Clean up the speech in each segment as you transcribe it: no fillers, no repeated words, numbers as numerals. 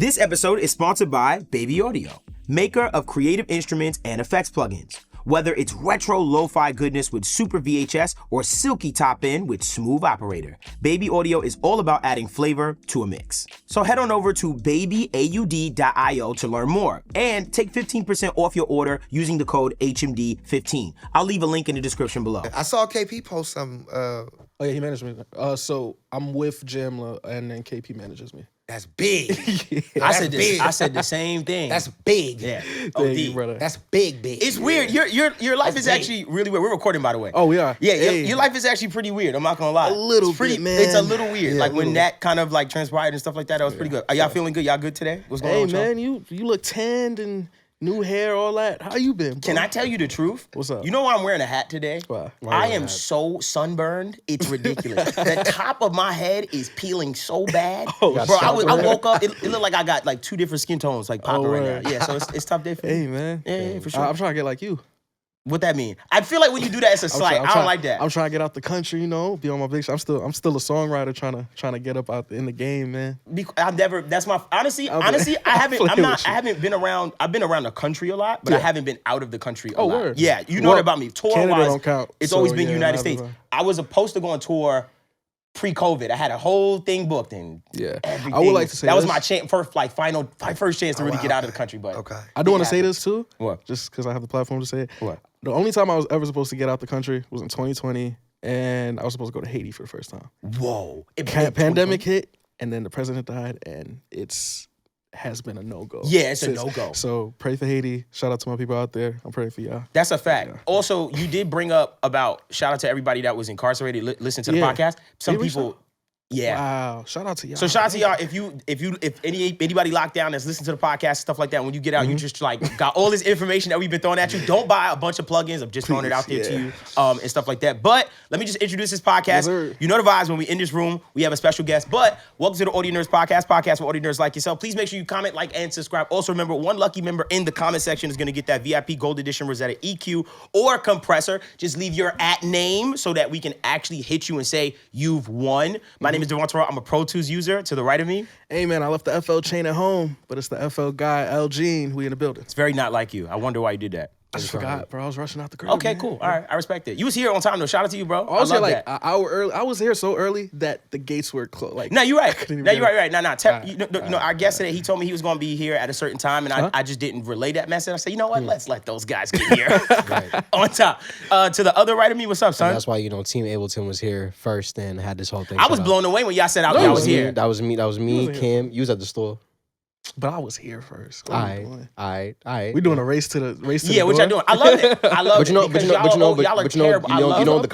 This episode is sponsored by Baby Audio, maker of creative instruments and effects plugins. Whether it's retro lo-fi goodness with super VHS or silky top end with smooth operator, Baby Audio is all about adding flavor to a mix. So head on over to babyaud.io to learn more and take 15% off your order using the code HMD15. I'll leave a link in the description below. I saw KP post some. Oh yeah, he managed me. So I'm with Jamla, and then KP manages me. That's big. I said the same thing. That's big. Yeah. Thank you, brother. That's big. It's weird. Your life is actually really weird. We're recording, by the way. Oh, we are. Yeah, Hey. your life is actually pretty weird. I'm not gonna lie. A little it's pretty, bit, man. It's a little weird. Yeah, like a when little. that kind of like transpired and stuff like that. That was pretty good. Are y'all feeling good? Y'all good today? What's going on? Hey with y'all? man, you look tanned and new hair, all that. How you been, bro? Can I tell you the truth? What's up? You know why I'm wearing a hat today? Why? I am so sunburned. It's ridiculous. The top of my head is peeling so bad. Oh, bro, I woke up. It looked like I got like 2 different skin tones like popping right word. now. Yeah, so it's tough day for me. Hey man. Yeah, for sure. I'm trying to get like you. What that mean? I feel like when you do that, it's a slight. I don't like that. I'm trying to get out the country, you know, be on my big shit. I'm still a songwriter trying to get up out in the game, man. I've never. That's my honestly. I haven't. I haven't been around. I've been around the country a lot, but I haven't been out of the country a lot. Word. Yeah, you know Well, that about me. Tour Canada wise, don't count, it's so, always been yeah, United neither States. do I was supposed to go on tour pre-COVID. I had a whole thing booked and Yeah. everything. I would like to say that was this. my first chance to really get out of the country. But Okay. I do want to say this too. What? Just because I have the platform to say it. What? The only time I was ever supposed to get out the country was in 2020, and I was supposed to go to Haiti for the first time. Whoa! Pandemic hit, and then the president died, and has been a no-go. Yeah, it's since. a no-go. So pray for Haiti. Shout out to my people out there. I'm praying for y'all. That's a fact. Also, you did bring up about shout out to everybody that was incarcerated. Listen to the Yeah. podcast. Some Did we people. Yeah. Wow. Shout out to y'all. So shout out to y'all. If anybody locked down that's listening to the podcast, stuff like that, when you get out, you just like got all this information that we've been throwing at you. Don't buy a bunch of plugins. I'm just throwing it out there to you and stuff like that. But let me just introduce this podcast. Yes, sir. You know the vibes when we in this room, we have a special guest. But welcome to the Audio Nerds podcast for audio nerds like yourself. Please make sure you comment, like, and subscribe. Also remember, one lucky member in the comment section is going to get that VIP Gold Edition Rosetta EQ or Compressor. Just leave your @name so that we can actually hit you and say you've won. My name is Devvon Terrell. I'm a Pro Tools user. To the right of me, Hey, man, I left the FL chain at home, but it's the FL guy, L. Gene, who in the building. it's very not like you. I wonder why you did that. I just forgot, bro. I was rushing out the crib. Okay, man. cool. All right, I respect it. You was here on time though. Shout out to you, bro. I was I here love like that. an hour early. I was here so early that the gates were closed. Like, No, you're right. couldn't even No, you're get right. Our guest today, he told me he was going to be here at a certain time, and I just didn't relay that message. I said, you know what? Let's let those guys get here on top. To the other right of me, what's up, son? That's why, Team Ableton was here first and had this whole thing. I was set up. blown away when y'all said I was here. That was me, Kim. You was at the store. But I was here first. All right. We doing a race to the Yeah, the what door. y'all doing? I love it. I love But it. you know, because y'all are terrible. I love it.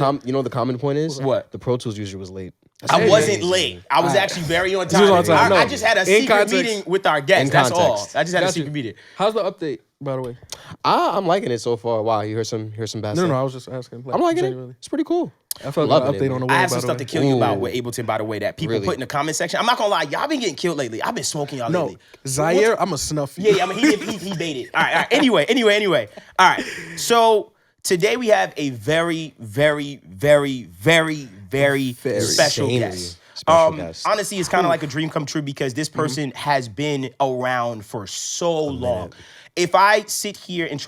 the common point is What? the Pro Tools user was late. I wasn't late. I was actually very on time. was on time. I No. just had a In secret context. meeting with our guest. In That's all. context. I just had a Got secret you. meeting. How's the update, by the way? I'm liking it so far. Wow, you heard some bad No, stuff. I was just asking. Like, I'm liking genuinely. it. It's pretty cool. I felt Loving an it, update man. on the way. I have by some the stuff way. to kill you about Ooh. with Ableton, by the way, that people Really? put in the comment section. I'm not gonna lie, y'all been getting killed lately. I've been smoking y'all No, lately. Zaire, I'm a snuff you. Yeah, I mean, he baited. All right. Anyway. All right. So today we have a very, very, very, very, very special Insanely guest. special guest. Honestly, it's kind of like a dream come true because this person has been around for so long. If I sit here and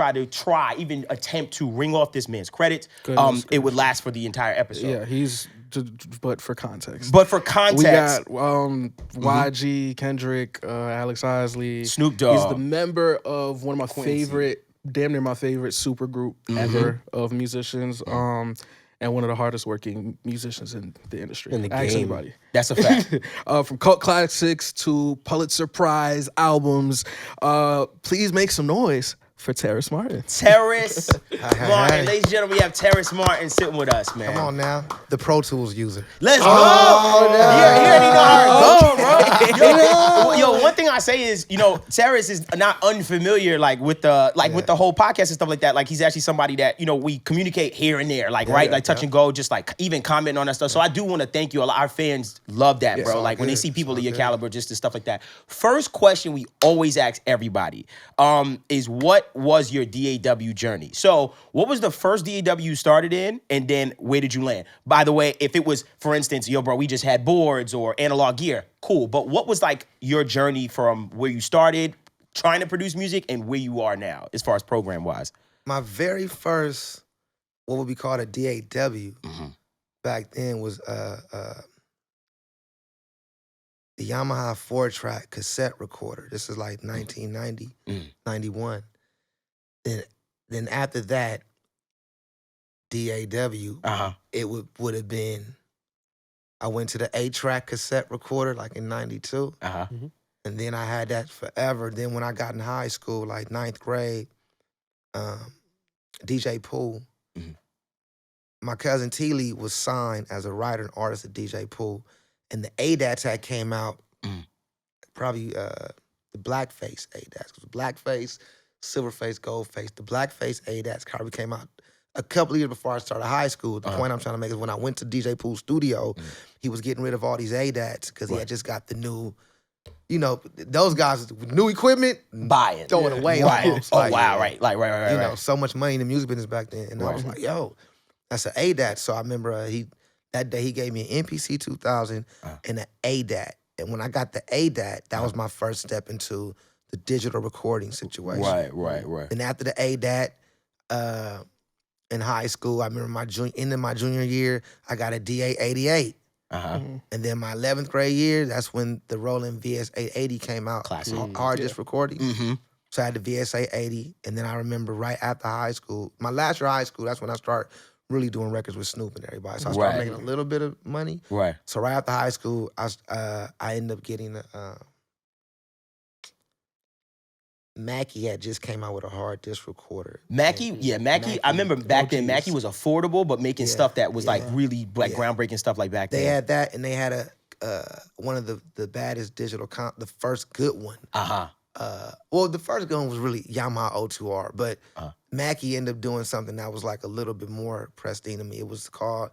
even attempt to ring off this man's credits, Goodness it would last for the entire episode. Yeah, but for context. But for context, We got YG, Kendrick, Alex Isley. Snoop Dogg. He's the member of one of my favorite, damn near my favorite super group ever of musicians. And one of the hardest working musicians in the industry. In the Ask game. anybody. that's a fact. From cult classics to Pulitzer Prize albums. Please make some noise for Terrace Martin. Terrace Martin. hey. Ladies and gentlemen, we have Terrace Martin sitting with us, man. Come on now. The Pro Tools user. Let's go. You already know how it goes, bro. Yo, one thing I say is, Terrace is not unfamiliar with the whole podcast and stuff like that. Like he's actually somebody that, we communicate here and there, touch and go, just like even commenting on that stuff. So I do want to thank you. A lot our fans love that, Yes, bro. all Like when they good. see people of All your good. caliber, just and stuff like that. First question we always ask everybody is what what was your DAW journey? So what was the first DAW you started in, and then where did you land? By the way, if it was, for instance, yo, bro, we just had boards or analog gear, cool. But what was like your journey from where you started trying to produce music and where you are now, as far as program-wise? My very first, what would be called a DAW back then was the Yamaha 4-track cassette recorder. This is like 1990, 91. Then after that, DAW, it would have been, I went to the 8-track cassette recorder like in 92. And then I had that forever. Then when I got in high school, like 9th grade, DJ Pool, my cousin T. Lee was signed as a writer and artist at DJ Pool. And the ADATs that came out, probably the blackface ADATs. It was blackface, silverface, goldface. The blackface ADATs probably came out a couple of years before I started high school. The point I'm trying to make is when I went to DJ Pool's studio, he was getting rid of all these ADATs because he had just got the new, you know, those guys with new equipment, buying, throw it away. Right. Almost. Oh, Like, wow, right. You know, so much money in the music business back then. And I was like, yo, that's an ADAT. So I remember that day he gave me an MPC 2000 and an ADAT. And when I got the ADAT, that was my first step into the digital recording situation. Right. And after the ADAT, in high school, I remember ending my junior year, I got a DA88. And then my 11th grade year, that's when the Roland VS880 came out. Classic. Hard disk recording. So I had the VS880. And then I remember right after high school, my last year of high school, that's when I started really doing records with Snoop and everybody. So I started making a little bit of money. Right. So right after high school, I ended up getting Mackie had just came out with a hard disk recorder. Mackie, I remember back then Mackie was affordable, but making stuff that was like really like groundbreaking stuff like back then. They had that, and they had one of the baddest digital the first good one. Well, the first good one was really Yamaha O2R, but Mackie ended up doing something that was like a little bit more pristine to me. It was called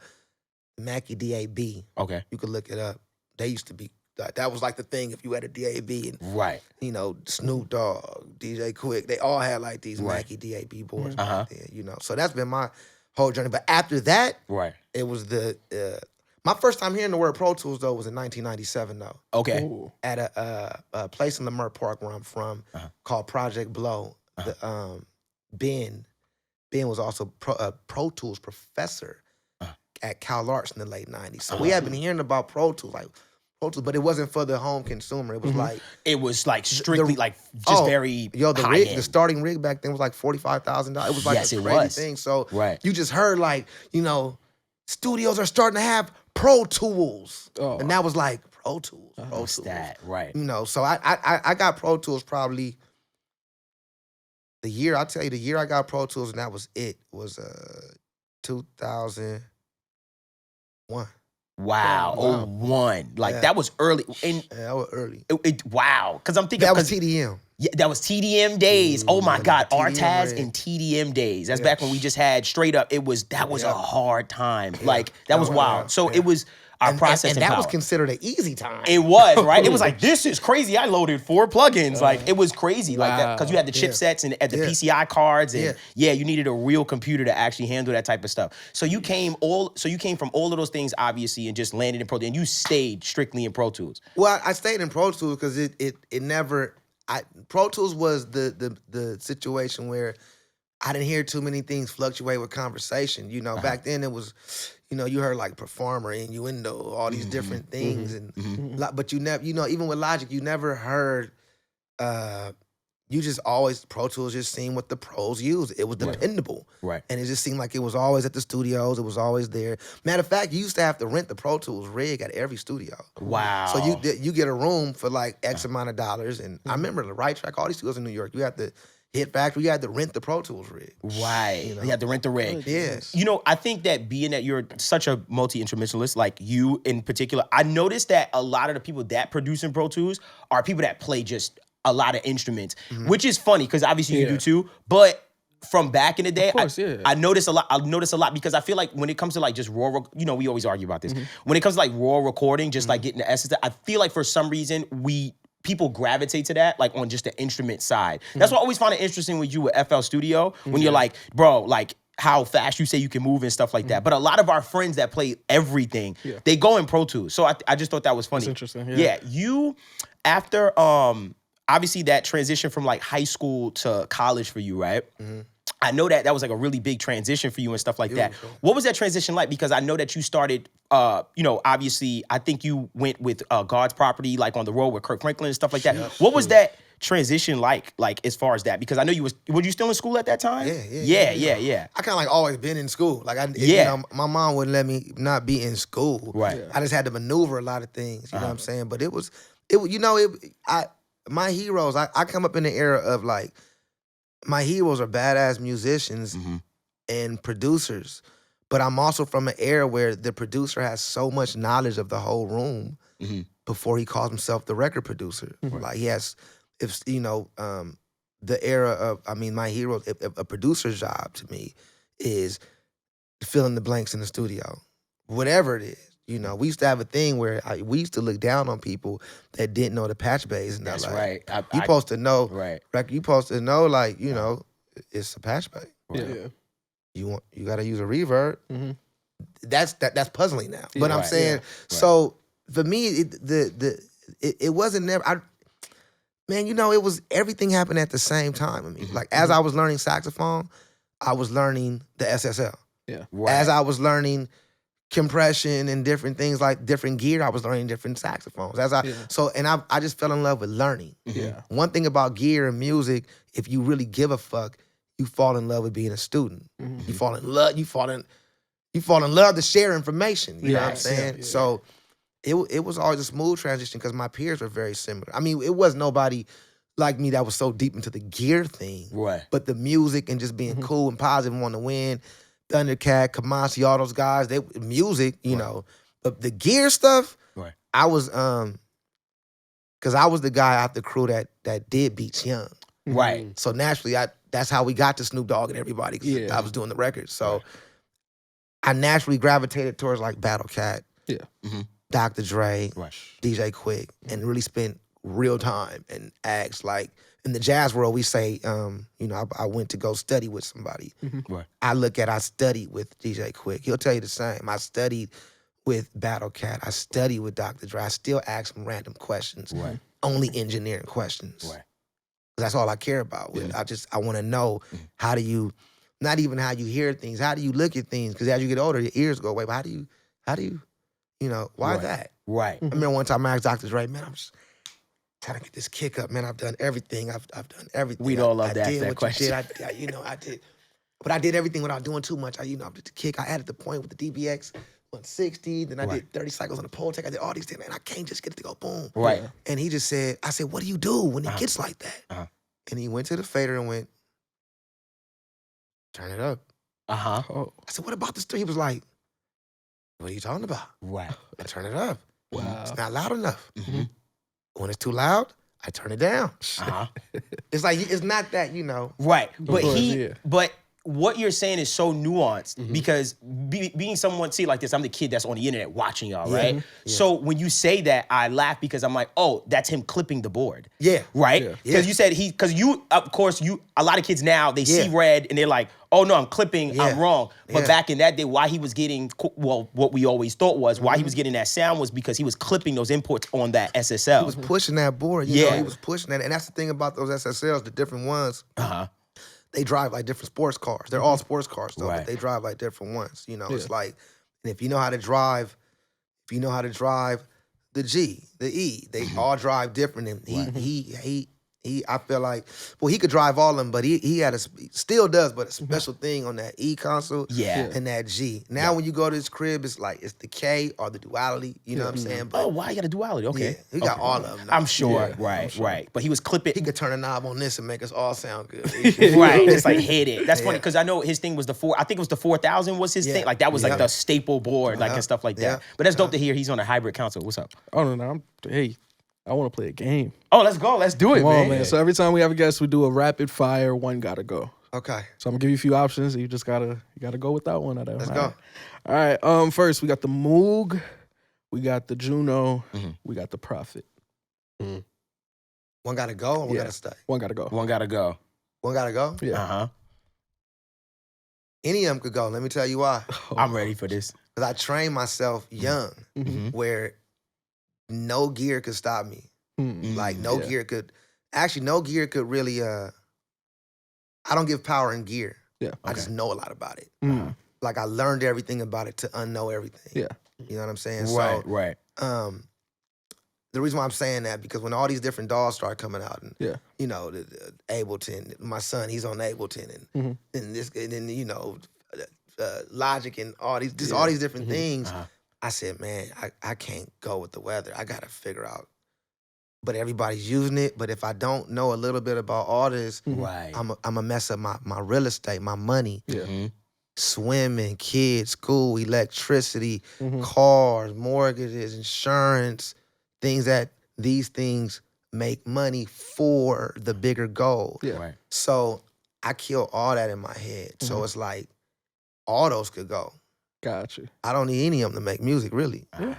Mackie DAB. Okay. You could look it up. They used to be, that was like the thing if you had a DAB. And, you know, Snoop Dogg, DJ Quick, they all had like these Mackie DAB boards back then, you know. So that's been my whole journey. But after that, it was my first time hearing the word Pro Tools, though, was in 1997, though. Okay. Ooh. At a place in Lamar Park where I'm from called Project Blow. Ben was also a Pro Tools professor at Cal Arts in the late 90s. So we had been hearing about Pro Tools, but it wasn't for the home consumer. It was like strictly very high rig, end. the starting rig back then was like $45,000. It was like a crazy thing. So you just heard like, you know, studios are starting to have Pro Tools. And that was like Pro Tools. Pro Tools. That, right. You know, so I got Pro Tools probably the year I got Pro Tools, and that was 2001. Wow. 01. Like that was early. And that was early. Wow. Because I'm thinking that was TDM. Yeah, that was TDM days. Oh my God, TDM RTAS and TDM days. That's back when we just had straight up. That was a hard time. Like that was wild. So it was our processing and that power. was considered an easy time. It was, right? It was like, this is crazy. I loaded 4 plugins. Like it was crazy like that because you had the chipsets and the PCI cards and you needed a real computer to actually handle that type of stuff. So you came from all of those things obviously and just landed in Pro Tools, and you stayed strictly in Pro Tools. Well, I stayed in Pro Tools because it never. Pro Tools was the situation where I didn't hear too many things fluctuate with conversation. You know, back then it was, you know, you heard like performer, innuendo, all these different things, but you never, you know, even with Logic, you never heard. You just always Pro Tools just seemed what the pros used. It was dependable, right? And it just seemed like it was always at the studios. It was always there. Matter of fact, you used to have to rent the Pro Tools rig at every studio. Wow! So you get a room for like X amount of dollars, and I remember the Right Track, all these studios in New York. You had to Hit Factory, you had to rent the Pro Tools rig. Right. You had to rent the rig. Yes. You know, I think that being that you're such a multi-instrumentalist, like you in particular, I noticed that a lot of the people that produce in Pro Tools are people that play just a lot of instruments, which is funny because obviously you do too. But from back in the day, I noticed a lot. I noticed a lot because I feel like when it comes to like just raw, you know, we always argue about this. When it comes to like raw recording, just like getting the essence, I feel like for some reason we people gravitate to that, like on just the instrument side. That's what I always find it interesting with you with FL Studio, when you're like, bro, like how fast you say you can move and stuff like that. But a lot of our friends that play everything, they go in Pro Tools. So I just thought that was funny. That's interesting. Yeah, you, after, obviously that transition from like high school to college for you, right? I know that was like a really big transition for you and stuff like that. What was that transition like? Because I know that you started, obviously, I think you went with God's Property, like on the road with Kirk Franklin and stuff like that. What was that transition like as far as that? Because I know were you still in school at that time? Yeah. I kind of like always been in school. Like my mom wouldn't let me not be in school. Right. Yeah. I just had to maneuver a lot of things. You know what I'm saying? But my heroes. I come up in the era of like, my heroes are badass musicians and producers, but I'm also from an era where the producer has so much knowledge of the whole room before he calls himself the record producer. Like he has, the era of, my heroes, a producer's job to me is filling the blanks in the studio, whatever it is. We used to have a thing where we used to look down on people that didn't know the patch bass. And that's like, right. You supposed to know, right? You supposed to know, like, it's a patch bass. Yeah. You got to use a reverb. That's puzzling now. But I'm saying, so for me, it wasn't never. It was everything happened at the same time. I mean, like as I was learning saxophone, I was learning the SSL. Yeah. Right. As I was learning compression and different things like different gear, I was learning different saxophones. I just fell in love with learning. Yeah. One thing about gear and music, if you really give a fuck, you fall in love with being a student. You fall in love. You fall in love to share information. You know what I'm saying? Yeah. So it was always a smooth transition because my peers were very similar. I mean, it was nobody like me that was so deep into the gear thing. Right. But the music and just being cool and positive and wanting to win. Thundercat, Kamasi, all those guys, they music, but the gear stuff, I was because I was the guy out the crew that did Beats Young. Right. So naturally that's how we got to Snoop Dogg and everybody, 'cause I was doing the records. So I naturally gravitated towards like Battle Cat, Dr. Dre, DJ Quick, and really spent real time and asked like, in the jazz world, we say, I went to go study with somebody. Right. I studied with DJ Quick. He'll tell you the same. I studied with Battle Cat. I studied with Dr. Dre. I still ask him random questions. Right. Only engineering questions. Right. That's all I care about. I want to know how do you, not even how you hear things, how do you look at things? Because as you get older, your ears go away. But how do you, why that? Right. I remember one time I asked Dr. Dre, man, I'm just trying to get this kick up, man. I've done everything. I've done everything. We'd all love that question. I did. But I did everything without doing too much. I did the kick. I added the point with the DBX 160. Then I did 30 cycles on the pole tech. I did all these things, man. I can't just get it to go boom. Right. And he just said, I said, what do you do when it gets like that? And he went to the fader and went, turn it up. Oh. I said, what about this? He was like, what are you talking about? Right. I turn it up. Wow. It's not loud enough. When it's too loud, I turn it down. It's like, it's not that, Right. But course, but what you're saying is so nuanced because being someone, see like this, I'm the kid that's on the internet watching y'all, right? Yeah. So when you say that, I laugh because I'm like, oh, that's him clipping the board. Yeah. Right? Because you said of course, a lot of kids now, they see red and they're like, oh no, I'm clipping, I'm wrong. But back in that day, why he was getting, what we always thought was, why he was getting that sound was because he was clipping those imports on that SSL. He was pushing that board, he was pushing that. And that's the thing about those SSLs, the different ones. They drive like different sports cars. They're all sports cars though, but they drive like different ones. It's like, and if you know how to drive the G, the E, they all drive different. And he I feel like, well, he could drive all of them, but he had still does, but a special thing on that E console and that G. Now when you go to his crib, it's like, it's the K or the duality, you know what I'm saying? But, why you got a duality? Okay. Yeah, he got all of them now. I'm sure, right. But he was clipping. He could turn a knob on this and make us all sound good. Right, just like hit it. That's funny, because I know his thing was I think it was the 4000 was his thing. Like that was like the staple board, like and stuff like that. But that's dope to hear he's on a hybrid console. What's up? Oh, no, I want to play a game. Oh, let's go. Let's do it, Come on, man. So every time we have a guest, we do a rapid fire. One gotta go. Okay. So I'm gonna give you a few options. You just gotta go with that one. Let's go. All right. First we got the Moog, we got the Juno, we got the Prophet. One gotta go, or one gotta stay. One gotta go. One gotta go. One gotta go. Yeah. Uh-huh. Any of them could go. Let me tell you why. I'm ready for this. Because I trained myself young, Mhm. where no gear could stop me. Mhm. Like no Yeah. gear could. Actually, no gear could really. I don't give power in gear. Yeah. I just know a lot about it. Mhm. Like I learned everything about it to unknow everything. Yeah. You know what I'm saying? Right, So, right. the reason why I'm saying that, because when all these different dolls start coming out, and Yeah. you know, the Ableton, my son, he's on Ableton, and Mhm. and this, and then you know, Logic and all these, just all these different things. Uh-huh. I said, man, I can't go with the weather. I gotta figure out. But everybody's using it. But if I don't know a little bit about all this, Right. I'm gonna mess up my real estate, my money, Yeah. Mhm. swimming, kids, school, electricity, Mhm. cars, mortgages, insurance, these things make money for the bigger goal. Yeah. Right. So I kill all that in my head. So it's like all those could go. Gotcha. I don't need any of them to make music, really. Yeah.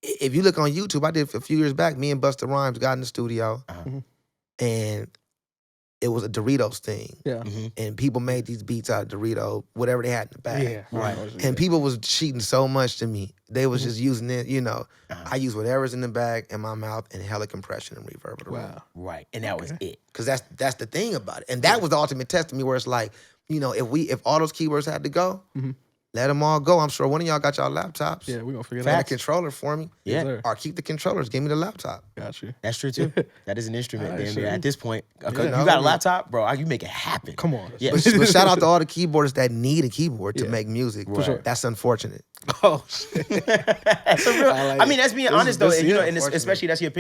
If you look on YouTube, I did a few years back, me and Busta Rhymes got in the studio Uh-huh. and it was a Doritos thing. Yeah. Mhm. And people made these beats out of Dorito, whatever they had in the bag. Yeah. Right. And people was cheating so much to me. They was just using it, you know. Uh-huh. I use whatever's in the bag in my mouth and hella compression and reverb. Wow. Right. And that was it. Because that's the thing about it. And that was the ultimate test to me, where it's like, you know, if all those keywords had to go, let them all go. I'm sure one of y'all got y'all laptops. Yeah, we're gonna figure Find a that out. controller for me. Yeah. sir. Or keep the controllers. Give me the laptop. Gotcha. That's true too. That is an instrument. Alright, damn sure. near. At this point, you Yeah. got a laptop, bro. You make it happen. Come on. Yeah. But shout out to all the keyboardists that need a keyboard to Yeah. make music. For sure. That's unfortunate. Oh shit. That's a real, I like I mean, that's being honest though. this- You know, yeah, and especially that's your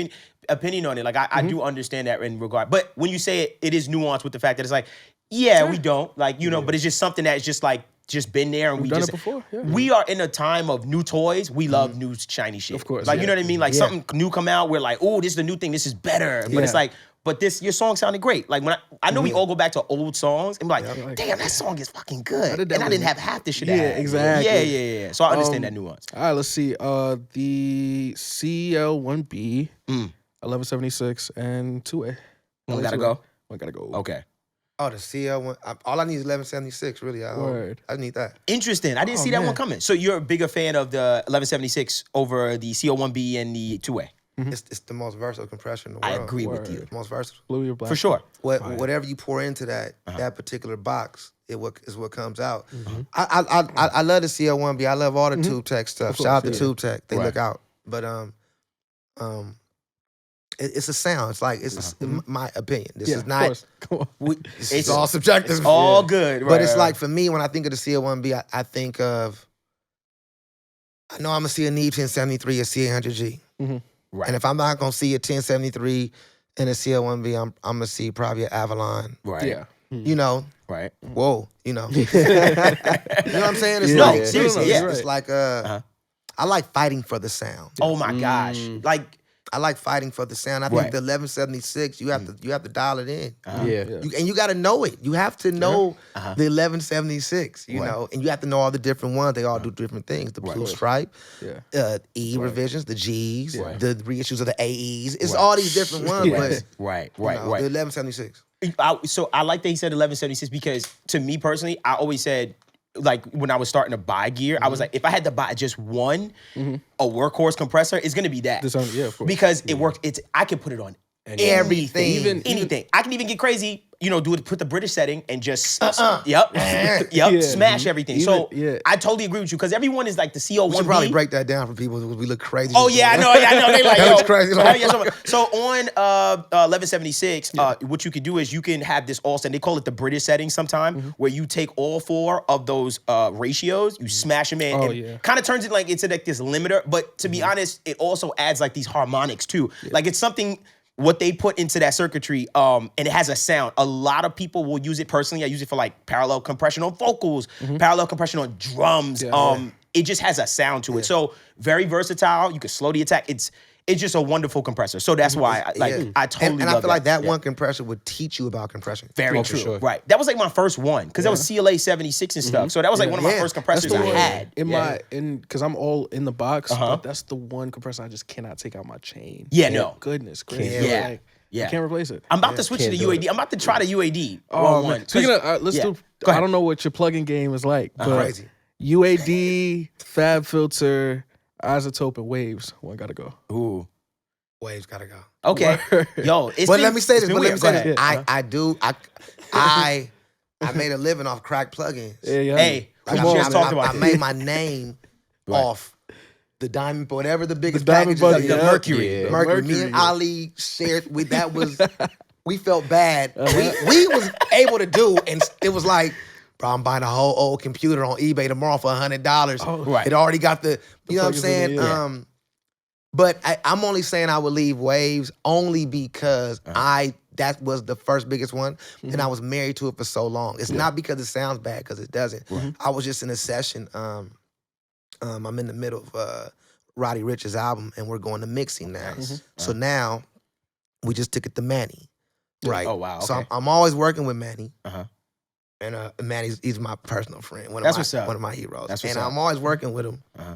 opinion on it. Like I do understand that in regard. But when you say it, it is nuanced with the fact that it's like, yeah, we don't like, you know, but it's just something that's just like just been there and we done just it before, yeah. we are in a time of new toys. We love new shiny shit. Of course, like yeah. you know what I mean. Like Yeah. something new come out, we're like, oh, this is the new thing. This is better. But it's Yeah. like, but your song sounded great. Like when I know we all go back to old songs and be like, Like, damn, that song is fucking good. did that And I one- didn't have half the shit. I Yeah, had. exactly. Yeah. So I understand that nuance. All right, let's see. The CL1B, 1176, and 2A. One gotta go? One gotta go. Okay. Oh, the CL one. All I need is 1176, really. Word. I need that. Interesting. I didn't see that man. one coming. So you're a bigger fan of the 1176 over the CO1B and the 2A. It's the most versatile compressor in the I world. agree with you. It's most versatile. Blue or black? For sure. Whatever you pour into that particular box, is what comes out. Mm-hmm. I love the CL1B. I love all the Tube Tech stuff. Shout out to yeah. Tube Tech. They Right. look out. But it's a sound. It's like it's my opinion. This Yeah, is of not. course. Come on. It's all subjective. It's all good. But it's like, for me, when I think of the CL1B, I think of, I know I'm gonna see a Neve 1073, a C800G. Right. And if I'm not gonna see a 1073 and a CL1B, I'm gonna see probably an Avalon. right. Yeah. You know, Right. whoa, you know. You know what I'm saying? It's No, like, seriously, yeah. It's like I like fighting for the sound. Oh my gosh. Like, I like fighting for the sound. I think Right. the 1176, you have to dial it in. Yeah. And you got to know it. You have to know the 1176, you Right. know, and you have to know all the different ones. They all do different things. The blue stripe, Yeah. E revisions, the G's, Right. the reissues of the AEs. It's Right. all these different ones, Yeah. but right. you know, the 1176. So I like that he said 1176 because to me personally, I always said, like when I was starting to buy gear, I was like, if I had to buy just one, a workhorse compressor, it's gonna be that. Yeah, of course. Because it works. I can put it on everything, Even- anything. I can even get crazy. You know, put the British setting and just yep, Yeah. smash everything. So yeah. I totally agree with you because everyone is like the We should probably CO1B. break that down for people because we look crazy. Oh yeah, I know. They like, That yo, was crazy. so on 1176, what you can do is you can have this all set. They call it the British setting sometime, where you take all four of those ratios, you smash them in, Oh, and yeah. kind of turns it like into like this limiter. But to be honest, it also adds like these harmonics too. Like it's something. What they put into that circuitry, and it has a sound. A lot of people will use it personally. I use it for like parallel compression on vocals, parallel compression on drums. It just has a sound to it. So very versatile. You can slow the attack. It's just a wonderful compressor. So that's why I totally and I love feel like that Yeah. one compressor would teach you about compression. Very for true. sure. Right. That was like my first one because that was CLA 76 and stuff. So that was like one of my Yeah. first compressors I had. Because I'm all in the box, but that's the one compressor I just cannot take out my chain. Yeah, no. Goodness gracious. Yeah. Like, You can't replace it. I'm about to switch to the UAD. I'm about to try the UAD. Oh, man. Speaking of, let's do. Go ahead. I don't know what your plugin game is like, but Crazy. UAD, Fab Filter, Isotope, and Waves. One gotta go. Ooh. Waves gotta go. Okay. Yo, But let me say this. Yeah. I made a living off crack plugins. Yeah. Hey, Like, we just talked about I made my name off the diamond, whatever the biggest Diamond package Buddy, is. yeah. Mercury. Yeah. Mercury. Me and Ali shared. We felt bad. We was able to do, and it was like, bro, I'm buying a whole old computer on eBay tomorrow for $100. Oh, right. It already got the you know what I'm plugins saying? in it, yeah. But I'm only saying I would leave Waves only because that was the first biggest one, and I was married to it for so long. It's not because it sounds bad, because it doesn't. I was just in a session. I'm in the middle of Rody Rich's album, and we're going to mixing now. So now we just took it to Manny. Right. Oh, wow. So Okay. I'm always working with Manny. Uh-huh. And he's my personal friend. One That's what's up. of my heroes. That's what's and up. I'm always working with him. Uh-huh.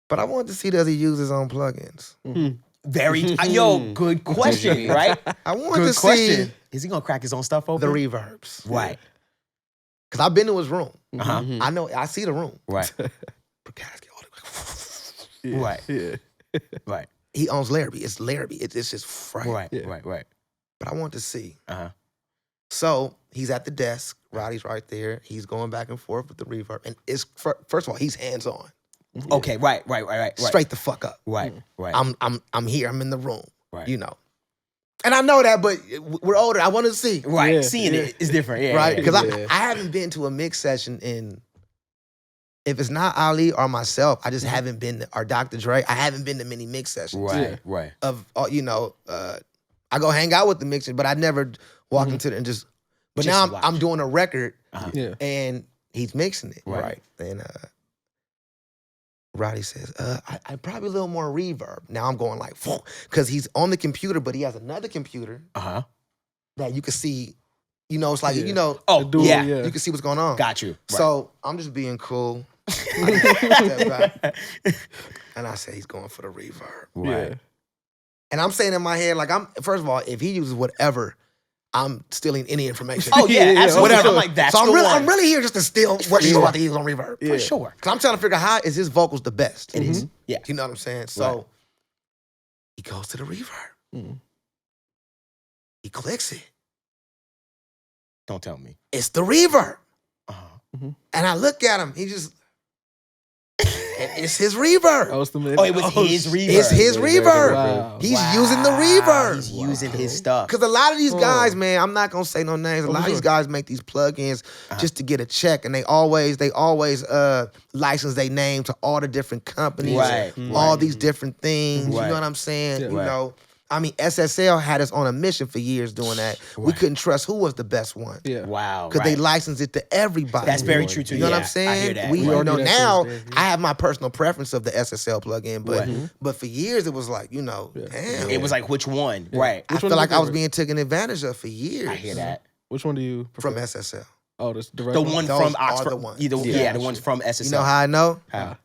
But I wanted to see, does he use his own plugins? Very. Yo, good question, right? I wanted Good to question. see Is he gonna crack his own stuff open? the reverbs. Right. Because I've been to his room. Uh-huh. I know, I see the room. Right. Yeah. Right. Yeah. Right. He owns Larrabee. It's Larrabee. It's just fright. Right. Yeah. Right. But I want to see. Uh-huh. So he's at the desk. Roddy's right there. He's going back and forth with the reverb. And it's first of all, he's hands on. Okay. Right. Straight the fuck up. Right. Right. I'm here. I'm in the room. Right. You know. And I know that, but we're older. I want to see. Right. Yeah, Seeing yeah. it is different. Yeah. Right? Because Yeah. I haven't been to a mix session in, if it's not Ali or myself, I just haven't been to, or Dr. Dre, I haven't been to many mix sessions. Right. Yeah. Right. Of, I go hang out with the mixers, but I never walk into it and just, but Just now watch. I'm doing a record Yeah. and he's mixing it. Right. And Roddy says, I probably a little more reverb. Now I'm going like, because he's on the computer, but he has another computer Uh-huh. that you can see, it's like, Yeah. Oh, Dual, yeah. yeah. you can see what's going on. Got you. Right. So I'm just being cool. I just step back, and I say he's going for the reverb. Right. Yeah. And I'm saying in my head, like, first of all, if he uses whatever, I'm stealing any information. Oh yeah, Yeah, absolutely. whatever. I'm like that's So the one. I'm really here just to steal what he's about to use on reverb. For sure. Because I'm trying to figure out how is his vocals the best. It is. Yeah. You know what I'm saying? So Right. he goes to the reverb. Mhm. He clicks it. Don't tell me. It's the reverb. Uh-huh. And I look at him. He just, and it's his reverb. Oh, it's the Oh, it was his reverb. It's his reverb. Wow. He's using the reverb. He's using his stuff. Because a lot of these guys, man, I'm not gonna say no names. A lot of these guys make these plugins just to get a check, and they always license their name to all the different companies, Right, all these different things. You Right. know what I'm saying? Yeah. You Right. know, I mean, SSL had us on a mission for years doing that. We couldn't trust who was the best one Yeah. Wow. because they right. licensed it to everybody. That's very true too. You know what yeah, I'm saying? I hear that. We Right. know Yeah, now. that's what it is, I have my personal preference of the SSL plugin, but Right. but for years it was like, damn. It was like which one? Right. I Which one feel is like your I was favorite? being taken advantage of for years. I hear that. Which one do you prefer? From SSL. Oh, this direct The one Those from are Oxford. the ones. Either, Yeah. the ones from SSL. You know how I know? How?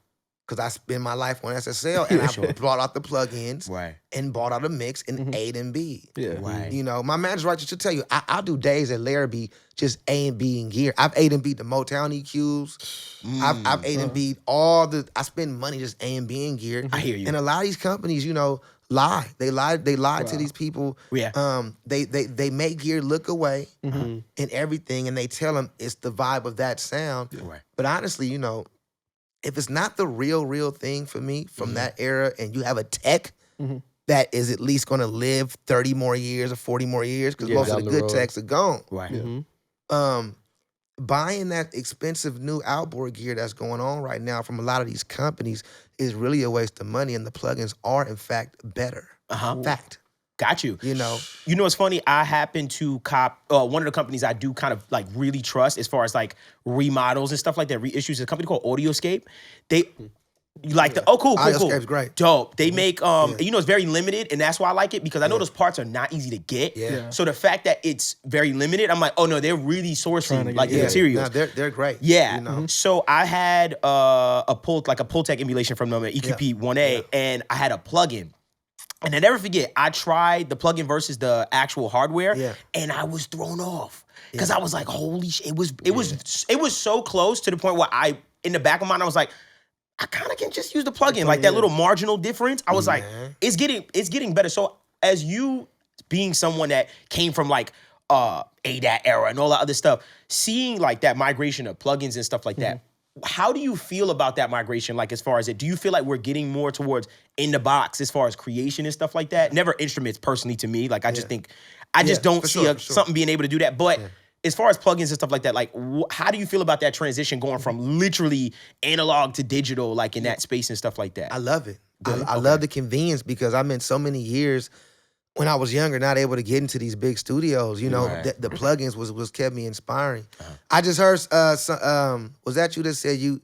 Because I spend my life on SSL and I brought out the plugins Right. and bought out a mix in A and B. Yeah. Right. You know, my manager right should tell you, I'll do days at Larrabee just A and B in gear. I've A and B the Motown EQs. I've A and B I spend money just A and B in gear. I hear you. And a lot of these companies, lie. They lie to these people. Yeah. They make gear look away and everything, and they tell them it's the vibe of that sound. Right. But honestly, if it's not the real thing for me from that era, and you have a tech that is at least going to live 30 more years or 40 more years, because most of down the the good road. techs are gone. Right. Buying that expensive new outboard gear that's going on right now from a lot of these companies is really a waste of money, and the plugins are in fact better. Fact. Got you. You know. You know what's funny? I happen to cop one of the companies I do kind of like really trust as far as like remodels and stuff like that, reissues, is a company called Audioscape. They you like the cool. Audioscape's great. Dope. They make it's very limited, and that's why I like it, because I know those parts are not easy to get. Yeah. So the fact that it's very limited, I'm like, oh no, they're really sourcing like the Yeah. materials. No, they're great. Yeah. You know. So I had a Pultec emulation from them, an EQP 1A, and I had a plugin. And I never forget, I tried the plugin versus the actual hardware, and I was thrown off because I was like, "Holy shit!" It was so close to the point where in the back of my mind, I was like, "I kind of can just use the plugin." Like that little marginal difference, I was like, "It's getting better." So as you being someone that came from like ADAT era and all that other stuff, seeing like that migration of plugins and stuff like that. How do you feel about that migration? Like, as far as do you feel like we're getting more towards in the box as far as creation and stuff like that? Never instruments personally to me. Like, I just think, I just don't see something being able to do that. But as far as plugins and stuff like that, like, how do you feel about that transition going from literally analog to digital, like in that space and stuff like that? I love it. I love the convenience because I meant so many years when I was younger, not able to get into these big studios, you know, the plugins was kept me inspiring. I just heard, was that you that said you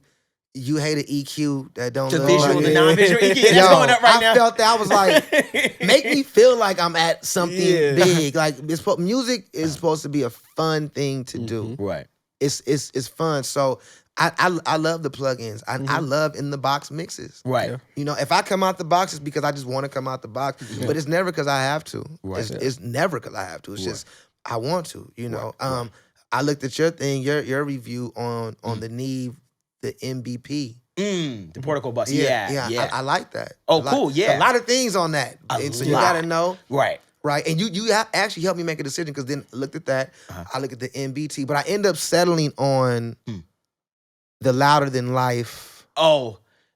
hate an EQ that don't The look visual, like the it? non-visual EQ, that's going up right now. I felt that. I was like, make me feel like I'm at something big. Like, music is supposed to be a fun thing to do. Right. It's fun. So I love the plugins. I love in the box mixes. Right. You know, if I come out the box, it's because I just want to come out the box. But it's never because I have to. Right. It's never because I have to. It's just I want to. You know. I looked at your thing, your review on the Neve, the MBP. The Portico bus. Yeah. I like that. Oh, cool. Yeah. A lot of things on that. And so you gotta know. Right. Right, and you actually helped me make a decision because then I looked at that, I look at the MBT, but I end up settling on the Louder Than Life.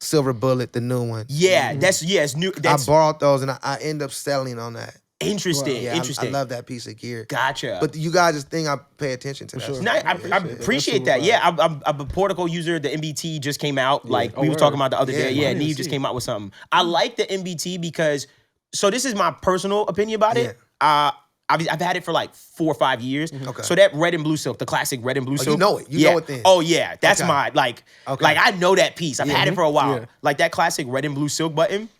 Silver Bullet, the new one. Yeah, it's new. I borrowed those and I end up settling on that. Interesting. Yeah, Interesting. I love that piece of gear. Gotcha. But you guys just think I pay attention to that. Sure. No, I appreciate that. Yeah, I'm a Portico user. The MBT just came out. Like we were talking about the other day. Yeah, Neve just came out with something. I like the MBT because, so this is my personal opinion about it. I've had it for like 4 or 5 years. Okay. So that red and blue silk, the classic red and blue silk. You know it. You know it then. Oh yeah, that's Okay. my like I know that piece. I've had it for a while. Yeah. Like that classic red and blue silk button.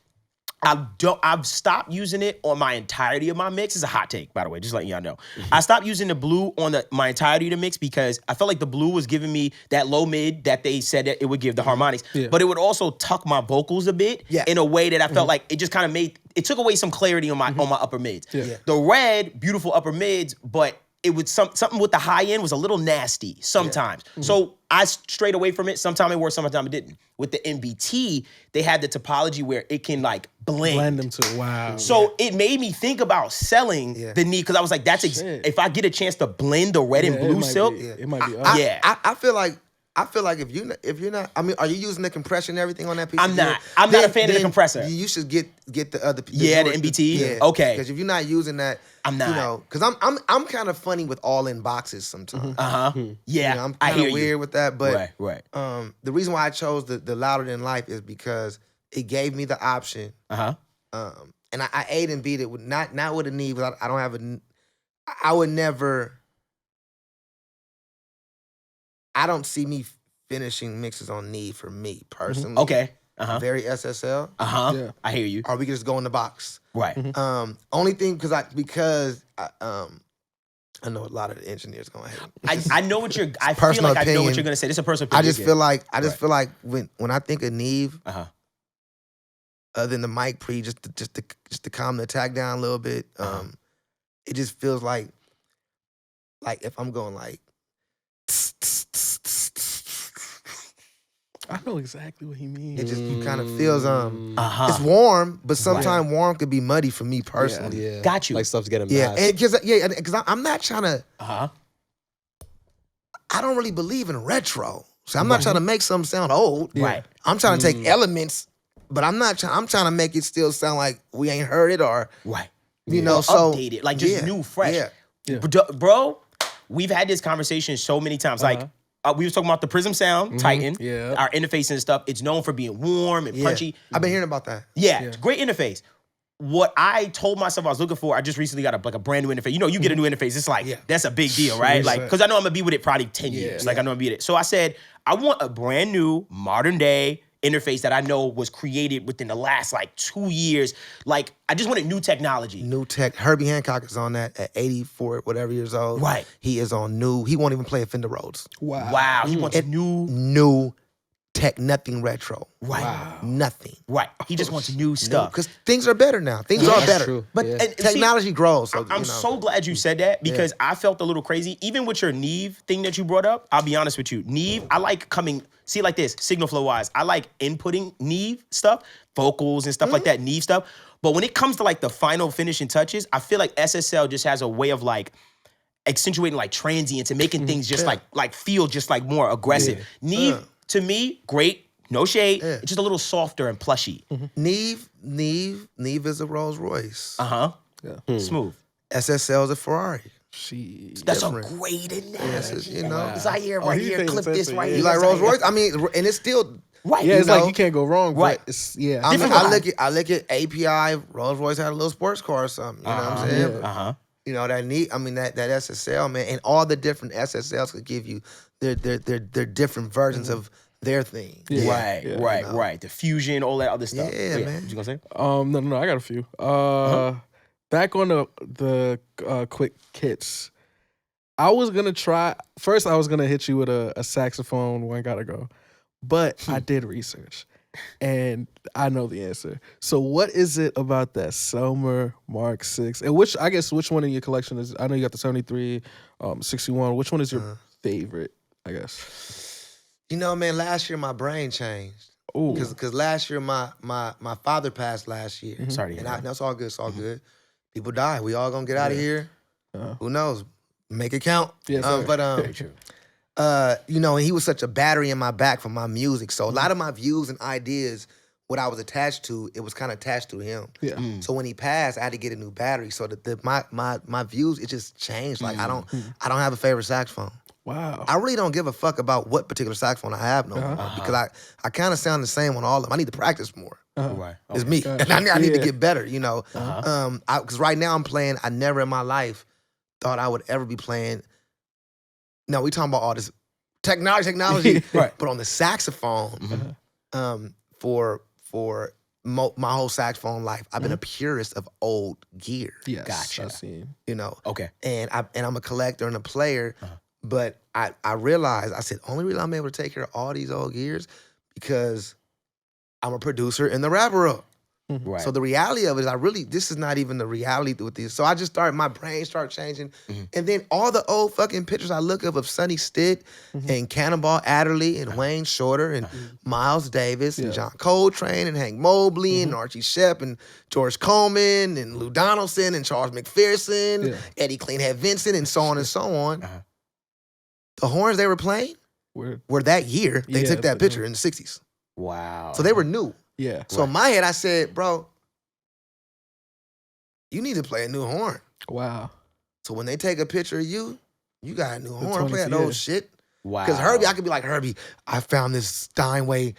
I've stopped using it on my entirety of my mix. It's a hot take, by the way, just letting y'all know. I stopped using the blue on my entirety of the mix because I felt like the blue was giving me that low mid that they said that it would give the harmonics, but it would also tuck my vocals a bit in a way that I felt like it just kind of it took away some clarity on my upper mids. The red, beautiful upper mids, but it would something with the high end was a little nasty sometimes. So I strayed away from it. Sometimes it worked, sometimes it didn't. With the MBT, they had the topology where it can like blend them to wow. So it made me think about selling the Neve because I was like, if I get a chance to blend the red and blue silk, it might be. I feel like if you're not, I mean, are you using the compression and everything on that piece? I'm not. I'm not a fan of the compressor. You should get the other. The MBT. Yeah. Okay. Because if you're not using that, I'm not. You know, because I'm kind of funny with all in boxes sometimes. Yeah. You know, I'm kind of weird with that, but right. The reason why I chose the Louder Than Life is because it gave me the option. And I ate and beat it with not with a Neve. I don't have I would never. I don't see me finishing mixes on Neve for me personally. Okay. Very SSL. Yeah. I hear you. Or we can just go in the box. Right. Only thing because I know a lot of the engineers gonna hate. I know what you're. I feel personal like I know what opinion. you're gonna say. This is a personal opinion. I just feel like when I think of Neve, other than the mic pre, just to calm the attack down a little bit, it just feels like if I'm going like. I know exactly what he means. It just kind of feels it's warm, but sometimes warm could be muddy for me personally. Yeah. Got you. Like stuff's getting Yeah, mashed. because I'm not trying to. I don't really believe in retro, so I'm not trying to make something sound old. Right. I'm trying to take elements, but I'm not. I'm trying to make it still sound like we ain't heard it or you know. Or So updated, like just new, fresh. Yeah. Bro, we've had this conversation so many times. Like we was talking about the Prism Sound Titan, our interface and stuff. It's known for being warm and punchy. I've been hearing about that. Yeah, it's a great interface. What I told myself I was looking for, I just recently got a brand new interface. You know, you get a new interface, it's like, that's a big deal, right? Like, because I know I'm going to be with it probably 10 years. Like, I know I'm going to be with it. So I said, I want a brand new, modern day interface that I know was created within the last, 2 years. Like, I just wanted new technology. New tech. Herbie Hancock is on that at 84, whatever years old. Right. He is on new. He won't even play a Fender Rhodes. Wow. He wants new. New nothing retro. Right. Wow. Nothing. Right. He just wants new stuff. Because things are better now. Things are That's better. true. But Yeah. and Technology grows. So, I'm so glad you said that because I felt a little crazy. Even with your Neve thing that you brought up, I'll be honest with you. Neve, I like like this, signal flow wise, I like inputting Neve stuff, vocals and stuff like that, Neve stuff. But when it comes to like the final finishing touches, I feel like SSL just has a way of like accentuating like transients and making things just like feel just like more aggressive. Neve, to me, great. No shade. It's just a little softer and plushy. Neve is a Rolls Royce. Smooth. SSL is a Ferrari. That's different. a great analogy. Yes, you know. It's right here, he here, pays clip this attention, right yeah. here. You like It's Rolls right Royce? I mean, and it's still. Right. Yeah, it's know? like you can't go wrong. Right. But it's, yeah. I mean, Different I look at API. Rolls Royce had a little sports car or something. You know what I'm saying? But, you know that that SSL, man, and all the different SSLs could give you their different versions of their thing. Right. The fusion, all that other stuff. Yeah, man. What you gonna say? No, I got a few. Back on the quick kits. I was gonna try. First, I was gonna hit you with a saxophone. One gotta go, but I did research, and I know the answer. So, what is it about that Selmer Mark 6? And which one in your collection is? I know you got the 73, 61. Which one is your favorite? I guess. You know, man. Last year my brain changed. Ooh. Because last year my father passed last year. Sorry to hear And that. that's all good. It's all good. People die. We all gonna get out of here. Who knows? Make it count. Yes, sir. Very true. You know, and he was such a battery in my back for my music. So a lot of my views and ideas, what I was attached to, it was kind of attached to him. Yeah. So when he passed, I had to get a new battery. So my views, it just changed. Like I don't have a favorite saxophone. Wow. I really don't give a fuck about what particular saxophone I have no more because I kind of sound the same on all of them. I need to practice more. Right. It's me. And I need to get better, you know. Because right now I'm playing, I never in my life thought I would ever be playing. No, we talking about all this technology, Right. but on the saxophone, for my whole saxophone life, I've been a purist of old gear. Yes. Gotcha. I've seen. You know. Okay. And I'm a collector and a player, but I realized, I said, only reason I'm able to take care of all these old gears because I'm a producer in the rap world. Right. So the reality of it is this is not even the reality with this. So I just my brain started changing. And then all the old fucking pictures I look of Sonny Stitt and Cannonball Adderley and Wayne Shorter and Miles Davis and John Coltrane and Hank Mobley and Archie Shepp and George Coleman and Lou Donaldson and Charles McPherson, Eddie Cleanhead Vincent and so on and so on. The horns they were playing were that year. They took that picture in the 60s. Wow. So they were new. Yeah. So in my head, I said, bro, you need to play a new horn. Wow. So when they take a picture of you, you got a new horn. 20th, Play that old shit. Wow. Because Herbie, I could be like, Herbie, I found this Steinway.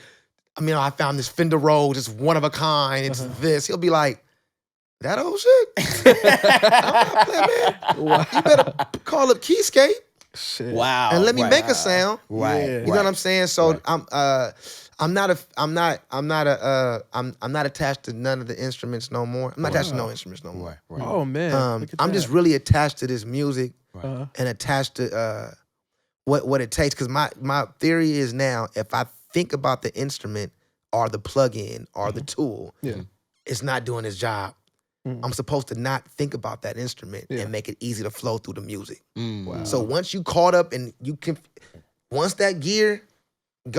I found this Fender Rhodes. It's one of a kind. It's this. He'll be like, that old shit? I'm not playing, man. Wow. You better call up Keyscape Shit. Wow. and let me make a sound. Right. Yeah. You know what I'm saying? So I'm not attached to none of the instruments no more. I'm not attached to no instruments no more. Right. Oh man. Look at I'm that. just really attached to this music Uh-huh. and attached to what it takes. Because my theory is now, if I think about the instrument or the plug-in or the tool, it's not doing its job. I'm supposed to not think about that instrument and make it easy to flow through the music. Wow. So once you caught up and once that gear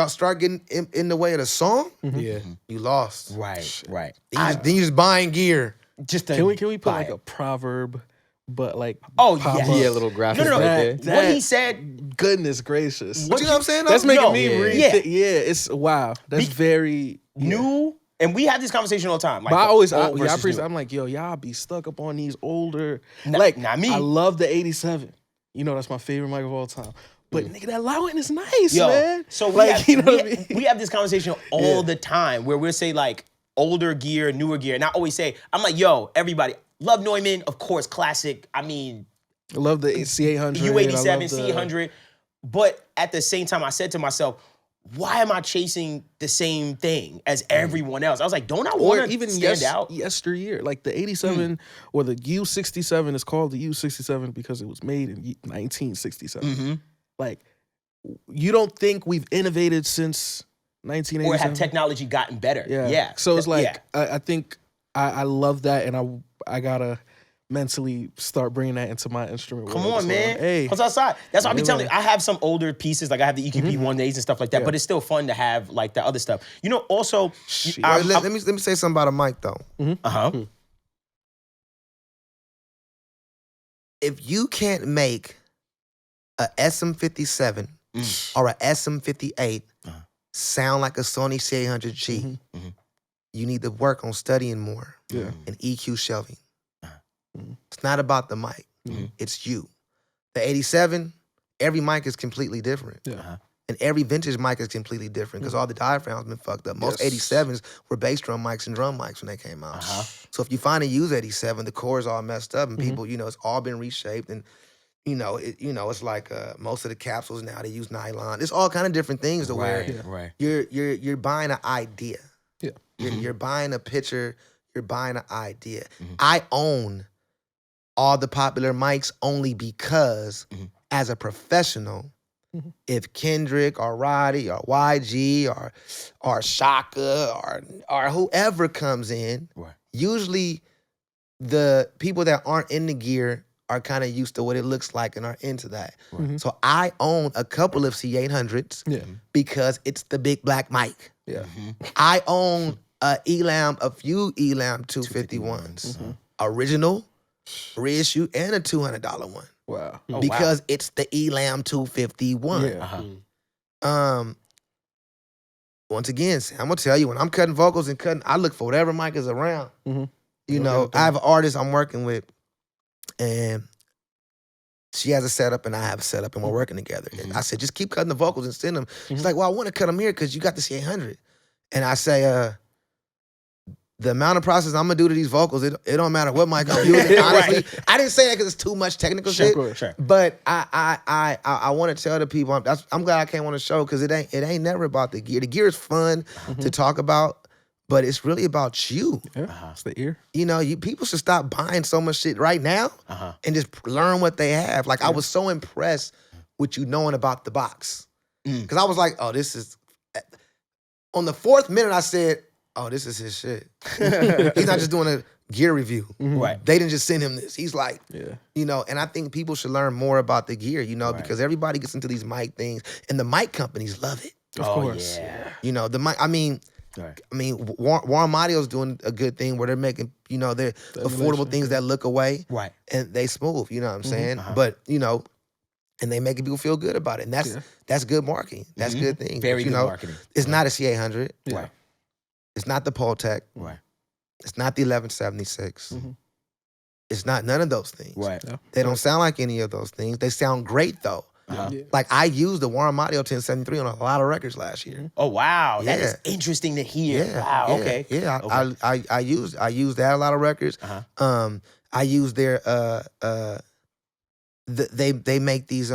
start getting in the way of the song, you lost. Right. Then you just buying gear. Just to Can we put buy like it. a proverb, but like Oh, pop yes. up? Yeah, little graphics No. right there. What he said. Goodness gracious. What you know what I'm saying? That's making No. me Yeah. rethink. Yeah, it's wow. That's very New, and we have this conversation all the time. Like But I always, I old versus appreciate. new. I'm like, yo, y'all be stuck up on these older. Not me. I love the '87. You know, that's my favorite mic of all time. But nigga, that loud one is nice, Yo, man. so we, like, have, you know we, what I mean? we have this conversation all the time where we'll say like older gear, newer gear. And I always say, I'm like, yo, everybody, love Neumann, of course, classic. I mean, I love the C800, U87, I love the- C100. But at the same time, I said to myself, why am I chasing the same thing as everyone else? I was like, don't I Or want to even stand out? yesteryear, like the '87 or the U67 is called the U67 because it was made in 1967. Like, you don't think we've innovated since 1987. Or have technology gotten better? Yeah. So it's like yeah. I think I love that, and I gotta mentally start bringing that into my instrument. Come world. on, So, man. Hey, Cause outside. That's why I be Yeah, telling you, man. I have some older pieces, like I have the EQP 1As and stuff like that, Yeah. but it's still fun to have like the other stuff. You know, also, Let me say something about a mic though. uh-huh. If you can't make a SM57 or a SM58 sound like a Sony C800G, you need to work on studying more and EQ shelving. It's not about the mic. It's you. The 87, every mic is completely different. Yeah. And every vintage mic is completely different because all the diaphragms been fucked up. Most 87s were bass drum mics and drum mics when they came out. So if you find a used 87, the core is all messed up and people, it's all been reshaped and it's like most of the capsules now they use nylon. It's all kind of different things to where you're buying an idea. Yeah. You're buying a picture. You're buying an idea. I own all the popular mics only because as a professional, if Kendrick or Rody or YG or Shaka or whoever comes in, usually the people that aren't in the gear are kind of used to what it looks like and are into that. So I own a couple of C800s because it's the big black mic. Yeah. I own a few Elam 251s. Original, reissue, and a $200 one. Wow. Because it's the Elam 251. Yeah. Once again, I'm gonna tell you, when I'm cutting vocals and cutting, I look for whatever mic is around. You know, I have an artist I'm working with, and she has a setup and I have a setup, and we're working together. And I said, just keep cutting the vocals and send them. She's like, well, I want to cut them here because you got the C800. And I say, the amount of process I'm gonna do to these vocals, it don't matter what mic I'm using. Honestly, I didn't say that because it's too much technical shit. Sure. But I want to tell the people, I'm glad I came on the show because it ain't never about the gear. The gear is fun to talk about, but it's really about you. Yeah. It's the ear. You know, people should stop buying so much shit right now and just learn what they have. Like I was so impressed with you knowing about the box because I was like, oh, this is. On the 4th minute, I said, oh, this is his shit. He's not just doing a gear review. Right. They didn't just send him this. He's like, and I think people should learn more about the gear, because everybody gets into these mic things and the mic companies love it. Of course. Yeah. The mic, Warm Audio's doing a good thing where they're making, they're affordable things that look away. Right. And they smooth, you know what I'm saying? But, and they making people feel good about it. And that's good marketing. That's good thing. Very good marketing. It's not a C800. Right. It's not the Poltec. Right. It's not the 1176. It's not none of those things. Right. Yeah. They don't sound like any of those things. They sound great though. Like I used the Warm Audio 1073 on a lot of records last year. Oh wow, that is interesting to hear. Wow. Okay. Yeah. Okay. I used that a lot of records. I used their they make these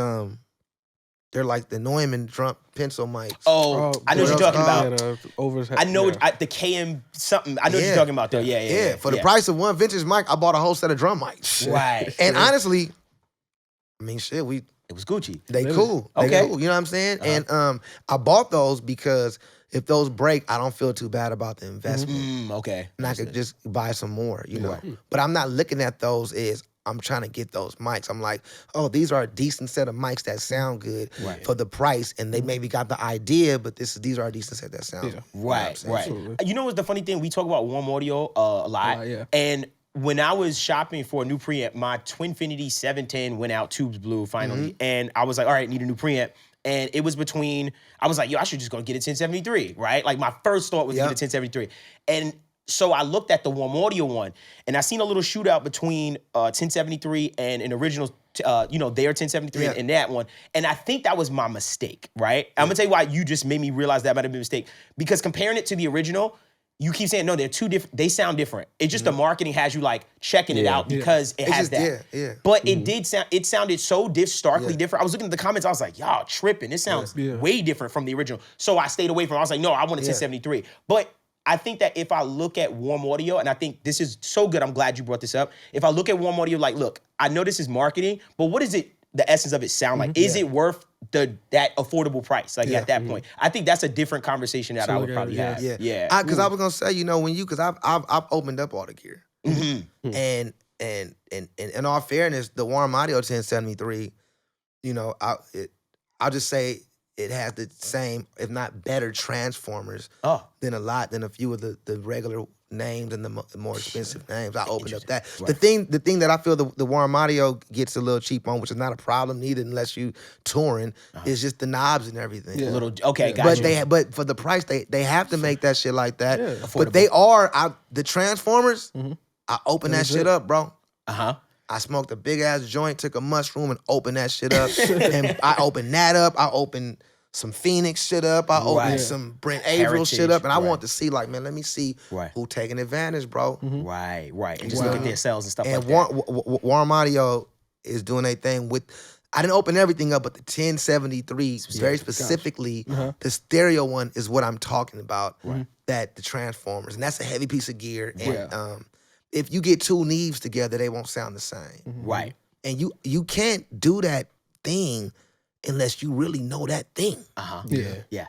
they're like the Neumann drum pencil mics. Oh, I know what you're talking about. I know the KM something. I know what you're talking about though. Yeah. For the price of one vintage mic, I bought a whole set of drum mics. Right. And honestly, shit, it was Gucci. They cool. They cool. You know what I'm saying? And I bought those because if those break, I don't feel too bad about the investment. Okay. And I could just buy some more, But I'm not looking at those as I'm trying to get those mics. I'm like, oh, these are a decent set of mics that sound good for the price. And they maybe got the idea, but these are a decent set that sound good. Right. You know what's the funny thing? We talk about warm audio a lot. And when I was shopping for a new preamp, my Twinfinity 710 went out, tubes blew finally. And I was like, all right, need a new preamp. And it was I was like, yo, I should just go get a 1073, right? Like my first thought was to get a 1073. And so I looked at the warm audio one, and I seen a little shootout between 1073 and an original, their 1073 and that one. And I think that was my mistake, right? I'm gonna tell you why you just made me realize that might have been a mistake. Because comparing it to the original, you keep saying, no, they're two different, they sound different. It's just the marketing has you like checking it out because it has that. But it sounded so starkly different. I was looking at the comments, I was like, y'all tripping. This sounds way different from the original. So I stayed away from it. I was like, no, I want a 1073. But I think that if I look at warm audio, and I think this is so good, I'm glad you brought this up. If I look at warm audio, like, look, I know this is marketing, but what is it, the essence of it sound like? Is it worth that affordable price, like at that point. I think that's a different conversation that So I would look at probably it, have. Yeah. Yeah. Because I was gonna say, because I've opened up all the gear. And in all fairness, the Warm Audio 1073, I'll just say it has the same, if not better, transformers than a few of the regular names and the more expensive names. I opened up that. Right. The thing that I feel the Warm Audio gets a little cheap on, which is not a problem neither unless you touring, is just the knobs and everything. Yeah. Gotcha. But for the price, they have to make that shit like that. Yeah. But they are the transformers. I open that shit up, bro. I smoked a big ass joint, took a mushroom, and opened that shit up. And I opened that up. I opened some Phoenix shit up. I opened some Brent Averill shit up. And I want to see, like, man, let me see who taking advantage, bro. Right. And just look at their sales and stuff And like that. Warm Audio is doing a thing with. I didn't open everything up, but the 1073 very specifically, the stereo one is what I'm talking about. That the transformers, and that's a heavy piece of gear. And if you get two Neves together, they won't sound the same. Right. And you can't do that thing unless you really know that thing. Yeah. Yeah.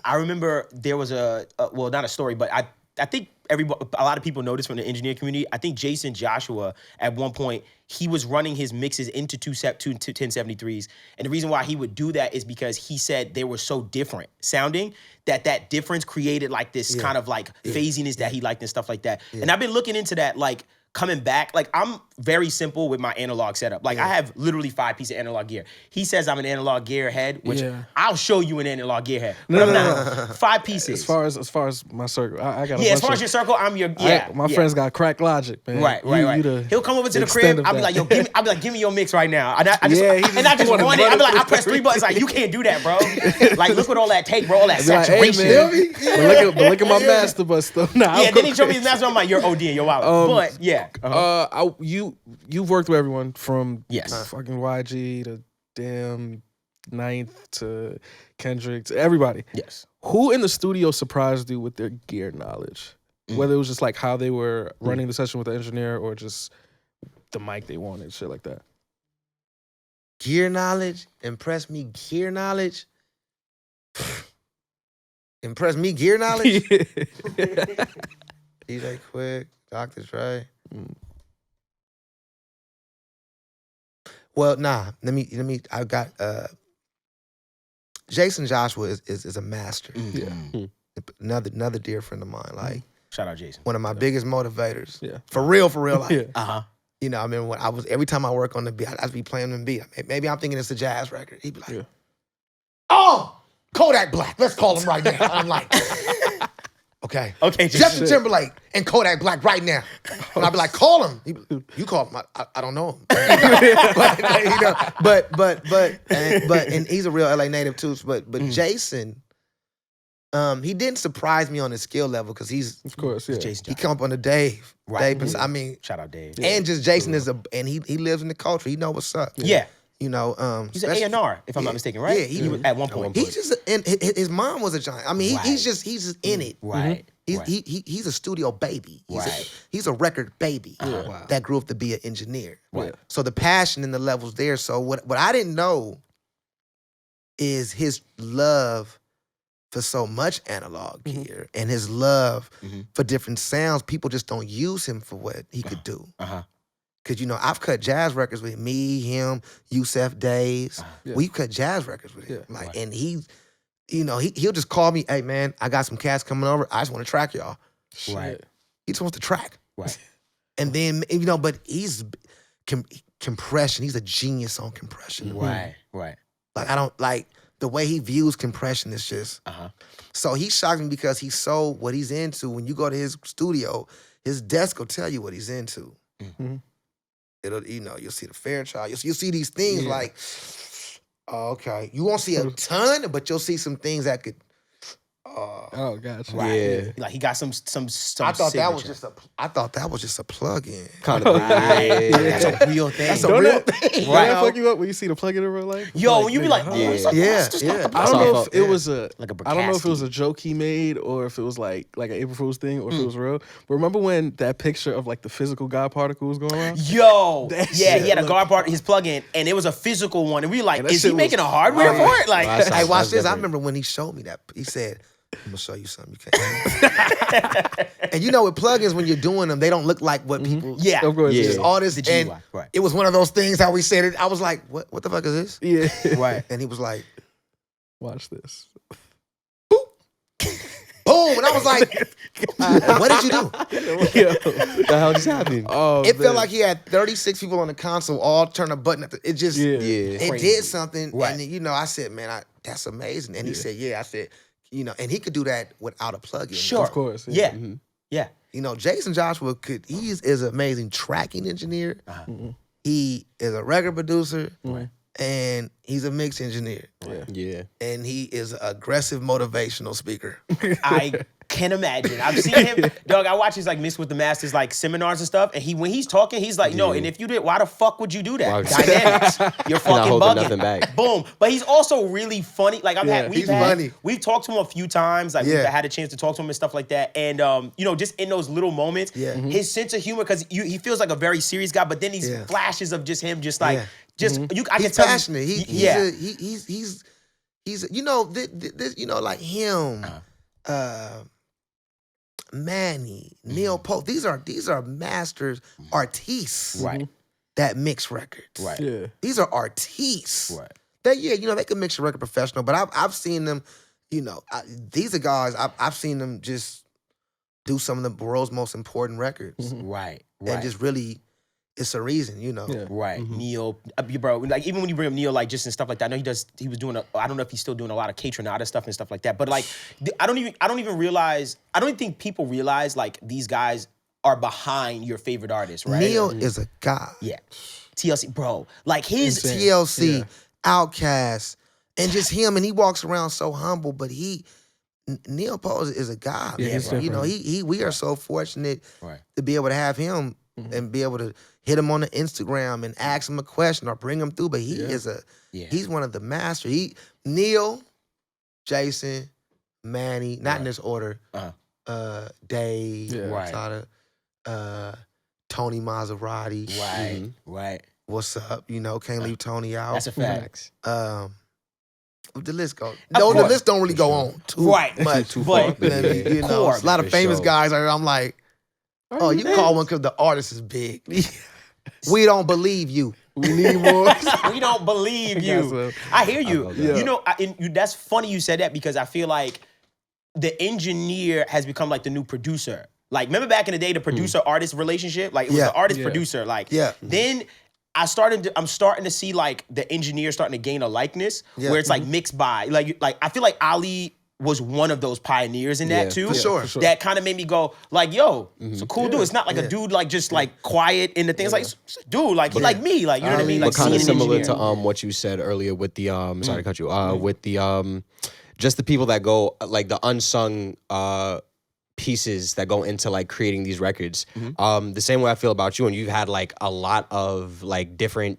I remember there was well, not a story, but I think a lot of people noticed from the engineer community. I think Jason Joshua, at one point, he was running his mixes into 1073s. And the reason why he would do that is because he said they were so different sounding that difference created like this kind of like phasiness that he liked and stuff like that. And I've been looking into that, like, coming back. Like, I'm very simple with my analog setup. Like, I have literally 5 pieces of analog gear. He says I'm an analog gear head, which I'll show you an analog gear head. No. 5 pieces. As far as my circle, I got. As far as your circle, I'm your my friends got crack logic, man. Right. He'll come over to the crib. I'll be like, yo, give me your mix right now. And I just wanna run it. I'll be like, I press 3 buttons. Like, you can't do that, bro. Like, look at all that take, bro. All that saturation. Like, hey, but look at my master bus stuff. Then he showed me his master. I'm like, you're OD and you're wild. But yeah. You've worked with everyone from Yes. fucking YG to damn Ninth to Kendrick to everybody. Yes. Who in the studio surprised you with their gear knowledge? Whether it was just like how they were running the session with the engineer or just the mic they wanted, shit like that. Gear knowledge, impress me gear knowledge. Impress me gear knowledge. DJ Quick, Dr. Dre. Well, nah. Let me. I got Jason Joshua is a master. Another dear friend of mine. Like, shout out Jason. One of my biggest motivators. Yeah. For real. Like, Yeah. I remember when every time I work on the beat, I'd be playing the beat. Maybe I'm thinking it's a jazz record. He'd be like, "Oh, Kodak Black. Let's call him right now." I'm like, Okay, Justin Timberlake and Kodak Black right now. And I'd be like, call him. You call him. I don't know him. But he's a real LA native too. But Jason, he didn't surprise me on his skill level because he's, of course, yeah. Jason he come up on the Dave. Right. Dave, I mean, shout out Dave. And just Jason and he lives in the culture. He know what's up. Yeah. You know, he's an A&R, if I'm not mistaken, right? Yeah, he was at one point. He's just his mom was a giant. I mean, he's just in it. Right. He's a studio baby. He's a record baby that grew up to be an engineer. Right. So the passion and the levels there. So what I didn't know is his love for so much analog gear and his love for different sounds. People just don't use him for what he could do. Because, you know, I've cut jazz records with me, him, Yusef Days. We've cut jazz records with him. And he's, you know, he'll just call me, hey, man, I got some cats coming over. I just want to track y'all. Right. He just wants to track. Right. And then, you know, but he's compression. He's a genius on compression. Right. Like, I don't, like, the way he views compression is just. So he shocked me because he's so what he's into. When you go to his studio, his desk will tell you what he's into. It'll, you know, you'll see the Fairchild. You'll see these things like, oh, okay. You won't see a ton, but you'll see some things that could, Oh, gotcha. Right. Yeah. Like he got some I thought that was signature. just a plug-in. Kind of. Right. That's a real thing. That's a Don't real that- thing. Don't that fuck you up when you see the plug in real life? Yo, when you be like, oh, Yeah. it's like, Yeah, that's just not yeah. the I don't know saw if it was a like a I don't know if it was Brakaski. a joke he made or if it was like an April Fool's thing or if it was real. But remember when that picture of like the physical God particle was going around? Yo, That yeah, shit he had a look- guard part, his plug-in, and it was a physical one. And we were like, that is he shit making was a hardware fire. for it? Like, Well, that's- Hey, watch that's this. I different. remember when he showed me that. He said, I'm gonna show you something you can't. And you know with plugins, when you're doing them, they don't look like what people. yeah. Of course. Yeah. Just all this. The And GUI, right. it was one of those things how we said it. I was like, what the fuck is this? Yeah. Right. And he was like, Watch this. boom. And I was like, what did you do? Yo. What the hell just happened? Oh, It man. felt like he had 36 people on the console all turn a button. It just, Yeah. Yeah. it Crazy. did something. Right. And, you know, I said, man, that's amazing. And he said, yeah. I said, you know, and he could do that without a plug-in. Sure. Of course. Yeah. Mhm. Yeah. You know, Jason Joshua he is an amazing tracking engineer. He is a record producer. Right. And he's a mix engineer. Yeah. And he is an aggressive motivational speaker. I can imagine. I've seen him, dog. I watch his like Mix with the Masters like seminars and stuff, and when he's talking, he's like, no. And if you did, why the fuck would you do that? Why- Dynamics, you're fucking holding bugging. nothing back. Boom. But he's also really funny. Like he's funny. We've talked to him a few times. Like we've Yeah. had a chance to talk to him and stuff like that. And you know, just in those little moments, Yeah. his sense of humor, because he feels like a very serious guy, but then these Yeah. flashes of just him, just like, Yeah. just I can He's tell. passionate. Yeah. He's you know, this, you know, like him, Manny, Neil Pope. These are masters, artistes Right. that mix records. Right. Yeah. These are artistes. Right. They can mix a record professional, but I've seen them, you know, these are guys, I've seen them just do some of the world's most important records. Right. And just really, it's a reason, you know. Yeah. Right, Neil, bro. Like even when you bring up Neil, like just and stuff like that. I know he was doing. I don't know if he's still doing a lot of K-Tronada stuff and stuff like that. But like, I don't even realize. I don't even think people realize like these guys are behind your favorite artists, right? Neil is a god. yeah, TLC, bro. Like his, Insane. TLC, Yeah. Outkast, and just him, and he walks around so humble, but Neil Pope is a god. Yeah, man. he's You know, different. we are so fortunate Right. to be able to have him and be able to hit him on the Instagram and ask him a question or bring him through. But he is he's one of the masters. Neil, Jason, Manny, not in this order. Dave, Yeah. Right. Sada, Tony Maserati. Right, right. What's up? You know, can't leave Tony out. That's a fact. The list goes. Of No, the course. list don't really go on too Right. much. Too But- far. But And, yeah. you know, Core, a lot of for famous sure. guys I'm like, oh, you call one because the artist is big. We don't believe you. We need more. We don't believe you. Gotcha. I hear you. I love that. You know, that's funny you said that because I feel like the engineer has become like the new producer. Like, remember back in the day, the producer-artist relationship? Like, it was Yeah. the artist-producer. Like, Yeah. then I'm starting to see like the engineer starting to gain a likeness Yeah. where it's like mixed by. Like I feel like Ali was one of those pioneers in that Yeah, too. for sure. for sure. That kind of made me go like, yo, it's a cool dude. It's not like a dude like just like quiet in the things. Like, it's a dude, like he like me. Like, you know what I mean? Like But kind of seeing an similar engineer. to what you said earlier with the sorry to cut you with the just the people that go like the unsung pieces that go into like creating these records. The same way I feel about you, and you've had like a lot of like different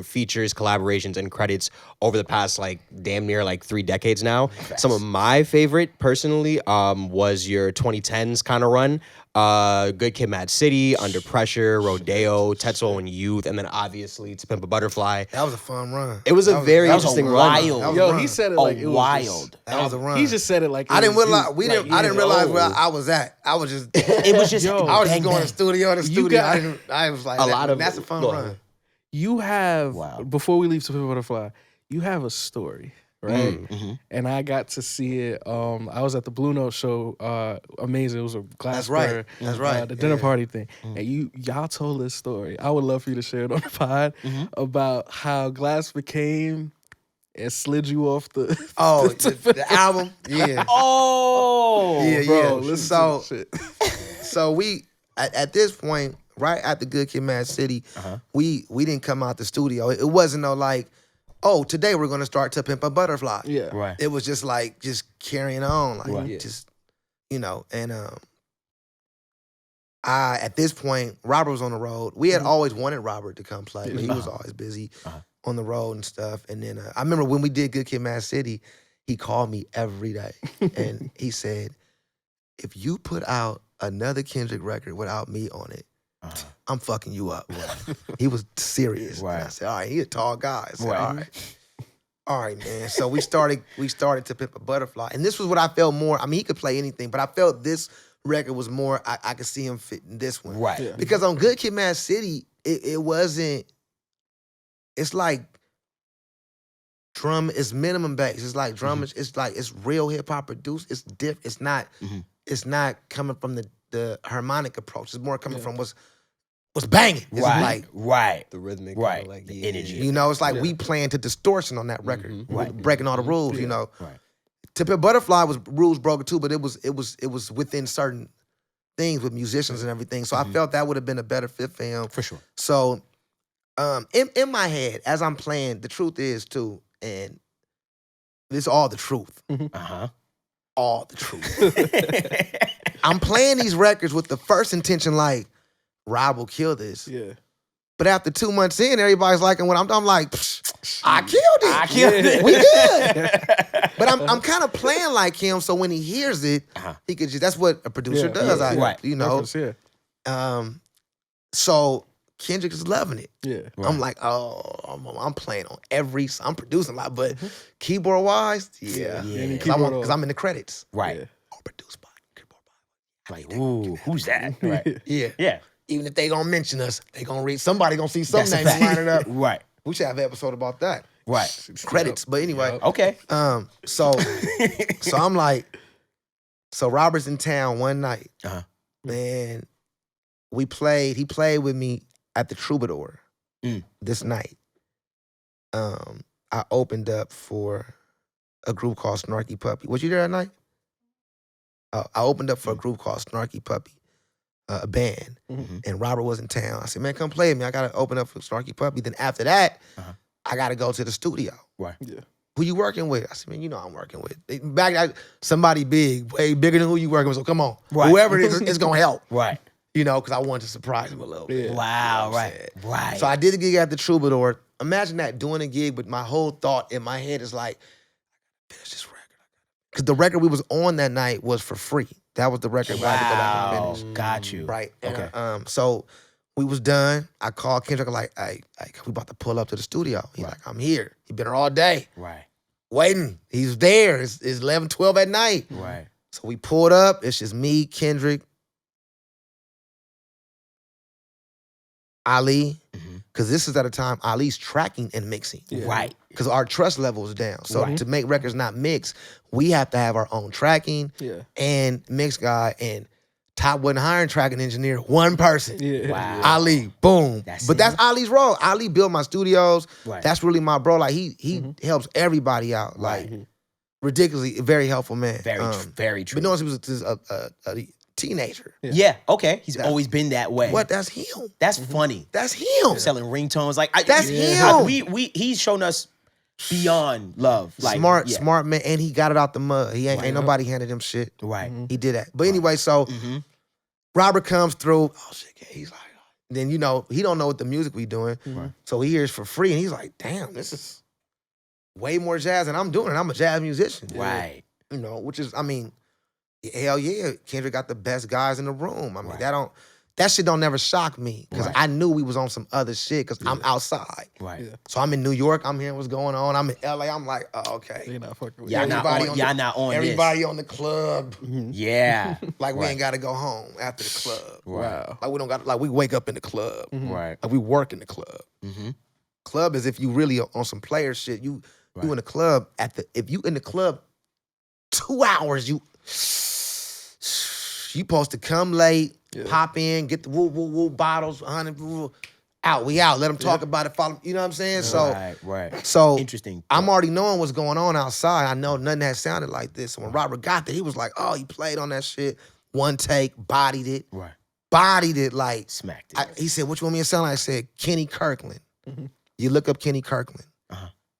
features, collaborations, and credits over the past like damn near like 3 decades now. Some of my favorite personally was your 2010s kind of run. Good Kid, Mad City, Under Pressure, Rodeo, Tetsuo and Youth, and then obviously To Pimp a Butterfly. That was a fun run. It was a very that was a interesting run. wild- That was Yo, a run. he said it like it was wild. That was a run. He just said it like I didn't it was- realize he was like, I didn't yeah, realize where oh. I was at. I was just It was just Yo. I was bang, just going bang. to studio to You studio. got- I was like, A lot of that's a fun go run. ahead. You have Wow. before we leave To Pimp a Butterfly, you have a story, right? Mm-hmm. And I got to see it. I was at the Blue Note show. Amazing. It was a Glasper. That's right. That's right. The dinner Yeah. party thing. Mm-hmm. And y'all told this story. I would love for you to share it on the pod Mm-hmm. about how Glasper came and slid you off the. Oh, the album? Yeah. Oh, Yeah, Bro, yeah. listen So, to this shit. so we, at this point, right after Good Kid, Mad City, we didn't come out the studio. It wasn't no like, oh, today we're gonna start To Pimp a Butterfly. Yeah. Right. It was just like just carrying on, like Right. just and I at this point Robert was on the road. We had always wanted Robert to come play, but he was always busy on the road and stuff. And then I remember when we did Good Kid, Mad City, he called me every day and he said, "If you put out another Kendrick record without me on it, I'm fucking you up." He was serious. Right. And I said, all right, he a tall guy. I said, Right. all right, man. So we started To Pimp a Butterfly. And this was what I felt more, I mean, he could play anything, but I felt this record was more, I could see him fitting this one. Right. Yeah. Because on Good Kid, Mad City, it wasn't, it's like it's minimum bass. It's like drum, it's like, it's real hip hop produced. It's it's not coming from the harmonic approach. It's more coming from what's banging. It's like, The rhythmic, Right. like The energy. you know, it's like we playing to distortion on that record, breaking all the rules. You know, Right. To Pimp Butterfly was rules broken too, but it was within certain things with musicians and everything. So I felt that would have been a better fit for him. For sure. So, in my head, as I'm playing, the truth is too, and this is all the truth, all the truth. I'm playing these records with the first intention, like Rob will kill this. Yeah. But after 2 months in, everybody's liking what I'm like, I killed it. I killed it. We good. But I'm kind of playing like him, so when he hears it, he could just, that's what a producer does. Right. You know. Reference, yeah. So Kendrick is loving it. Yeah. I'm like, oh, I'm playing on I'm producing a lot, but keyboard wise, yeah. Yeah. Because I'm in the credits. Right. Yeah. All produced by keyboard by. Like, ooh, who's that? Right. Yeah. Yeah. Even if they gonna mention us, they gonna read, somebody gonna see some That's a names fact. lining up. Right. We should have an episode about that. Right. Credits. But anyway, Okay. so I'm like, so Robert's in town one night. Man, he played with me at the Troubadour this night. I opened up for a group called Snarky Puppy. Was you there that night? I opened up for a group called Snarky Puppy, a band, and Robert was in town. I said, man, come play with me. I got to open up for Snarky Puppy. Then after that, I got to go to the studio. Right. Yeah. Who you working with? I said, man, you know I'm working with. Somebody big, way bigger than who you working with, so come on. Right. Whoever it is, it's going to help. Right. You know, because I wanted to surprise him a little bit. Yeah. Wow. You know what I'm Right. saying? Right. So I did a gig at the Troubadour. Imagine that, doing a gig, but my whole thought in my head is like, finish this record. Because the record we was on that night was for free. That was the record I had to go back and finish. Got you. Right. Okay. And, so we was done. I called Kendrick, like, hey, we about to pull up to the studio. He's like, I'm here. He been here all day. Right. Waiting. He's there. It's 11, 12 at night. Right. So we pulled up. It's just me, Kendrick, Ali, because this is at a time Ali's tracking and mixing. Yeah. Right. Because our trust level is down. So to make records not mix, we have to have our own tracking and mix guy, and Top wasn't hiring tracking engineer, one person. Yeah. Wow. Ali, boom. That's But it. that's Ali's role. Ali built my studios. Right. That's really my bro. Like he helps everybody out. Like ridiculously, very helpful man. Very true. But no, he was a teenager. Yeah. Okay. He's always been that way. What? That's him. That's funny. That's him. Selling ringtones, like That's him. He's shown us beyond love. Like Smart man, and he got it out the mud. He ain't nobody handed him shit. Right. He did that. But anyway, so Robert comes through. Oh shit, he's like, then you know he don't know what the music we doing, so he hears for free, and he's like, damn, this is way more jazz than I'm doing, and I'm a jazz musician. Right. You know, which is, I mean, hell yeah, Kendrick got the best guys in the room. I mean, that shit don't never shock me, because I knew we was on some other shit, because I'm outside. Right. Yeah. So I'm in New York, I'm hearing what's going on. I'm in LA, I'm like, oh, okay. They not fucking with Y'all you. not on Everybody on the club. this. Yeah. Like we ain't gotta go home after the club. Wow. Like we don't got, like we wake up in the club. Right. Like we work in the club. Club is if you really on some player shit. You in the club if you in the club 2 hours, you supposed to come late, pop in, get the woo bottles, 100 out. We out. Let them talk about it. Follow. You know what I'm saying? So Right. So Interesting. I'm already knowing what's going on outside. I know nothing has sounded like this. So when Robert got there, he was like, oh, he played on that shit. One take, bodied it. Right. Bodied it like. Smacked it. He said, what you want me to sound like? I said, Kenny Kirkland. You look up Kenny Kirkland.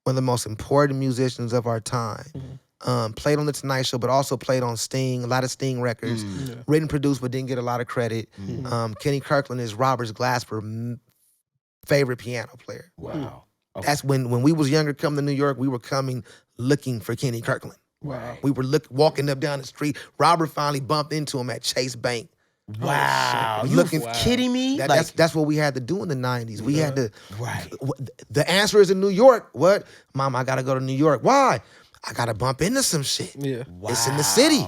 one of the most important musicians of our time. Played on the Tonight Show, but also played on Sting, a lot of Sting records. Written, produced, but didn't get a lot of credit. Kenny Kirkland is Robert's Glasper favorite piano player. Wow. Okay. That's when we was younger, coming to New York, we were coming looking for Kenny Kirkland. Wow. We were walking up down the street. Robert finally bumped into him at Chase Bank. Wow. You Looking- kidding me? That's what we had to do in the 90s. We had to, Right. the answer is in New York. What? Mom, I gotta go to New York. Why? I gotta bump into some shit. Yeah. It's in the city.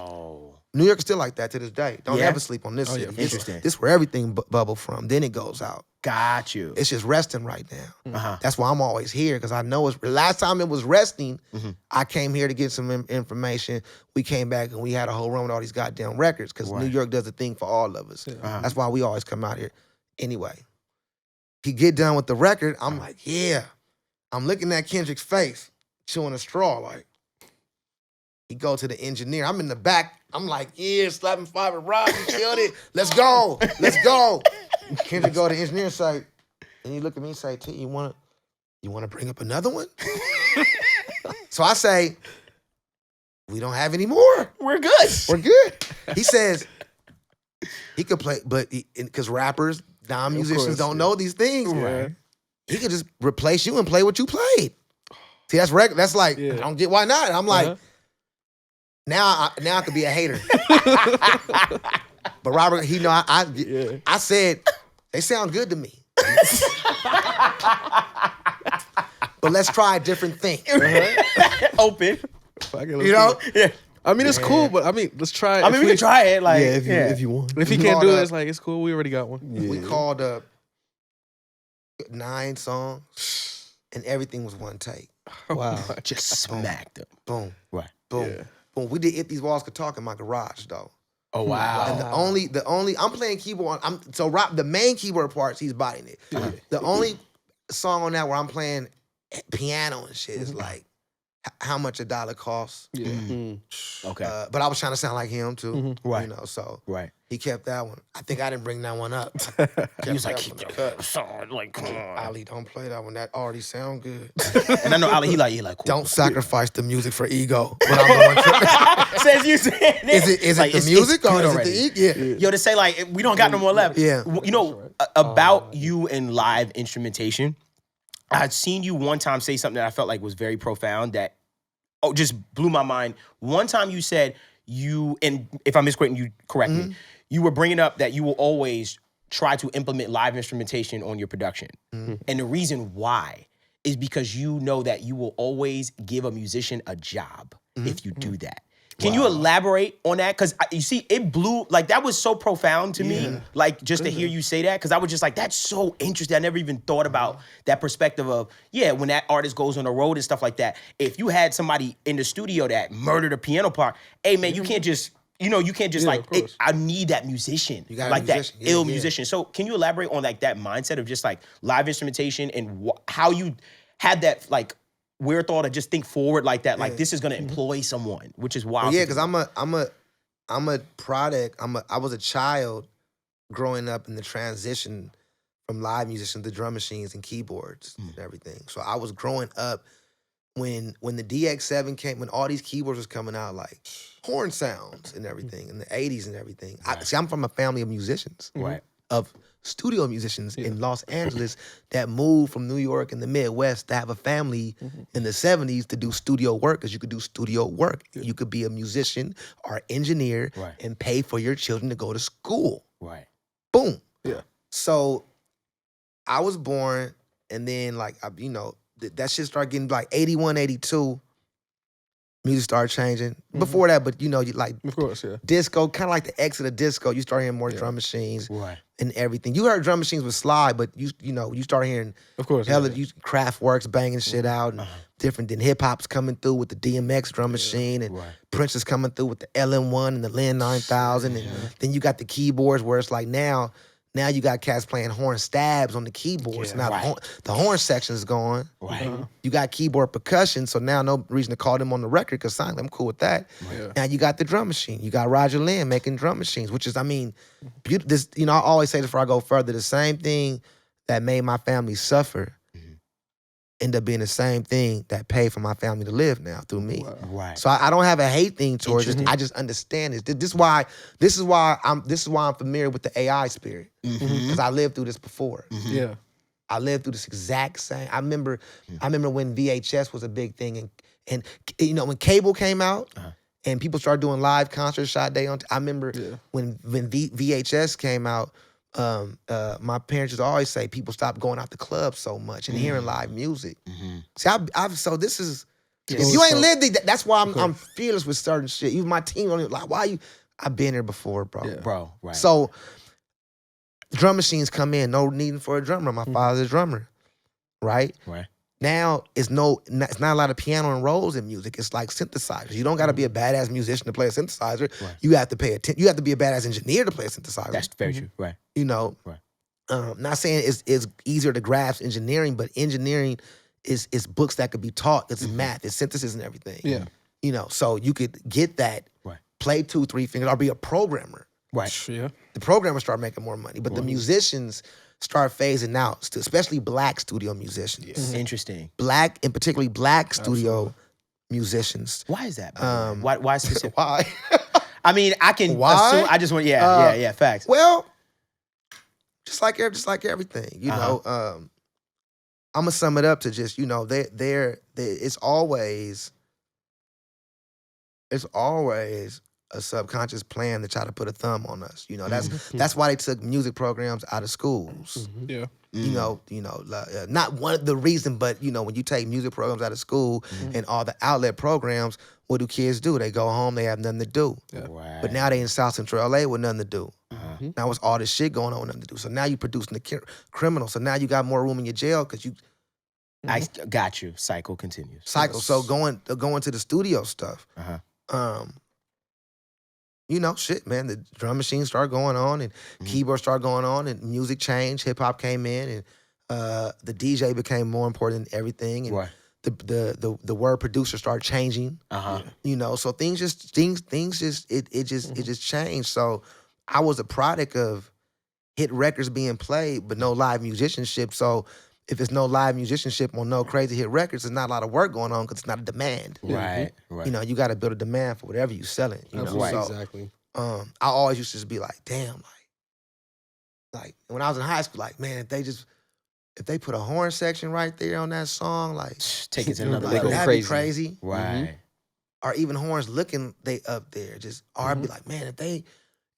New York's still like that to this day. Don't Yeah? ever sleep on this city. yeah, interesting. This where everything bubble from. Then it goes out. Got you. It's just resting right now. Uh-huh. That's why I'm always here, because I know it's last time it was resting. I came here to get some information. We came back and we had a whole run with all these goddamn records, because New York does a thing for all of us. That's why we always come out here. Anyway, he get done with the record. I'm like, yeah. I'm looking at Kendrick's face, chewing a straw. Like, he go to the engineer. I'm in the back. I'm like, yeah, slapping five and Rob, you killed it. Let's go. Let's go. Kendrick go to the engineer and say, and he look at me and say, T, you wanna bring up another one? So I say, we don't have any more. We're good. We're good. He says he could play, but because rappers, non-musicians don't know these things. Right. He could just replace you and play what you played. See, that's regular. That's like, I don't get why not. I'm like, now I could be a hater. But Robert, he know I said, they sound good to me. But let's try a different thing. Open. You know? Yeah. I mean, it's cool, but I mean, let's try it. I mean, we can try it. Like, if you want. If he can't do it, it's like, it's cool. We already got one. We called up 9 songs, and everything was one take. Wow. Just smacked them. Boom. Right. Boom. Yeah. Boom. We did If These Walls Could Talk in my garage, though. Oh, wow. And the only I'm playing keyboard. The main keyboard parts, he's biting it. The only song on that where I'm playing piano and shit is like How Much a Dollar Costs. Yeah. Okay. But I was trying to sound like him too. Right. You know, so Right. he kept that one. I think I didn't bring that one up. He was like, Kept keep that one. your song. Like, come on. Ali, don't play that one. That already sound good. And I know Ali, he like, cool. Don't sacrifice the music for ego. But I'm the one trying- Says you saying it. Is Like, it it's the music good or is already. it the ego? Yeah. Yo, to say like, we don't got no more left. Yeah. You know, about you and live instrumentation, I had seen you one time say something that I felt like was very profound that just blew my mind. One time you said and if I'm misquoting you, correct me, you were bringing up that you will always try to implement live instrumentation on your production. And the reason why is because you know that you will always give a musician a job if you do that. Can you elaborate on that? Because you see, it blew, like that was so profound to me, like just to hear you say that, because I was just like, that's so interesting. I never even thought about that perspective of, when that artist goes on the road and stuff like that, if you had somebody in the studio that murdered a piano part, hey man, you can't just, like, I need that musician, You got a like musician. that ill musician. So can you elaborate on like that mindset of just like live instrumentation and how you had that like weird thought to just think forward like that, like this is gonna employ someone, which is wild. Yeah, because I'm a product. I was a child growing up in the transition from live musicians to drum machines and keyboards and everything. So I was growing up when the DX7 came, when all these keyboards was coming out, like horn sounds and everything in the 80s and everything. I'm from a family of musicians, Right. of studio musicians in Los Angeles that moved from New York and the Midwest to have a family in the 70s to do studio work, because you could do studio work. You could be a musician or engineer and pay for your children to go to school. Right. Boom. Yeah. So I was born, and then like, that shit started getting like 81, 82. Music started changing. Before that, but like Of course, yeah. disco, kind of like the exit of disco. You start hearing more drum machines Right. and everything. You heard drum machines with slide, but you start hearing Of course. hella yeah. Kraftwerks banging shit out, and different than hip hop's coming through with the DMX drum machine, and Prince is coming through with the LM1 and the Lin 9000, and then you got the keyboards where it's like now you got cats playing horn stabs on the keyboards. Now the horn section is gone. Right. You got keyboard percussion, so now no reason to call them on the record, because I'm cool with that. Yeah. Now you got the drum machine. You got Roger Lynn making drum machines, which is, beautiful. This, I always say this before I go further, the same thing that made my family suffer end up being the same thing that paid for my family to live now through me. Right. So I don't have a hate thing towards it. I just understand this. This is why I'm familiar with the AI spirit. Because I lived through this before. Yeah. I lived through this exact same. I remember when VHS was a big thing, and you know when cable came out, and people started doing live concerts, shot day on. I remember when VHS came out. My parents used to always say people stopped going out to clubs so much and hearing live music. See, so this is if you ain't lived it, that's why I'm fearless with certain shit. Even my team on it, like why you? I've been here before, bro. Yeah. Bro, right. So drum machines come in, no need for a drummer. My father's a drummer, right? Right. Now it's not a lot of piano and rolls in music. It's like synthesizers. You don't got to be a badass musician to play a synthesizer. Right. You have to pay attention. You have to be a badass engineer to play a synthesizer. That's very true. Right. You know. Right. Not saying it's easier to grasp engineering, but engineering is books that could be taught. It's math. It's synthesis and everything. Yeah. You know, so you could get that. Right. Play 2-3 fingers or be a programmer. Right. Yeah. The programmers start making more money, but the musicians start phasing out, especially black studio musicians. Interesting. Black, and particularly black studio musicians. Why is that? Why specific? Why? I mean, I can Why? assume. I just want. Yeah. Facts. Well, just like everything, you know. I'm gonna sum it up to just it's always a subconscious plan to try to put a thumb on us. You know, that's why they took music programs out of schools. Yeah. You know, not one of the reason, but you know, when you take music programs out of school and all the outlet programs, what do kids do? They go home, they have nothing to do. Yeah. Right. But now they in South Central LA with nothing to do. Now it's all this shit going on with nothing to do. So now you producing the criminal. So now you got more room in your jail because you I got you. Cycle continues. cycle. So going to the studio stuff. You know, shit, man. The drum machines start going on, and keyboards start going on, and music changed. Hip hop came in, and the DJ became more important than everything. And Right. the word producer started changing. You know, so things just changed. So I was a product of hit records being played, but no live musicianship. So if it's no live musicianship on no crazy hit records, there's not a lot of work going on because it's not a demand. Right. Right. You know, you got to build a demand for whatever you're selling. You know, Right. so, Exactly. I always used to just be like, damn, like when I was in high school, like, man, if they put a horn section right there on that song, like, Take it to another like level. that'd be crazy. Right. Or even horns looking, they up there. Or I'd be like, man,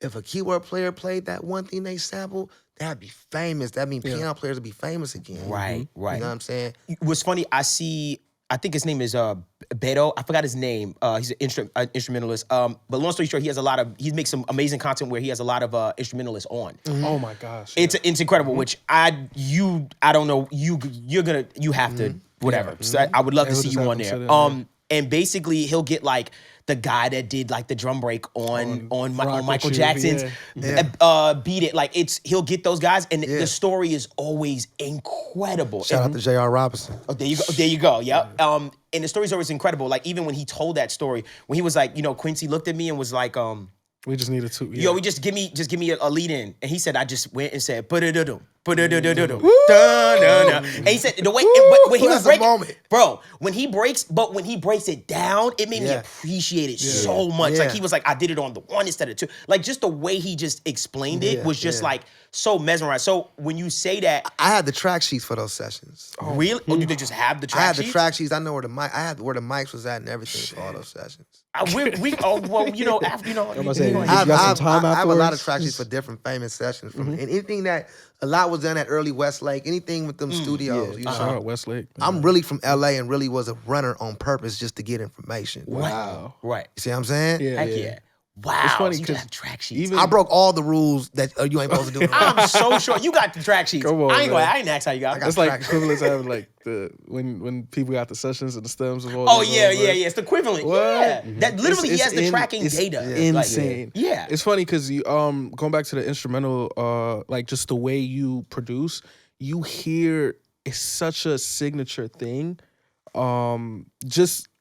if a keyboard player played that one thing they sampled, that'd be famous. That mean piano players would be famous again. Right. Right. You know what I'm saying? What's funny, I think his name is Beto. I forgot his name. He's an instrumentalist. But long story short, he makes some amazing content where he has a lot of instrumentalists on. Oh my gosh. It's incredible. Which I don't know. You have to whatever. So I would love to see you on there. And basically he'll get like the guy that did like the drum break on Michael Jackson's Beat It. Like he'll get those guys, and the story is always incredible. Shout out to J.R. Robinson. Oh, there you go. Yep. And the story's always incredible. Like even when he told that story, when he was like, Quincy looked at me and was like, we just needed to. Yo, just give me a lead in. And he said, I just went and said, and he said the way when he was breaking, bro, when he breaks it down, it made me appreciate it so much. Like he was like, I did it on the one instead of two. Like just the way he just explained it was just like so mesmerized. So when you say that, I had the track sheets for those sessions. Oh, really? Or did they just have the track sheets? I had the track sheets. I know where the mics was at and everything for all those sessions. After I have a lot of track sheets for different famous sessions and anything that a lot was done at early Westlake, anything with them studios. Shout out Westlake. I'm really from LA and really was a runner on purpose just to get information. Wow. Right. You see what I'm saying? Yeah. Wow. It's funny because track sheets. even I broke all the rules that you ain't supposed to do. I'm so sure you got the track sheets. Come on, I ain't ask how you got them. it's like equivalent to having like when people got the sessions and the stems of all. Oh yeah. It's the equivalent. What? Yeah. That literally he has the tracking data. Insane. Yeah. It's funny because you going back to the instrumental, like just the way you produce, you hear it's such a signature thing.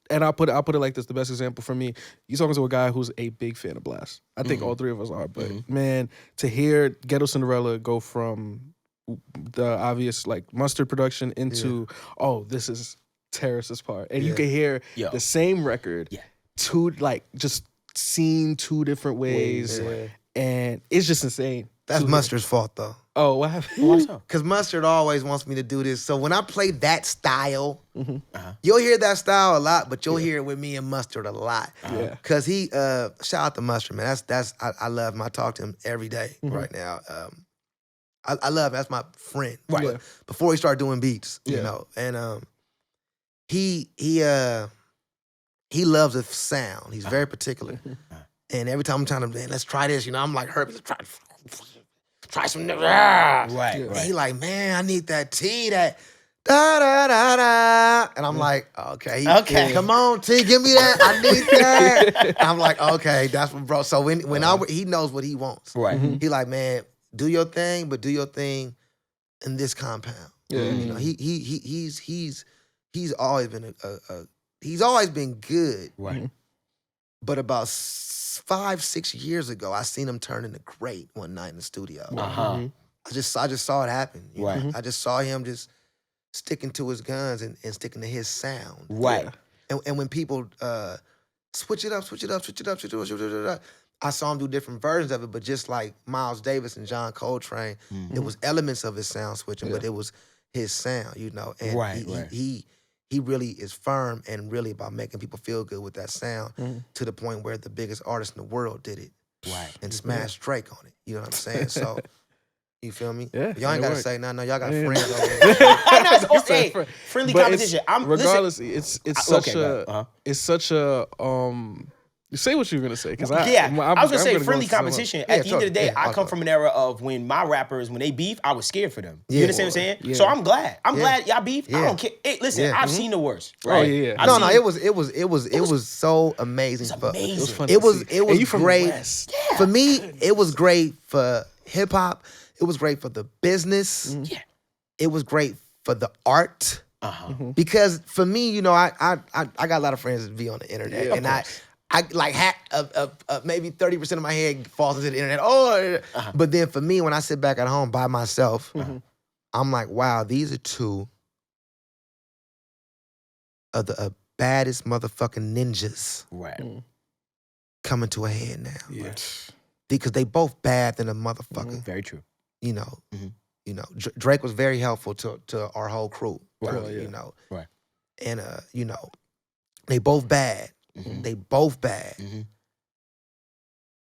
And I'll put it like this: the best example for me, you talking to a guy who's a big fan of Blast. I think all three of us are, but man, to hear Ghetto Cinderella go from the obvious like Mustard production into this is Terrace's part, and you can hear the same record, two like just seen two different ways, and it's just insane. That's Mustard's fault though. Oh, what happened? Because Mustard always wants me to do this. So when I play that style, you'll hear that style a lot, but you'll hear it with me and Mustard a lot. Because he, shout out to Mustard, man. I love him. I talk to him every day right now. I love him. That's my friend. Right. But before he started doing beats, you know. And he loves the sound. He's very particular. And every time I'm trying to, man, let's try this, you know, I'm like, Herbie, let's try some. Right. And he like, man, I need that T, that da da da da. And I'm like, okay, come on, T, give me that. I need that. And I'm like, okay, that's what, bro. So when he knows what he wants. Right. He like, man, do your thing, but do your thing in this compound. Yeah. You know, he's always been he's always been good. Right. But about 5-6 years ago, I seen him turn into great one night in the studio. I just saw it happen. You know? I just saw him just sticking to his guns and sticking to his sound. Right. And when people switch it up, I saw him do different versions of it, but just like Miles Davis and John Coltrane, it was elements of his sound switching, but it was his sound, you know. And he really is firm and really about making people feel good with that sound to the point where the biggest artist in the world did it. Right. And smashed Drake on it. You know what I'm saying? So, you feel me? Yeah. Y'all ain't got to say nothing. No, y'all got friends over there. Friendly competition. Regardless, it's such a say what you were gonna say, because I was gonna say friendly competition. At the end of the day, I come from an era of when my rappers, when they beef, I was scared for them. You understand what I'm saying? Yeah. So I'm glad. I'm glad y'all beef. I don't care. Hey, listen, I've seen the worst. Right? It was so amazing. It was fun. It was great. For me, it was great for hip hop. It was great for the business. Yeah. It was great for the art. Because for me, you know, I got a lot of friends that be on the internet, and I like maybe 30% of my head falls into the internet. But then for me, when I sit back at home by myself, I'm like, wow, these are two of the baddest motherfucking ninjas coming to a head now. Yeah. Because they both bad than a motherfucker. Very true. You know, Drake was very helpful to our whole crew. Really, you know. Right. And you know, they both bad. They both bad.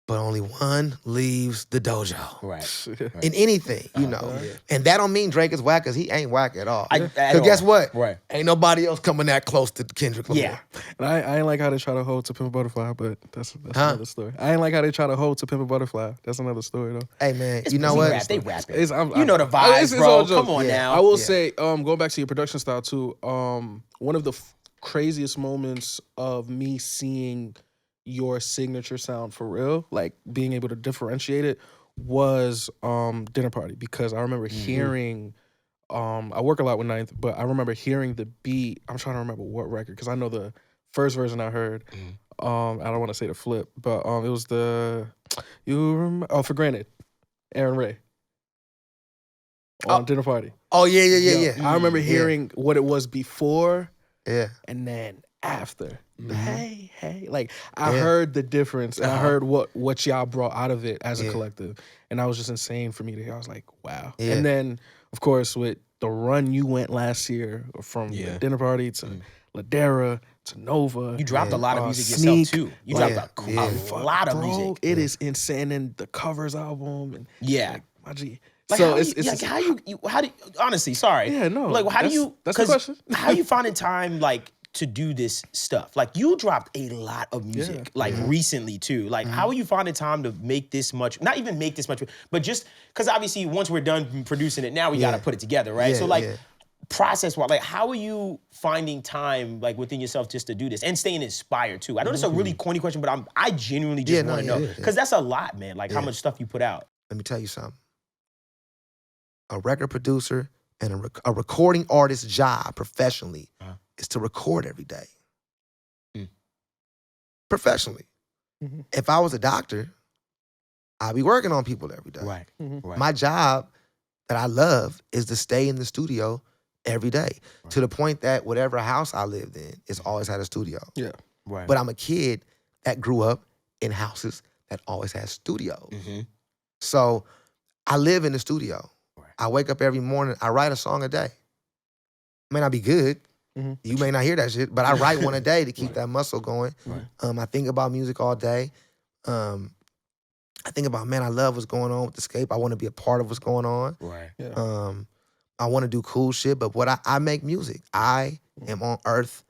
But only one leaves the dojo. Right. In anything, you know. And that don't mean Drake is whack, because he ain't whack at all. Because guess what? Right. Ain't nobody else coming that close to Kendrick Lamar. Yeah. And I ain't like how they try to hold to Pimp a Butterfly, but that's another story. I ain't like how they try to hold to Pimp a Butterfly. That's another story, though. Hey, man, you know what? They rap it. You know the vibes, bro. Come on now. I will say, going back to your production style, too, one of the craziest moments of me seeing your signature sound for real, like being able to differentiate it, was Dinner Party. Because I remember hearing, I work a lot with Ninth, but I remember hearing the beat. I'm trying to remember what record, because I know the first version I heard. I don't want to say the flip, but it was For Granted, Aaron Ray on Dinner Party. Oh, yeah. I remember hearing what it was before. Yeah. And then after. Hey. Like, I heard the difference, and I heard what y'all brought out of it as a collective. And that was just insane for me to hear. I was like, wow. Yeah. And then, of course, with the run you went last year, from the Dinner Party to Ladera to Nova. You dropped a lot of music yourself, too. You dropped a lot of music. It is insane. And the Covers album. And like, my G. Like, so how do you honestly, sorry. Yeah, no. Like, how do you, that's the question. How you finding time, like, to do this stuff? Like, you dropped a lot of music, recently, too. Like, how are you finding time to make this much, not even make this much, but just, because obviously, once we're done producing it, now we got to put it together, right? So, like, process-wise, like, how are you finding time, like, within yourself just to do this and staying inspired, too? I know this is a really corny question, but I genuinely just want to know. Because that's a lot, man, like, how much stuff you put out. Let me tell you something. A record producer and a recording artist's job professionally is to record every day. Professionally. If I was a doctor, I'd be working on people every day. Right. My job that I love is to stay in the studio every day, to the point that whatever house I lived in, it's always had a studio. Yeah. Right. But I'm a kid that grew up in houses that always had studios. So I live in the studio. I wake up every morning, I write a song a day. May not be good. You may not hear that shit, but I write one a day to keep that muscle going. I think about music all day. I think about, man, I love what's going on with Escape. I want to be a part of what's going on. Right. Yeah. I want to do cool shit, but I make music. I am on earth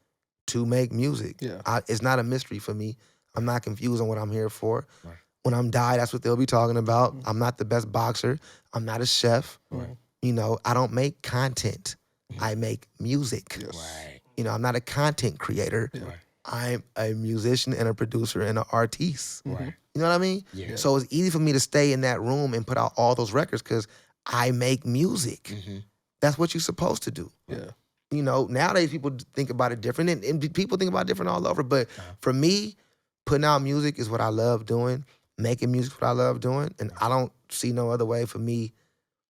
to make music. Yeah. It's not a mystery for me. I'm not confused on what I'm here for. Right. When I'm die, that's what they'll be talking about. I'm not the best boxer. I'm not a chef. Right. You know, I don't make content. I make music. Yes. Right. You know, I'm not a content creator. Yeah. I'm a musician and a producer and an artiste. Right. You know what I mean? Yeah. So it's easy for me to stay in that room and put out all those records because I make music. That's what you're supposed to do. Yeah. You know, nowadays people think about it different, and people think about it different all over. But for me, putting out music is what I love doing. Making music is what I love doing. And I don't see no other way for me,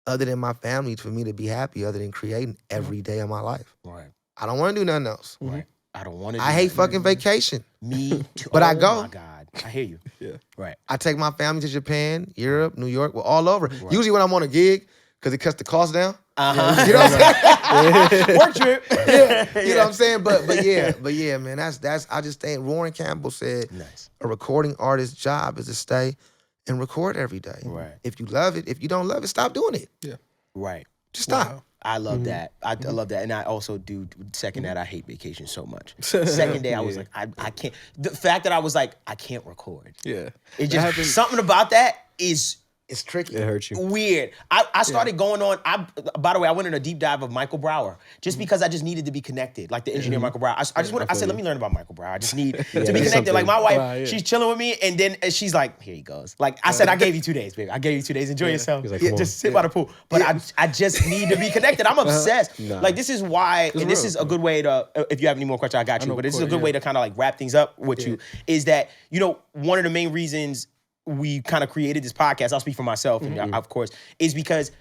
other than my family, for me to be happy, other than creating every day of my life. Right. I don't want to do nothing else. Right. I don't want to. I hate fucking vacation. Me too. But I Oh go. my God. I hear you. Yeah. Right. I take my family to Japan, Europe, New York, well, all over. Usually when I'm on a gig, because it cuts the cost down. You know what I'm saying? Work trip. You know what I'm saying? But yeah, man, that's I just think Warren Campbell said Nice. a recording artist's job is to stay and record every day. Right. If you love it, if you don't love it, stop doing it. Yeah. Right. Just stop. Wow. I love that. I love that. And I also do second that. I hate vacation so much. Second day, I was like, I can't. The fact that I was like, I can't record. Yeah. It just, something about that is It's tricky. It hurts you. weird. I started going on. By the way, I went on a deep dive of Michael Brower just because I just needed to be connected, like the engineer Michael Brower. I said, let me learn about Michael Brower. I just need to be connected. Like my wife, she's chilling with me, and then she's like, here he goes. Like I said, I gave you 2 days, baby. I gave you 2 days. Enjoy yourself. He's like, come on. Just sit by the pool. But I just need to be connected. I'm obsessed. Like this is why, and this is a good way to. If you have any more questions, I got you. But this is a good way to kind of like wrap things up with you. Is that one of the main reasons we kind of created this podcast, I'll speak for myself, and of course, is because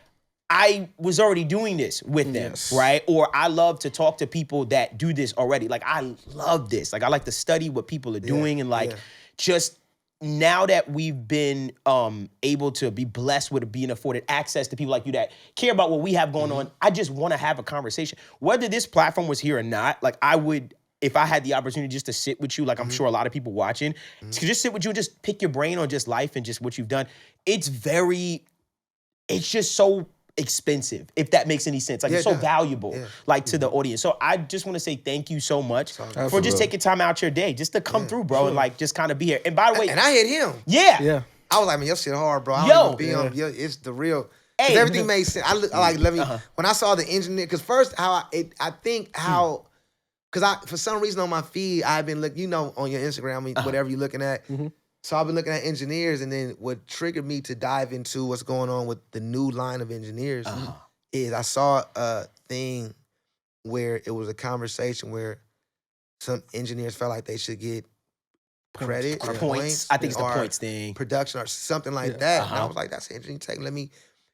I was already doing this with them, right? Or I love to talk to people that do this already. Like, I love this. Like, I like to study what people are doing, and like, just now that we've been able to be blessed with being afforded access to people like you that care about what we have going on, I just want to have a conversation. Whether this platform was here or not, like, I would, if I had the opportunity just to sit with you, like I'm sure a lot of people watching, to just sit with you and just pick your brain on just life and just what you've done, it's just so expensive, if that makes any sense. Like, it's so valuable, like, to the audience. So I just want to say thank you so much for just taking time out your day just to come through, bro, and like just kind of be here. And by the way, And I hit him. Yeah. I was like, man, your shit hard, bro. I don't even be on. It's the real. 'Cause everything made sense. When I saw the engineer, because first because for some reason on my feed, I've been looking, on your Instagram, whatever you're looking at. So I've been looking at engineers, and then what triggered me to dive into what's going on with the new line of engineers is I saw a thing where it was a conversation where some engineers felt like they should get credit or points. I think it's the or points thing. production or something like that. And I was like, that's an interesting take. Let me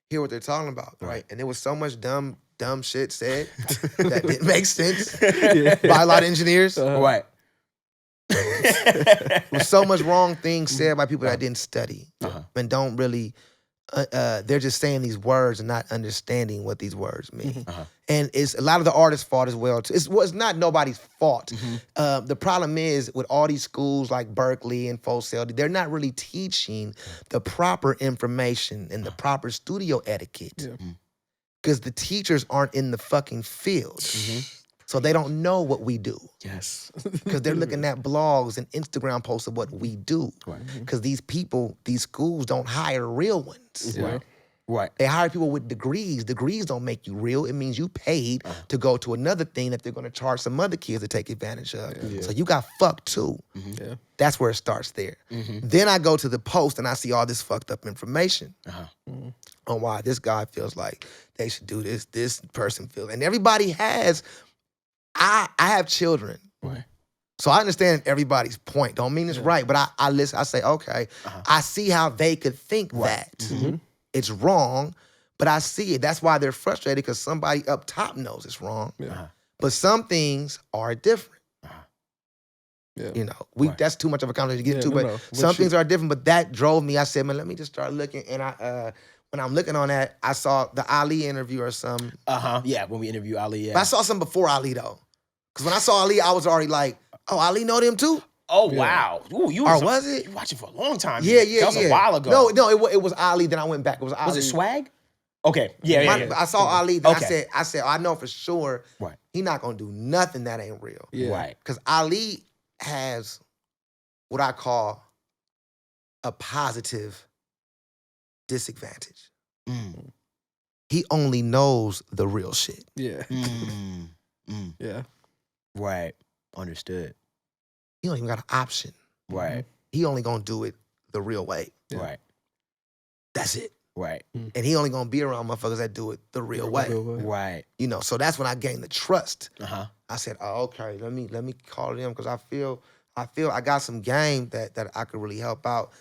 hear what they're talking about, right? And there was so much dumb shit said that didn't make sense by a lot of engineers. Right. There was so much wrong things said by people that didn't study and don't really, they're just saying these words and not understanding what these words mean. And it's a lot of the artists' fault as well. It's not nobody's fault. The problem is with all these schools like Berkeley and Full Sail, they're not really teaching the proper information and the proper studio etiquette. Because the teachers aren't in the fucking field. So they don't know what we do. Yes. Because they're looking at blogs and Instagram posts of what we do. Because these schools don't hire real ones. Right. They hire people with degrees. Degrees don't make you real. It means you paid to go to another thing that they're going to charge some other kids to take advantage of. So you got fucked too. That's where it starts there. Then I go to the post and I see all this fucked up information on why this guy feels like they should do this. This person feels, and everybody has. I have children. So I understand everybody's point. Don't mean it's right, but I listen. I say, okay, I see how they could think that. It's wrong, But I see it. That's why they're frustrated, because somebody up top knows it's wrong. Yeah. But some things are different. Yeah. You know, that's too much of a conversation to get into. But But some things are different. But that drove me. I said, man, let me just start looking. And when I'm looking on that, I saw the Ali interview or something. Yeah, when we interview Ali. Yeah. But I saw something before Ali though, because when I saw Ali, I was already like, oh, Ali know them too. Oh wow! Ooh, you was it? You watching for a long time? Yeah. That was a while ago. No, it was Ali. Then I went back. It was Ali. Was it Swag? Okay. Yeah. I saw Ali. Then Okay. I said, I know for sure. Right. He not gonna do nothing that ain't real. Yeah. Right. Because Ali has what I call a positive disadvantage. He only knows the real shit. Yeah. Yeah. Right. Understood. He don't even got an option. Right. He only gonna do it the real way. Yeah. Right. That's it. Right. And he only gonna be around motherfuckers that do it the real way. Right. You know, so that's when I gained the trust. I said, oh, okay, let me call him, because I feel I got some game that I could really help out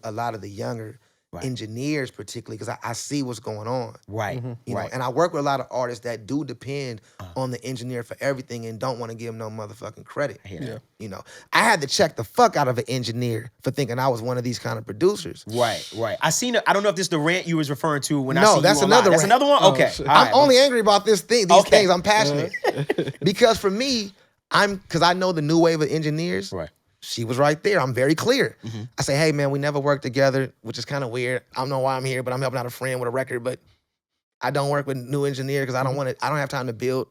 a lot of the younger engineers, particularly, because I see what's going on. Right. You know, and I work with a lot of artists that do depend on the engineer for everything and don't want to give him no motherfucking credit. Yeah. You know, I had to check the fuck out of an engineer for thinking I was one of these kind of producers. Right. I seen it. I don't know if this is the rant you was referring to when I No, see that's you online. another That's rant. another one? Oh, Okay. shit. All I'm right. only angry about these things. Okay. Things I'm passionate. Because for me, because I know the new wave of engineers. Right. She was right there. I'm very clear. I say, hey man, we never worked together, which is kind of weird. I don't know why I'm here, but I'm helping out a friend with a record. But I don't work with new engineer because I don't want to. I don't have time to build.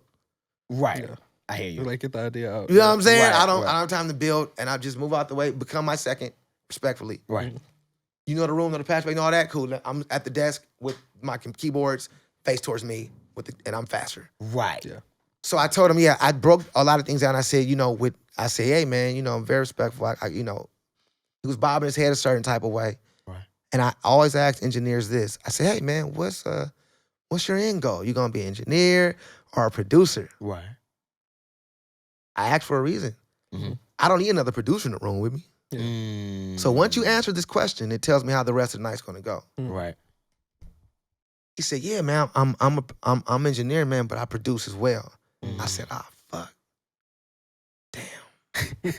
Right. Yeah. I hear you. Like, get the idea out. You know what I'm saying? Right, I don't have time to build, and I just move out the way, become my second, respectfully. Right. You know the room, know the patchway, and all that. Cool. I'm at the desk with my keyboards, face towards me, and I'm faster. Right. Yeah. So I told him, yeah, I broke a lot of things down. I said, I say, hey man, I'm very respectful. He was bobbing his head a certain type of way. Right. And I always ask engineers this. I say, hey man, what's your end goal? You gonna be an engineer or a producer? Right. I ask for a reason. I don't need another producer in the room with me. Yeah. So once you answer this question, it tells me how the rest of the night's gonna go. Right. He said, yeah, man, I'm engineer, man, but I produce as well. I said, fuck. Damn.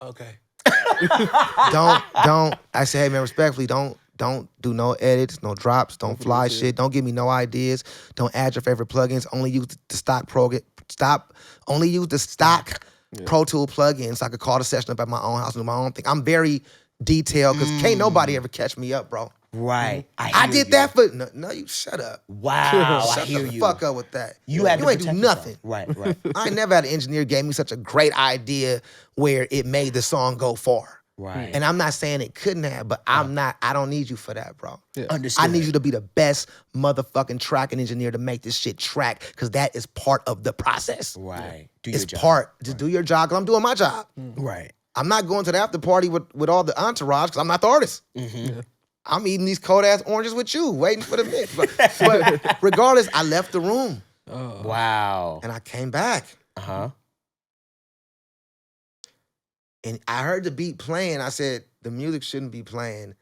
Okay. don't. I said, hey man, respectfully, don't do no edits, no drops, don't fly shit. Don't give me no ideas. Don't add your favorite plugins. Only use the stock program. Only use the stock Pro Tool plugins so I could call the session up at my own house and do my own thing. I'm very detailed because can't nobody ever catch me up, bro. Right. I did that for no. You shut up. Wow. I Shut hear the you. fuck up with that. You had to ain't do protect nothing. yourself. Right. I never had an engineer gave me such a great idea where it made the song go far. Right. And I'm not saying it couldn't have, but I don't need you for that, bro. Yeah. Understood. I need you to be the best motherfucking tracking engineer to make this shit track, because that is part of the process. Right. Do your It's job. part. Just do your job, because I'm doing my job. Right. I'm not going to the after party with all the entourage, because I'm not the artist. I'm eating these cold ass oranges with you, waiting for the mix. But regardless, I left the room Wow. and I came back. And I heard the beat playing. I said, the music shouldn't be playing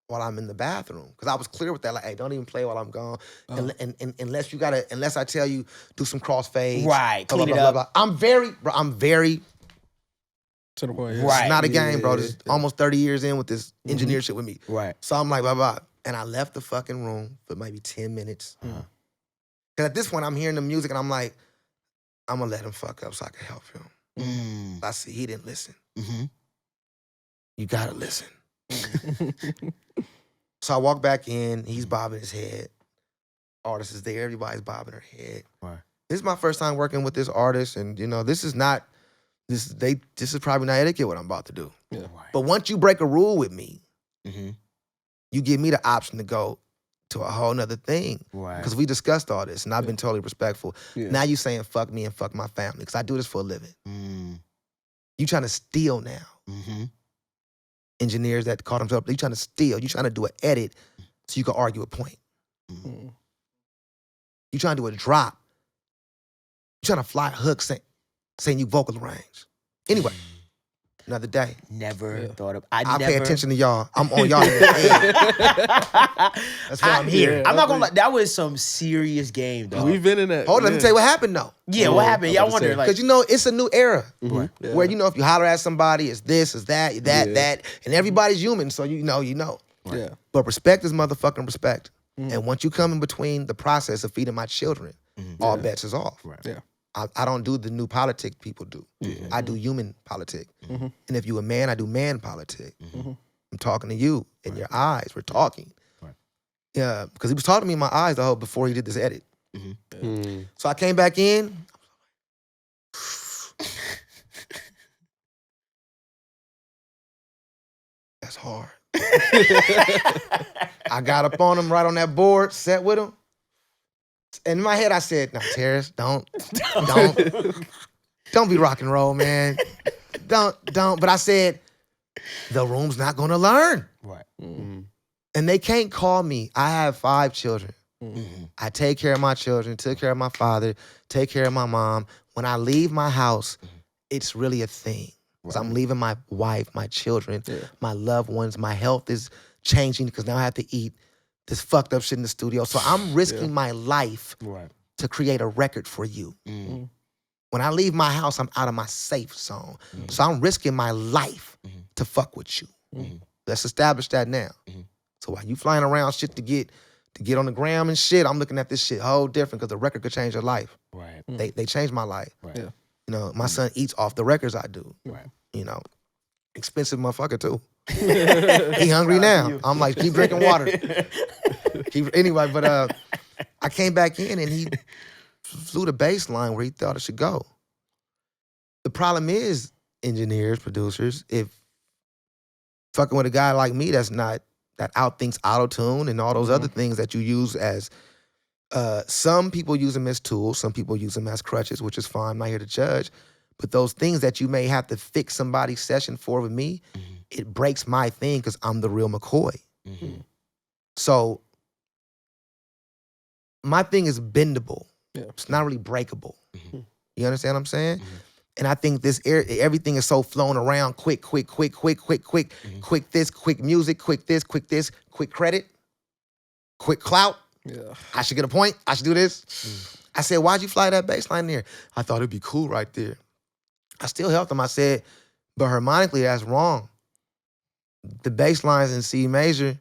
while I'm in the bathroom. Because I was clear with that. Like, hey, don't even play while I'm gone. And unless I tell you, do some crossfades. Right. Blah, Clean blah, it blah, up. blah, blah. I'm very, To the point. Right. it's not a game, bro. Yeah. This is almost 30 years in with this engineer shit with me. Right. So I'm like, blah, blah. And I left the fucking room for maybe 10 minutes. Because at this point, I'm hearing the music and I'm like, I'm going to let him fuck up so I can help him. I see he didn't listen. You got to listen. So I walk back in. He's bobbing his head. Artist is there. Everybody's bobbing her head. Right. This is my first time working with this artist. And, this is probably not etiquette what I'm about to do. Yeah. Right. But once you break a rule with me, Mm-hmm. you give me the option to go to a whole nother thing. Right. Because we discussed all this, and I've been totally respectful. Yeah. Now you saying fuck me and fuck my family, because I do this for a living. You trying to steal now. Engineers that call themselves, you trying to steal. You trying to do an edit so you can argue a point. You trying to do a drop. You trying to fly a hook saying you vocal range. Anyway, another day. Never thought of. I pay attention to y'all. I'm on y'all. That's why I'm here. I'm not gonna lie. That was some serious game, though. We've been in that. Hold on, let me tell you what happened though. Yeah, what happened? Yeah, I wonder. Like, Because you know it's a new era Yeah. where if you holler at somebody, it's this, it's that, that, and everybody's human, so you know. Yeah. But respect is motherfucking respect. And once you come in between the process of feeding my children, all bets is off. Right. Yeah. I don't do the new politic people do. I do human politic. And if you a man, I do man politic. I'm talking to you in your eyes. We're talking. Right. Yeah, because he was talking to me in my eyes the whole before he did this edit. So I came back in. That's hard. I got up on him right on that board, sat with him. And in my head, I said, "No, Terrace, don't be rock and roll, man. Don't." But I said, the room's not gonna learn. right. And they can't call me. I have 5 children. I take care of my children, took care of my father, take care of my mom. When I leave my house, it's really a thing. So I'm leaving my wife, my children, my loved ones. My health is changing because now I have to eat this fucked up shit in the studio. So I'm risking my life to create a record for you. When I leave my house, I'm out of my safe zone. So I'm risking my life to fuck with you. Let's establish that now. So while you flying around shit to get on the gram and shit, I'm looking at this shit whole different because the record could change your life. Right. They changed my life. Right. Yeah. You know, my son eats off the records I do. Right. You know, expensive motherfucker too. He hungry now. I'm like, keep drinking water. Anyway, but I came back in and he flew the bass line where he thought it should go. The problem is, engineers, producers, if fucking with a guy like me that outthinks auto-tune and all those other things that you use as, some people use them as tools, some people use them as crutches, which is fine, I'm not here to judge. But those things that you may have to fix somebody's session for with me, it breaks my thing because I'm the real McCoy. So my thing is bendable. Yeah. It's not really breakable. You understand what I'm saying? And I think everything is so flown around quick, quick this, quick music, quick this, quick credit, quick clout. Yeah. I should get a point. I should do this. I said, why'd you fly that bass line there? I thought it'd be cool right there. I still helped him. I said, but harmonically, that's wrong. The bass line's in C major,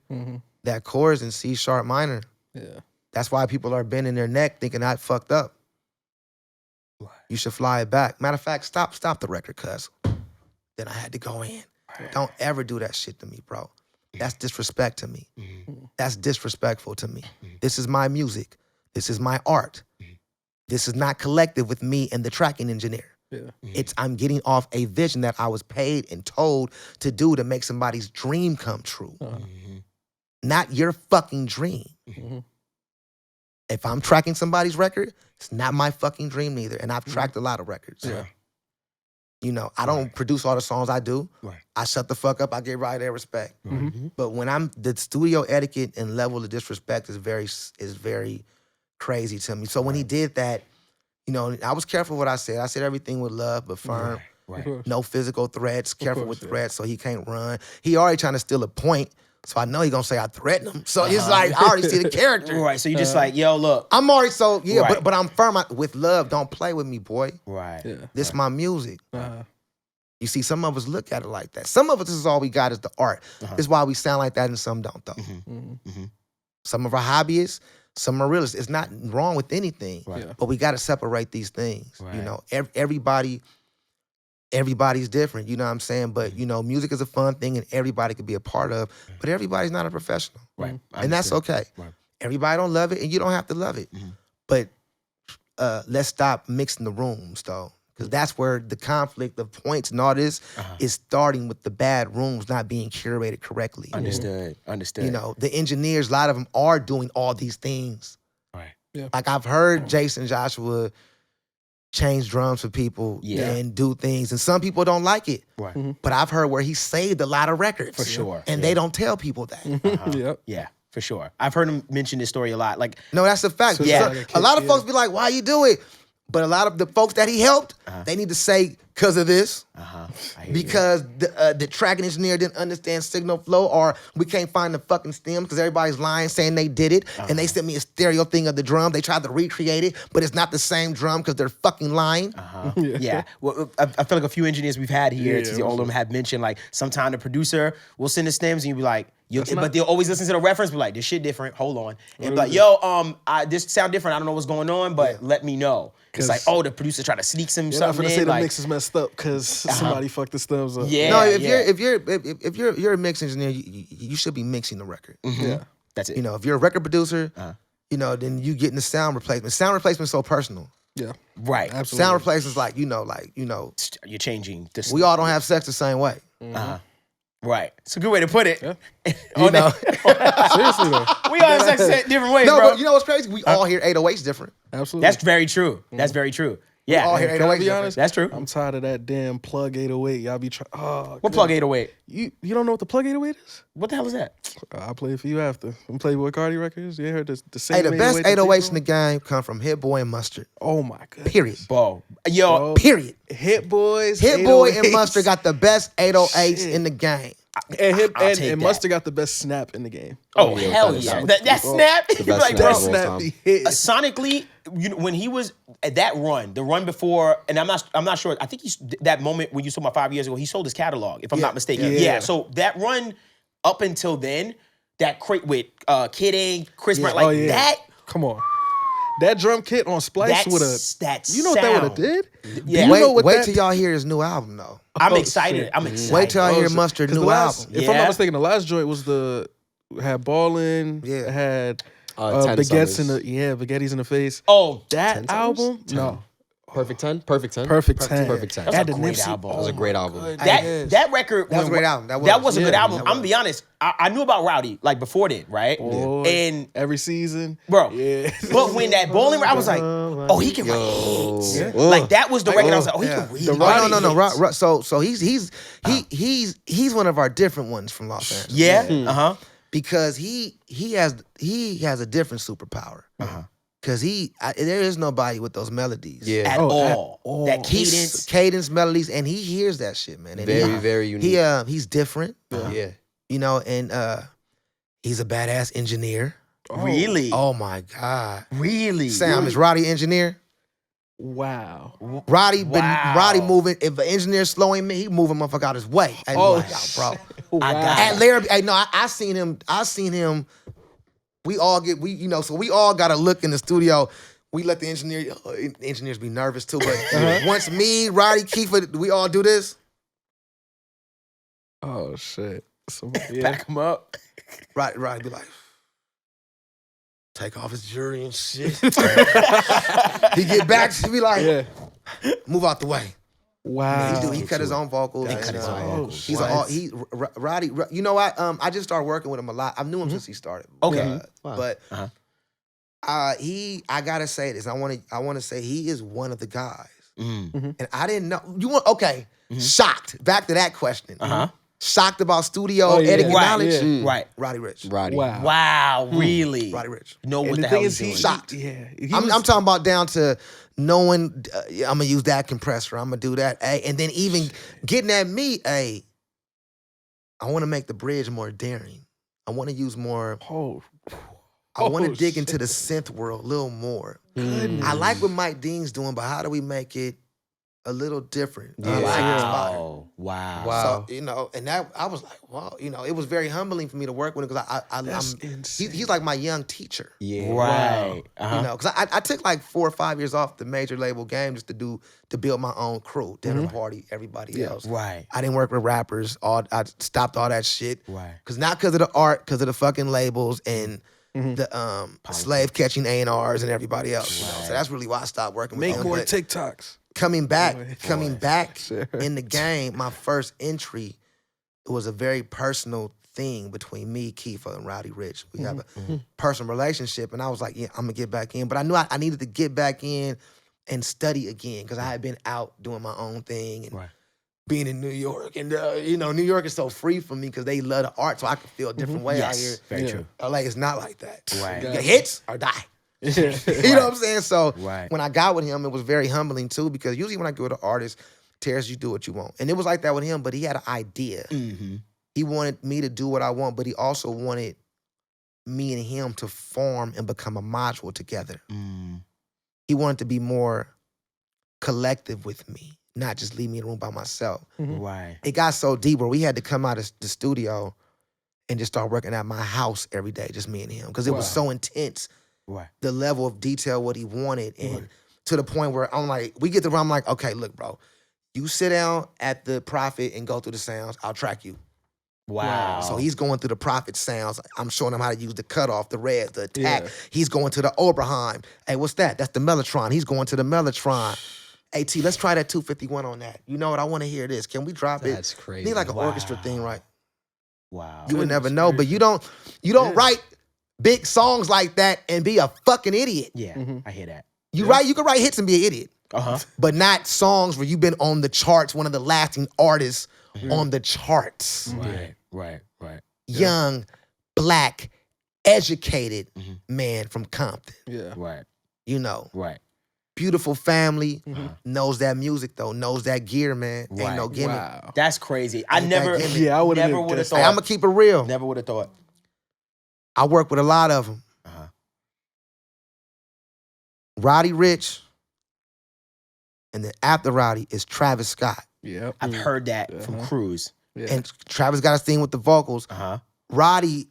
that chord's in C sharp minor. Yeah. That's why people are bending their neck thinking I fucked up. Right. You should fly it back. Matter of fact, stop the record, cuz. Then I had to go in. Don't ever do that shit to me, bro. That's disrespect to me. That's disrespectful to me. This is my music. This is my art. This is not collective with me and the tracking engineer. Yeah. I'm getting off a vision that I was paid and told to do to make somebody's dream come true. Not your fucking dream. If I'm tracking somebody's record, it's not my fucking dream neither. And I've tracked a lot of records. Yeah. You know, I don't produce all the songs I do. Right. I shut the fuck up. I give everybody their respect. But when the studio etiquette and level of disrespect is very crazy to me. So when he did that, you know, I was careful what I said. I said everything with love, but firm. Right. No physical threats. Careful with threats so he can't run. He already trying to steal a point. So I know he gonna say I threatened him. So it's like, I already see the character. Right. So you're just like, yo, look. I'm already Right. but I'm firm with love. Don't play with me, boy. Right. Yeah. This my music. You see, some of us look at it like that. Some of us, this is all we got is the art. This is why we sound like that and some don't, though. Some of our hobbyists, some are realists. It's not wrong with anything, Yeah. but we got to separate these things. Right. You know, everybody's different, you know what I'm saying? But, you know, music is a fun thing and everybody could be a part of, but everybody's not a professional. Right. And that's okay. Right. Everybody don't love it and you don't have to love it. But let's stop mixing the rooms, though. Because that's where the conflict of points and all this is starting with the bad rooms not being curated correctly. Understood. You know, the engineers, a lot of them are doing all these things. Right. Yeah. Like I've heard Jason Joshua change drums for people Yeah. and do things. And some people don't like it. Right. But I've heard where he saved a lot of records. For sure. And they don't tell people that. Yep. Yeah. For sure. I've heard him mention this story a lot. Like, No, that's a fact. So Yeah. it's like A lot of yeah. folks be like, why you do it? But a lot of the folks that he helped, they need to say, because of this, because the tracking engineer didn't understand signal flow, or we can't find the fucking stems because everybody's lying saying they did it, and they sent me a stereo thing of the drum. They tried to recreate it, but it's not the same drum because they're fucking lying. Yeah. Well, I feel like a few engineers we've had here, all of them have mentioned like sometime the producer will send the stems and you'll be like, but they'll always listen to the reference, be like, this shit different, hold on. And be like, yo, this sound different, I don't know what's going on, but let me know. It's like, oh, the producer tried to sneak something in. You're not gonna say the mix is messed up because somebody fucked the stems up. Yeah. No, if you're a mix engineer, you should be mixing the record. Yeah. That's it. You know, if you're a record producer, you know, then you get in the sound replacement. Sound replacement is so personal. Yeah. Right. Absolutely. Sound replacement is like, You're changing this. we all don't have sex the same way. Right. It's a good way to put it. Yeah. You know? Seriously though. We all have sex different ways, No, bro. but you know what's crazy? We all hear 808s different. Absolutely. That's very true. That's very true. Yeah. all hear Can I 808s be different. honest? That's true. I'm tired of that damn plug 808. Y'all be trying. Oh, What plug 808? You don't know what the plug 808 is? What the hell is that? I'll play it for you after. I'm Playboy Cardi records. You ain't heard the same. Hey, the best 808 808s in the game come from Hit Boy and Mustard. Oh my god. Period. Bro. Yo, Bro. Period. Hit Boys. Hit Boy and 808s. Mustard got the best 808s Shit. in the game. And I'll take and that. Mustard got the best snap in the game. oh, yeah, hell without a yeah. doubt. That snap, The you best like, snap bro. of all Snap time. be hit. Sonically, when he was at that run, the run before, and I'm not sure. I think he's that moment when you saw my 5 years ago. He sold his catalog, if I'm not mistaken. Yeah. Yeah. So that run up until then, that crate with Kid A, Chris Brown, like Oh, yeah. that. Come on. That drum kit on Splice would have. That You know what that would have sound. did? Yeah. You know what Wait that, till y'all hear his new album though. I'm Oh, excited. shit. I'm excited. Wait till y'all hear shit. Mustard's 'Cause new the last, album. If I'm Yeah. not mistaken, the last joint was had Ballin', Yeah. had 10 Baguettes in Summers. Baguettes in the face. Oh, That 10 album? Summers? No. Perfect 10? Perfect 10? Perfect 10. Perfect 10. That's Had a the great Nipsey- album. That was a great album. that record. That was a great album. That was a Yeah. good album. That I'm gonna be honest. I knew about Rowdy like before then, right? Boy, And every season. bro, Yeah. but when that bowling, I was like, oh, he can write hits. Yeah. Like that was the record. I was like, oh, he Yeah. can read. The Rowdy Rowdy No. hits. So he's one of our different ones from Los Angeles. Yeah. Because he has a different superpower. Because there is nobody with those melodies. Yeah. At all. That He's cadence. melodies, and he hears that shit, man. And Very, very unique. He's different, Yeah. you know, and he's a badass engineer. Really? Oh my God. Really? Sam, is Roddy engineer? Wow. Roddy Wow. moving. If an engineer's slowing me, he moving motherfucker out his way. Hey, Oh, like, yo, bro. I got At Larry, hey, no, I seen him. We all so we all got to look in the studio. We let the engineers be nervous too. But once me, Roddy, Kiefer, we all do this. Oh shit. So, yeah. Back him up. Roddy be like, take off his jewelry and shit. He get back, she be like, Yeah. move out the way. Wow. He cut his own vocals. He cut his own vocals. He's Roddy. You know what? I just started working with him a lot. I've knew him since he started. Okay. But I gotta say this. I want to say he is one of the guys. And I didn't know. Shocked. Back to that question. Shocked about studio etiquette Right, knowledge. yeah. Right. Roddy Rich. Roddy. Wow. Wow. Really? Roddy Rich. Know And what the the thing hell is, he's doing. Shocked. Yeah. I'm talking about down to knowing I'm gonna use that compressor. I'm gonna do that. And then even getting at me. I want to make the bridge more daring. I want to use more. Oh. I want to Oh, dig shit. into the synth world a little more. Goodness. I like what Mike Dean's doing, but how do we make it a little different? I like inspired. Wow. So, and that I was like, wow, it was very humbling for me to work with him because That's insane. he's like my young teacher. Yeah. Right. Because I took like 4 or 5 years off the major label game just to build my own crew, dinner party, everybody else. Right. I didn't work with rappers. I stopped all that shit. Right. Not because of the art, because of the fucking labels and the slave catching A&Rs and everybody else. So that's really why I stopped working with Make them. more But TikToks. coming back Sure. in the game, my first entry, it was a very personal thing between me, Kiefer, and Rody Rich. We have a personal relationship, and I was like, yeah, I'm gonna get back in. But I knew I needed to get back in and study again because I had been out doing my own thing and being in New York. And, New York is so free for me because they love the art, so I can feel a different way out here. Very true. LA is not like that. Right. You get hits or die. Yeah. You know what I'm saying? So Right. when I got with him, it was very humbling too, because usually when I go to artists, Terrace, you do what you want. And it was like that with him, but he had an idea. Mm-hmm. He wanted me to do what I want, but he also wanted me and him to form and become a module together. Mm. He wanted to be more collective with me, not just leave me in a room by myself. Right. It got so deep where we had to come out of the studio and just start working at my house every day, just me and him, because it was so intense. Right. The level of detail, what he wanted, and to the point where I'm like, we get to where I'm like, okay, look, bro, you sit down at the Prophet and go through the sounds, I'll track you. Wow. So he's going through the Prophet sounds. I'm showing him how to use the cutoff, the red, the attack. Yeah. He's going to the Oberheim. Hey, what's that? That's the Mellotron. He's going to the Mellotron. Hey, T, let's try that 251 on that. You know what? I want to hear this. Can we drop it? That's crazy. Need like an orchestra thing, right? Wow. You would never know, but you don't write big songs like that and be a fucking idiot. Yeah, I hear that. You can write hits and be an idiot, but not songs where you've been on the charts, one of the lasting artists on the charts. Right. Young, black, educated man from Compton. Yeah. Right. You know, Right. beautiful family, knows that music though, knows that gear, man. Ain't no gimmick. Wow. That's crazy. I Ain't that never, gimmick. Yeah, I would've never been would have guessed. thought. Hey, I'm gonna keep it real. Never would have thought. I work with a lot of them. Rody Rich, and then after Roddy is Travis Scott. Yeah. I've heard that from Cruz. Yeah. And Travis got his thing with the vocals. Roddy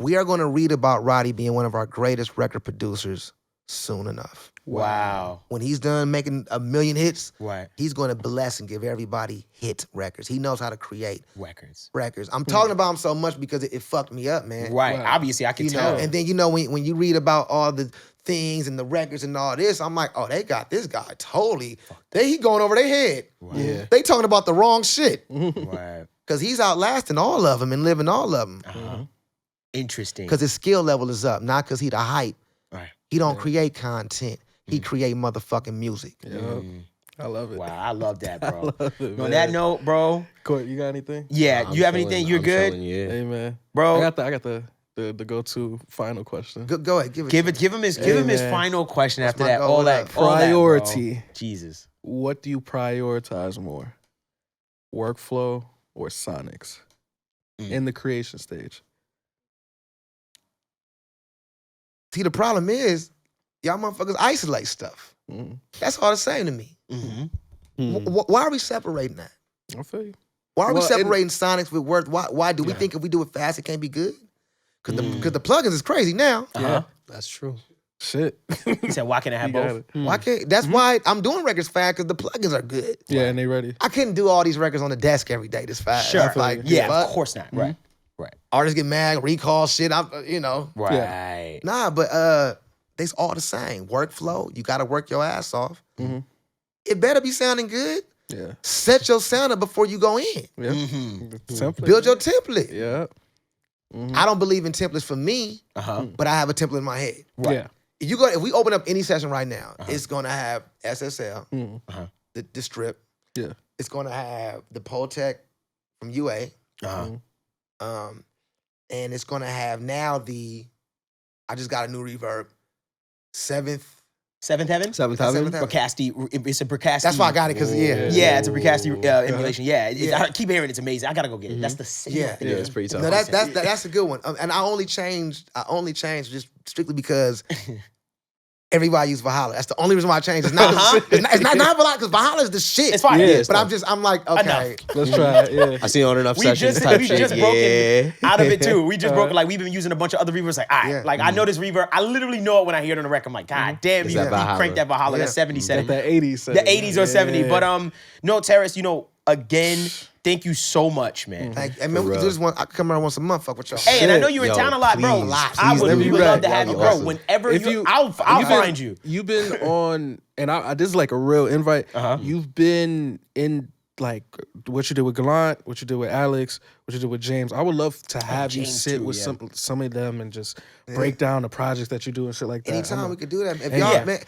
we are going to read about Roddy being one of our greatest record producers soon enough. Wow. When he's done making a million hits, Right. he's going to bless and give everybody hit records. He knows how to create Records. records. I'm talking about him so much because it fucked me up, man. Right. Wow. Obviously, I can You tell. know, and then when you read about all the things and the records and all this, I'm like, oh, they got this guy totally. He going over their head. Yeah. They talking about the wrong shit. Right. Because he's outlasting all of them and living all of them. Interesting. Because his skill level is up, not because he the hype. Right. He don't create content. He create motherfucking music. Yep. I love it. Wow, I love that, bro. Love it, On man. that note, bro. Court, you got anything? Yeah, I'm you have chilling, anything? You're I'm good, chilling, yeah. Hey man, bro. I got the go-to final question. Go ahead, give Give him his man. final question What's after my that. goal? All What that up? all that, bro. Priority. Jesus. What do you prioritize more? Workflow or sonics in the creation stage? See, the problem is, y'all motherfuckers isolate stuff. That's all the same to me. Why are we separating that? I feel you. Why are we Well, separating sonics with words? Why do we think if we do it fast, it can't be good? Because the plugins is crazy now. Yeah, That's true. shit. He said, "Why can't I have You got both?" it. Why can't? That's why I'm doing records fast because the plugins are good. Yeah, and they ready. I couldn't do all these records on the desk every day this fast. Sure. Like, Yeah, fuck. of course not. Right. Right. Artists get mad, recall shit. You know. Right. Nah, but they all the same. Workflow, you gotta work your ass off. It better be sounding good. Yeah. Set your sound up before you go in. Yeah. Template. Build your template. Yeah. I don't believe in templates for me, but I have a template in my head. Yeah. If we open up any session right now, it's gonna have SSL, the strip. Yeah. It's gonna have the Poltec from UA. And it's gonna have now I just got a new reverb. Seventh Heaven. Seventh Heaven. Bricasti. It's a Bricasti. That's why I got it, because Yeah, it's a Bricasti emulation. Yeah, I keep hearing it's amazing. I gotta go get it. That's the same. Yeah. thing. Yeah, it's pretty tough. No, that's a good one. And I only changed just strictly because everybody use Valhalla. That's the only reason why I changed. It's not Valhalla, because Valhalla is the shit. It's fine. Yeah, Yeah, But I'm like, okay. Let's try it. Yeah. I seen on enough we sessions just type we shit. just Yeah. broken out of it too. We just broke, like, we've been using a bunch of other reverbs. Like, all right, Yeah. like I know this reverb. I literally know it when I hear it on the record. I'm like, God damn, It's you that Valhalla. cranked that Valhalla. Yeah. That 70 Got setting. that 80s. The 80s or 70. Yeah. But no, Terrace, again, thank you so much, man. Hey, man, we can do this one. I can come around once a month, fuck with y'all. Hey, and I Shit. know you're in Yo, town a lot, bro. please, I please, would let me love back. to have you, Y'all bro. awesome. Whenever If I'll you've been- find you. You've been on, and this is like a real invite. You've been in like what you did with Gallant, what you did with Alex, what you did with James. I would love to have you James sit too, with yeah. some of them and just break down the projects that you do and shit like that. Anytime we could do that. If Yeah. y'all, man,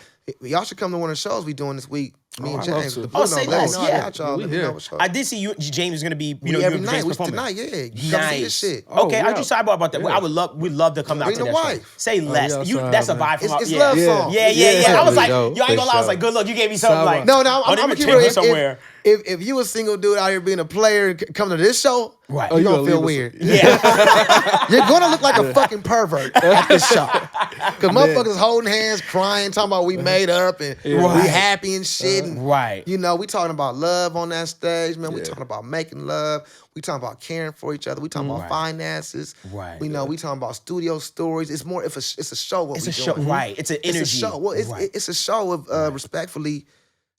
y'all should come to one of the shows we doing this week. Me and I love James. to. The Oh, say less, I yeah. got y'all. We Let me here. know what's up. I did see you. James is gonna be, you know, every you and night. James We performing. tonight, yeah. You come see this Nice. shit. Oh, Okay, I'll yeah. do sidebar about that. Yeah. We'd love to come out Bring to the that show. wife. Say less. yeah, That's a man. vibe from It's yeah. love Yeah. songs. Yeah. I was For like, sure, yo, I ain't gonna lie. I was for like, good luck. You gave me something Sidebar. like, No, I'm let gonna me keep take it you real. somewhere. If you a single dude out here being a player, coming to this show, Right. Oh, you you gonna gonna feel leave us- weird. Yeah. You're gonna look like a fucking pervert at this show. Cause motherfuckers holding hands, crying, talking about we made up and we Right. happy and shit. And, Right. you know, we talking about love on that stage, man. We talking about making love. We talking about caring for each other. We talking about finances. Right. We know we talking about studio stories. It's more if it's a show. What It's we a show. doing. Right. It's an energy. It's a show. Well, it's a show of respectfully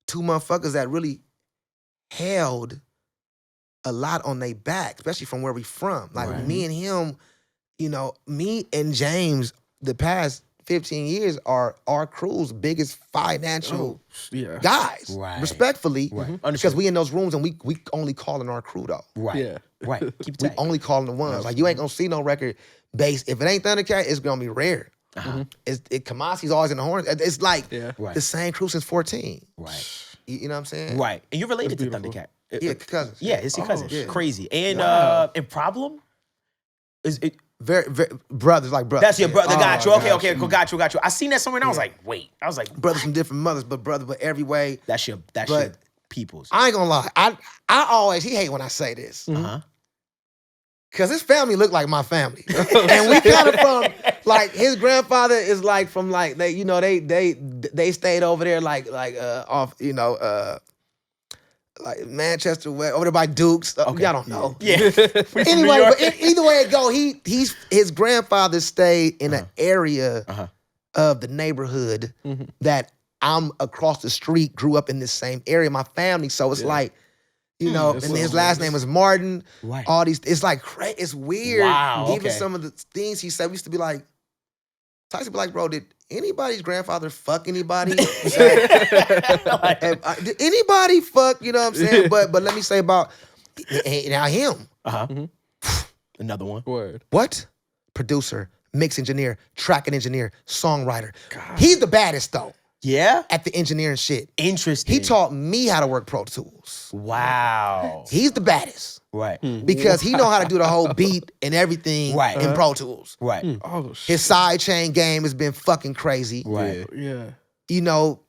two motherfuckers that really held a lot on their back, especially from where we from. Like me and him, you know, me and James, the past 15 years are our crew's biggest financial Yeah. guys. Right. Respectfully. Right. Because we in those rooms and we only calling our crew though. Right. Yeah. Right. Keep it We tight. only calling the ones. Like you ain't gonna see no record based. If it ain't Thundercat, it's gonna be rare. Kamasi's always in the horn. It's like Right. the same crew since 14. Right. You know what I'm saying? Right. And you're related to beautiful. Thundercat. Yeah, cousins. Yeah, it's your cousin. yeah. Crazy. And Wow. and Problem? Is it Very, brothers, like brothers. that's your yeah. brother. Got you. Oh, Okay, cool, got you. I seen that somewhere and I was like, wait. I was like, Brothers from different mothers, but every way. that's your But- peoples. I ain't gonna lie. I always, he hate when I say this. Uh-huh. Cause his family look like my family. And we kind of from, like, his grandfather is like from like, they, you know, they stayed over there like off, you know, like Manchester, over there by Dukes. Y'all don't know. Yeah. We from New Anyway, York. but either way it go, his grandfather stayed in an area of the neighborhood that I'm across the street, grew up in this same area, my family. So it's like, you know, and his last name is Martin. Right. All these, it's like it's weird. Wow, Even okay. some of the things he said, we used to be like, Tyson be like, bro, did anybody's grandfather fuck anybody? Did anybody fuck? You know what I'm saying? But let me say about now him. Another one. Word. What? Producer, mix engineer, tracking engineer, songwriter. He's the baddest though Yeah? at the engineering shit. Interesting. He taught me how to work Pro Tools. Wow. He's the baddest Right. because he know how to do the whole beat and everything Right. in Pro Tools. Right. Oh shit. His sidechain game has been fucking crazy. Right. Yeah. You know,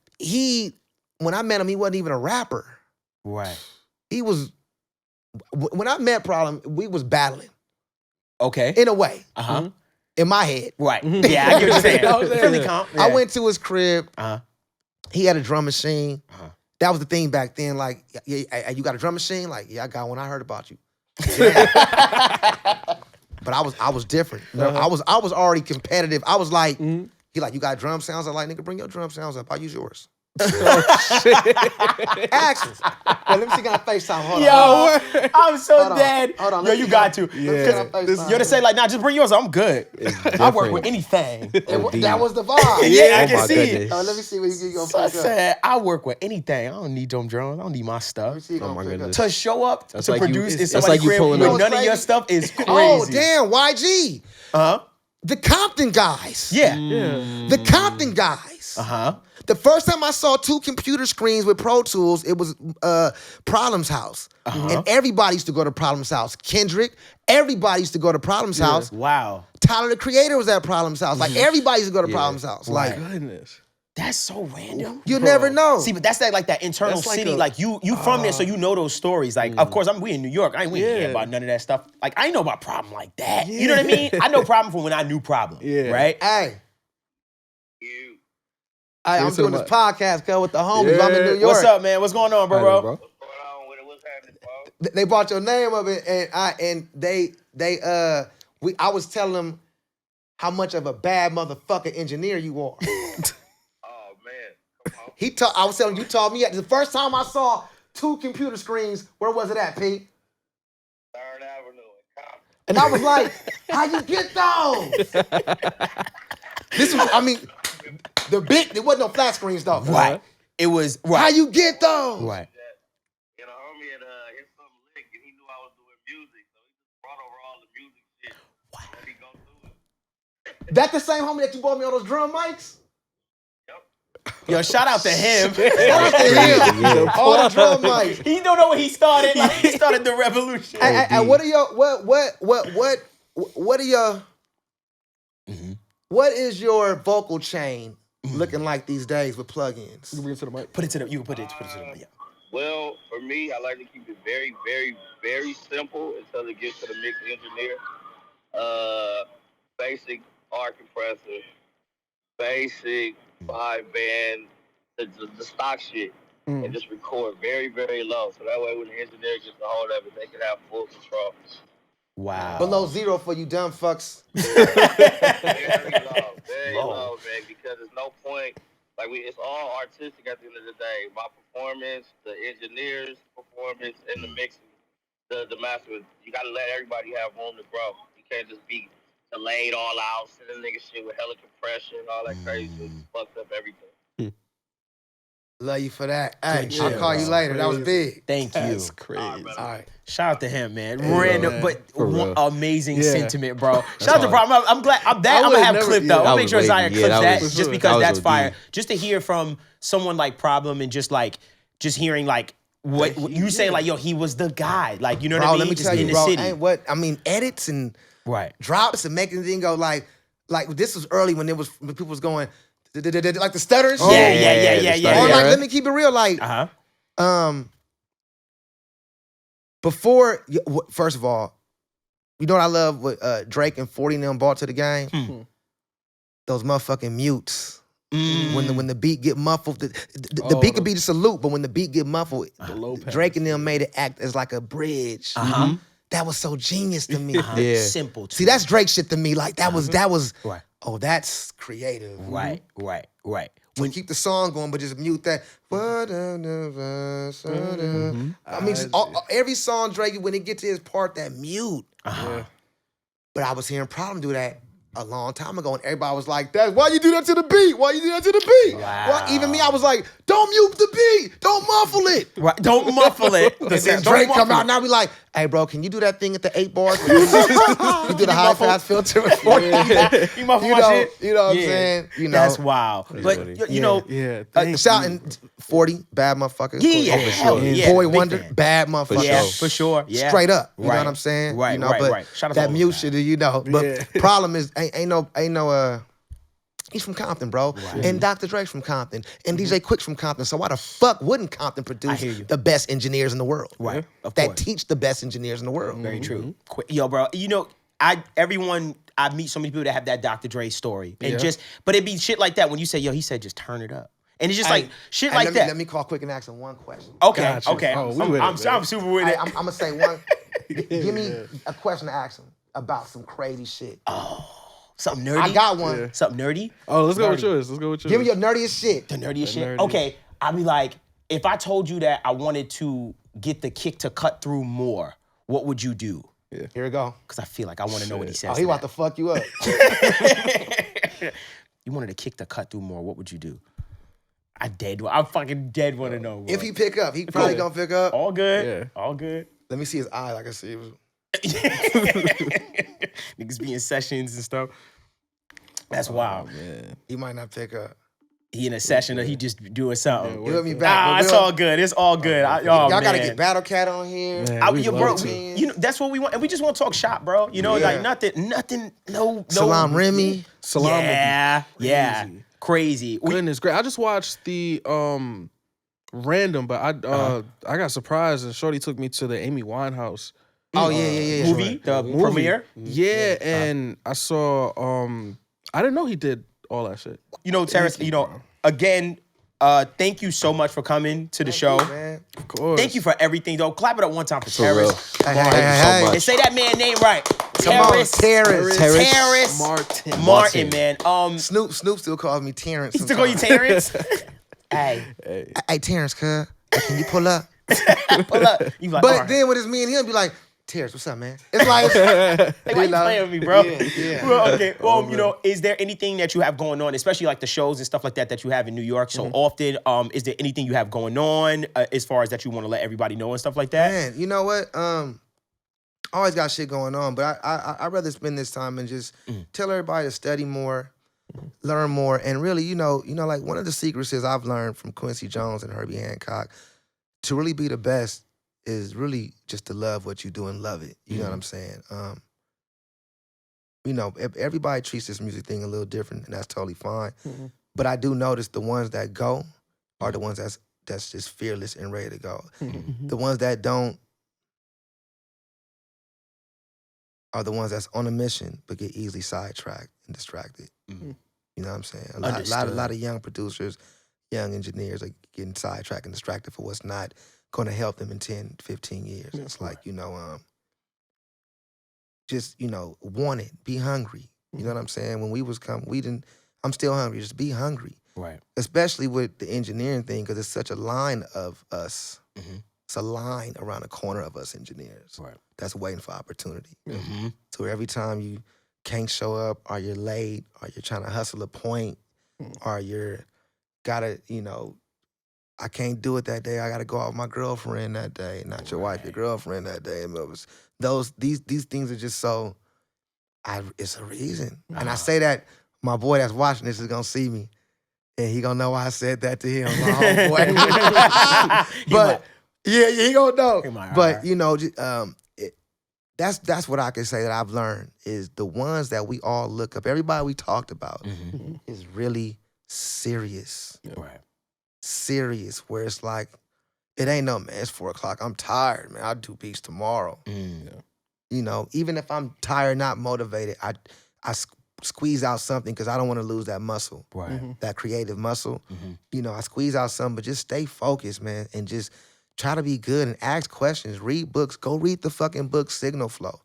when I met him, he wasn't even a rapper. Right. He was, when I met Problem, we was battling Okay. in a way, Uh-huh. in my head. Right. Yeah, I get what you're saying. Really calm. I went to his crib. Uh-huh. He had a drum machine. That was the thing back then. Like, yeah, you got a drum machine? Like, yeah, I got one. I heard about you. But I was different. I was already competitive. I was like, he like, you got drum sounds? I'm like, nigga, bring your drum sounds up. I'll use yours. Accents. Yo, let me see, got FaceTime. Hold on. Yo, I'm so Hold on. dead. Hold on, Yo, let you me got see. to. Yeah. You're to say like, nah, just bring yours. I'm good. I work with anything. That was the vibe. Yeah, I Oh can my see goodness. it. Let me see what you gonna So I fuck up. said, I work with anything. I don't need them drums. I don't need my Let me stuff. see you Oh gonna my pick up. goodness. To show up That's to like you- produce in it's somebody's like you crib pulling with up. none of your stuff is crazy. Oh, damn, YG. Uh-huh. The Compton guys. Yeah. Yeah. The Compton guys. Uh-huh. The first time I saw 2 computer screens with Pro Tools, it was Problem's house. And everybody used to go to Problem's house. Kendrick, everybody used to go to Problem's house. Wow. Tyler, the Creator, was at Problem's house. Like, everybody used to go to Problem's house. Like, Goodness. That's so random. you never know. See, but that's like that internal That's like city. a- Like you from there, so you know those stories. Like, of course, we in New York. We ain't hear about none of that stuff. Like, I ain't know about Problem like that. You know what I mean? I know Problem from when I knew Problem. Yeah. Right? Hey. I'm Thanks so doing this much. podcast, cuz, with the homies. I'm in New York. What's up, man? What's going on, bro? Bro. They brought your name up, and I was telling them how much of a bad motherfucker engineer you are. Oh man, come on. I was telling you taught me the first time I saw 2 computer screens. Where was it at, Pete? 3rd Avenue in Compton. And I was like, how you get those? This was, I mean, there wasn't no flat screens though. Right. It was How right. you get those? Right. And a homie had hit some lick, and he knew I was doing music, so he just brought over all the music shit. Let me go through it. That the same homie that you bought me all those drum mics? Yep. Yo, shout out to him. Shout out to him. All the drum mics. He don't know when he started. Like, he started the revolution. And what are your what are your what is your vocal chain looking like these days with plugins? Bring it to the mic. Put it to the. You can put it to the mic. Yeah. Well, for me, I like to keep it very, very, very simple until it gets to the mix engineer. Basic R compressor, basic 5-band, the stock shit, and just record very, very low. So that way when the engineer gets a hold of it, they can have full control. Wow. Below 0 for you dumb fucks. Very low, man, because there's no point. Like, it's all artistic at the end of the day. My performance, the engineer's performance, and the mixing, the master. You got to let everybody have room to grow. You can't just be delayed all out, sending niggas shit with hella compression, all that crazy shit. Fucked up everything. Love you for that. Hey, Good I'll shit, call you bro. later. That was big. Thank you. That's crazy. All right. Shout out to him, man. Random, but amazing Yeah. sentiment, bro. Shout out to bro. I'm glad. I'm gonna would've have never- clip yeah, though. that I'll make sure was Zaya wavy. clips Yeah, that that was- just that because was that's OD. fire. Just to hear from someone like Problem and just hearing like what you saying, like, yo, he was the guy. Like, you know what I Bro, mean? let me Just tell you, in the bro. city. Edits and Right. drops and making the thing go like this was early when people was going like the stuttering shit. Yeah. Or like, let me keep it real, like before. First of all, you know what I love what Drake and 40 and them brought to the game? Those motherfucking mutes. When the beat get muffled, the beat could be just a loop, but when the beat get muffled, low pass, Drake and them made it act as like a bridge. That was so genius to me. Yeah. Simple. See, that's Drake shit to me. Like that was Right. oh, that's creative. Right. When keep the song going, but just mute that. I mean, just every song Drake, when it get to his part, that mute. But I was hearing Problem do that a long time ago, and everybody was like, "That's why you do that to the beat? Why you do that to the beat?" Wow. Why, even me, I was like, "Don't mute the beat. Don't muffle it." Right. Don't muffle it. And then Drake come out now, be like, "Hey, bro, can you do that thing at the 8 bars? You do the high pass filter before You muffle my shit. You know what I'm saying? You know, That's wild. But you know, shouting 40 bad motherfuckers. Yeah, hell yeah. Boy Big Wonder, fan. bad motherfuckers. Yeah, for sure. Yeah. Straight up. You know Right. what I'm saying? Right, You know, right, but right. Shout out to all that those mute guys. shit, you know. But problem is, ain't no he's from Compton, bro. And Dr. Drake's from Compton. And DJ Quick's from Compton. So why the fuck wouldn't Compton produce the best engineers in the world? Right. Of That course. teach the best engineers in the world. Very true. Yo, bro, you know, I meet so many people that have that Dr. Dre story. And but it be shit like that when you say, yo, he said just turn it up. And it's just like shit like that. Let me call quick and ask him one question. Okay, Gotcha. okay. Oh, we with it, I'm man. super with it. I'm gonna say one. Give me a question to ask him about some crazy shit. Something nerdy. I got one. Something nerdy. Oh, let's go with Nerdy. yours. Let's go with yours. Give me your nerdiest shit. The nerdiest shit. nerdy. Okay, I'd be like, if I told you that I wanted to get the kick to cut through more, what would you do? Here we go. Because I feel like I want to know what he says. Oh, he about to fuck you up. You wanted a kick to cut through more, what would you do? I'm fucking dead want to know. Bro. If he pick up, he probably gonna pick up. All good. Yeah. All good. Let me see his eye. Like I see. Niggas be in sessions and stuff. That's wild. Man. He might not pick up. He in a session or he just doing something. You hit me back. It's all good. It's all good. Y'all gotta get Battle Cat on here. Man, we bro, love to. you know that's what we want, and we just want to talk shop, bro. You know, like nothing, no. Salam Remy. Salam. Yeah, crazy. Goodness, great. I just watched the random, but I got surprised and Shorty took me to the Amy Winehouse. Oh yeah. Movie, the premiere. Yeah, and I saw I didn't know he did all that shit. You know, Terrace. You know, again, thank you so much for coming to the show. Man. Of course. Thank you for everything, though. Clap it up one time for real. Terrace. Hey. And say that man name right. Come on, Terrace. Terrace Martin. man. Snoop still calls me Terrence. He still call you Terrence? Hey, Hey, Terrence, cuz. Can you pull up? pull up. You like, But all right. then when it's me and him, be like, Terrence, what's up, man? It's like, Like, why you playing with me, bro? Yeah. Well, okay. Well, you know, is there anything that you have going on, especially like the shows and stuff like that you have in New York so often? Is there anything you have going on as far as that you want to let everybody know and stuff like that? Man, you know what? Always got shit going on, but I'd rather spend this time and just tell everybody to study more, learn more, and really, like one of the secrets is I've learned from Quincy Jones and Herbie Hancock, to really be the best is really just to love what you do and love it. You know what I'm saying? Everybody treats this music thing a little different, and that's totally fine. But I do notice the ones that go are the ones that's just fearless and ready to go. The ones that don't are the ones that's on a mission but get easily sidetracked and distracted. You know what I'm saying? A lot of young producers, young engineers are getting sidetracked and distracted for what's not going to help them in 10, 15 years. Yeah, it's like, just, want it, be hungry. You know what I'm saying? When we didn't, I'm still hungry, just be hungry. Right. Especially with the engineering thing, because it's such a line of us. It's a line around the corner of us engineers that's waiting for opportunity. So every time you can't show up, or you're late, or you're trying to hustle a point, or you're gotta, I can't do it that day. I gotta go out with my girlfriend that day, not your wife, your girlfriend that day. And these things are just so. It's a reason, and I say that my boy that's watching this is gonna see me, and he gonna know why I said that to him, my homeboy. But yeah, he gonna know. But that's what I can say that I've learned is the ones that we all look up. Everybody we talked about is really serious. Right. Serious, where it's like, it ain't no, man, it's 4 o'clock. I'm tired, man. I'll do beats tomorrow. Even if I'm tired, not motivated, I squeeze out something because I don't want to lose that muscle, that creative muscle. I squeeze out something, but just stay focused, man, and just try to be good and ask questions, read books, go read the fucking book Signal Flow.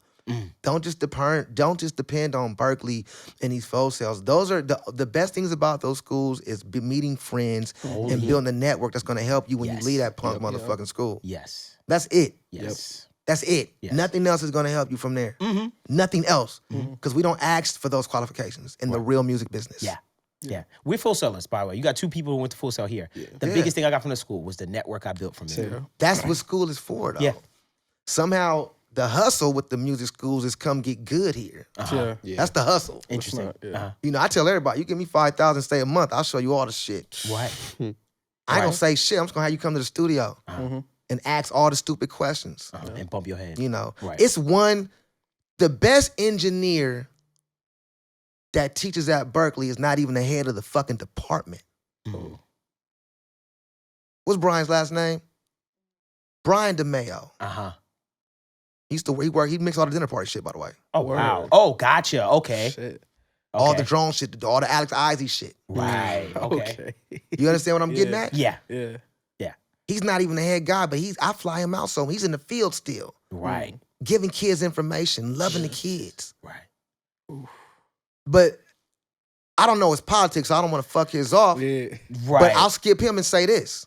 Don't just depend on Berkeley and these folk sales. Those are the best things about those schools is meeting friends and building a network that's going to help you when you leave that punk motherfucking school. Yes. That's it. Yes. That's it. Yes. Nothing else is going to help you from there. Nothing else. Because we don't ask for those qualifications in the real music business. Yeah. We're full sellers, by the way. You got 2 people who went to Full Sail here. The biggest thing I got from the school was the network I built from there. That's what school is for, though. Somehow the hustle with the music schools is come get good here. That's the hustle. Interesting. I tell everybody, you give me $5,000, stay a month, I'll show you all the shit. Right. I ain't gonna say shit. I'm just gonna have you come to the studio and ask all the stupid questions. And bump your head. Right. It's the best engineer that teaches at Berkeley is not even the head of the fucking department. What's Brian's last name? Brian DeMayo. He mixed all the dinner party shit, by the way. Oh, wow. Oh, gotcha. Okay. Shit. All the drone shit, all the Alex Izzy shit. Right. Okay. You understand what I'm getting at? Yeah. He's not even the head guy, but I fly him out, so he's in the field still. Right. Giving kids information, loving the kids. Right. But I don't know his politics, so I don't want to fuck his off. Right. But I'll skip him and say this.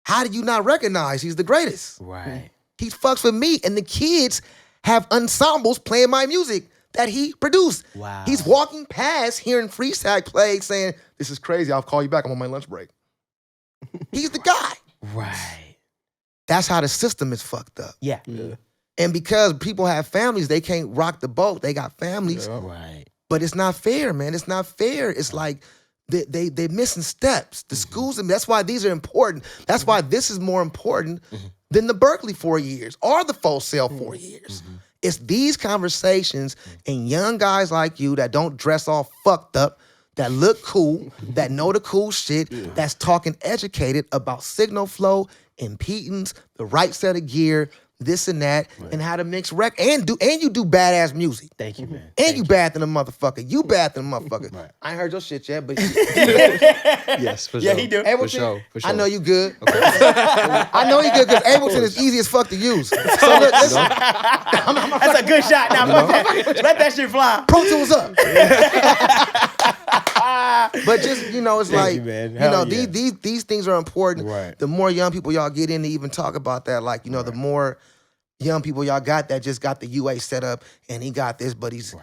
How do you not recognize he's the greatest? Right. He fucks with me, and the kids have ensembles playing my music that he produced. Wow. He's walking past hearing Freestyle played saying, "This is crazy, I'll call you back, I'm on my lunch break." He's the guy. Right. That's how the system is fucked up. Yeah. And because people have families, they can't rock the boat. They got families. Right. But it's not fair, man. It's not fair. It's like they're missing steps. The schools, and that's why these are important. That's why this is more important than the Berkeley 4 years or the Full Sail 4 years. It's these conversations and young guys like you that don't dress all fucked up, that look cool, that know the cool shit, that's talking educated about signal flow, impedance, the right set of gear, this and that, and how to mix and you do badass music. Thank you, man. And you bad than a motherfucker. You bad than a motherfucker. Right. I ain't heard your shit yet, but Yes, for sure. Yeah, he do. Ableton, For sure. I know you good. Okay. I know you good because Ableton is easy as fuck to use. So look, listen, That's a good shot. Now, let that shit fly. Pro Tools up. But just, it's like, you, man. these things are important. Right. The more young people y'all get in to even talk about that, like, the more young people y'all got that just got the UA set up and he got this, but he's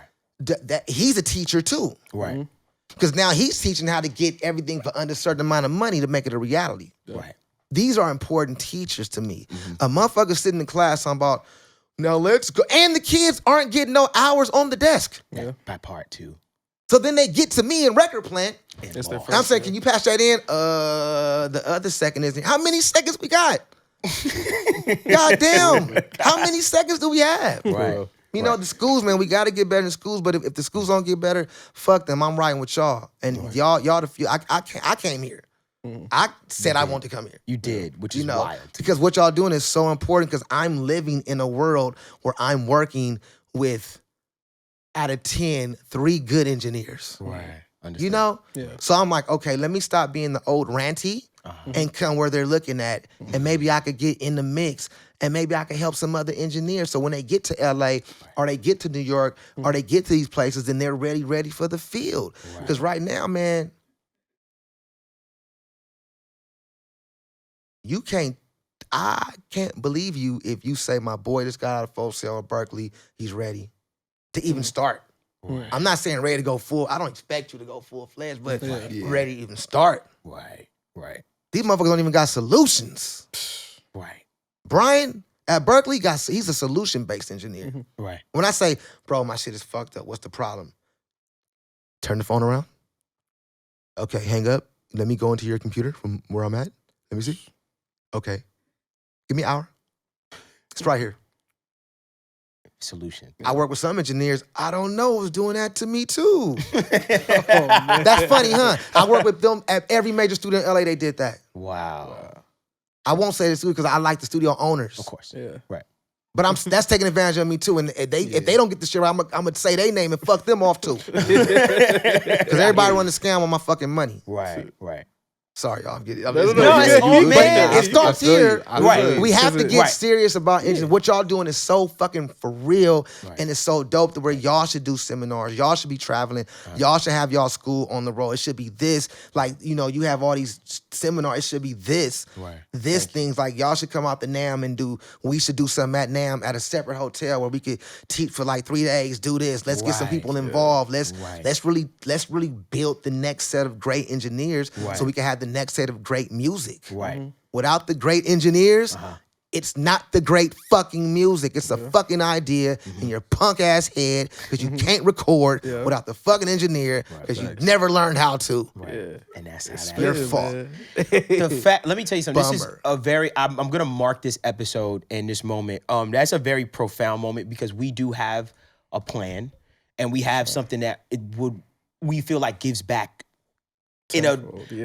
he's a teacher too. Right. Because now he's teaching how to get everything for under a certain amount of money to make it a reality. Right. These are important teachers to me. A motherfucker sitting in class talking about, now let's go. And the kids aren't getting no hours on the desk. Yeah. By part 2. So then they get to me in record plant. It's their And I'm first, saying, can you pass that in? The other second is, how many seconds we got? God damn. How many seconds do we have? Right. You know, the schools, man, we got to get better in schools, but if the schools don't get better, fuck them. I'm riding with y'all. And y'all the few, I came here. I said I want to come here. You did, which is You know, wild. because what y'all doing is so important because I'm living in a world where I'm working with, out of 10, 3 good engineers. Right. You know? Yeah. So I'm like, okay, let me stop being the old ranty and come where they're looking at. And maybe I could get in the mix and maybe I can help some other engineers. So when they get to LA or they get to New York or they get to these places, then they're ready for the field. Because right now, man, I can't believe you if you say my boy just got out of Full Sail or Berkeley, he's ready to even start. Right. I'm not saying ready to go full. I don't expect you to go full-fledged, but Yeah. ready to even start. Right. Right. These motherfuckers don't even got solutions. Right. Brian at Berkeley, he's a solution-based engineer. Right. When I say, bro, my shit is fucked up, what's the problem? Turn the phone around. Okay, hang up. Let me go into your computer from where I'm at. Let me see. Okay. Give me an hour. It's right here. Solution. I work with some engineers, I don't know, was doing that to me too. Oh, man. That's funny, huh? I work with them at every major studio in LA, they did that. Wow. I won't say the studio because I like the studio owners. Of course. Yeah. Right. But that's taking advantage of me too. And if they don't get the shit right, I'm gonna say their name and fuck them off too. Because everybody want to scam on my fucking money. Right. Right. Sorry, y'all. I'm getting, No, it's it's all but man. it starts here. Right. We have to get Right. serious about engineering. What y'all doing is so fucking for real, Right. and it's so dope to where y'all should do seminars. Y'all should be traveling. Y'all should have y'all school on the road. It should be this. Like, you know, you have all these seminars. It should be this. Right. This things like y'all should come out to NAM and do. We should do something at NAM at a separate hotel where we could teach for like 3 days. Do this. Let's get some Right. people involved. Let's Right. let's really build the next set of great engineers Right. so we can have the next set of great music. Right. Without the great engineers, it's not the great fucking music. It's a fucking idea in your punk ass head because you can't record without the fucking engineer because you never learned how to. Right. Yeah. And that's how that Your is. fault. The fact, let me tell you something. This is Bummer. a very, I'm going to mark this episode and this moment. That's a very profound moment because we do have a plan and we have something that we feel like gives back in a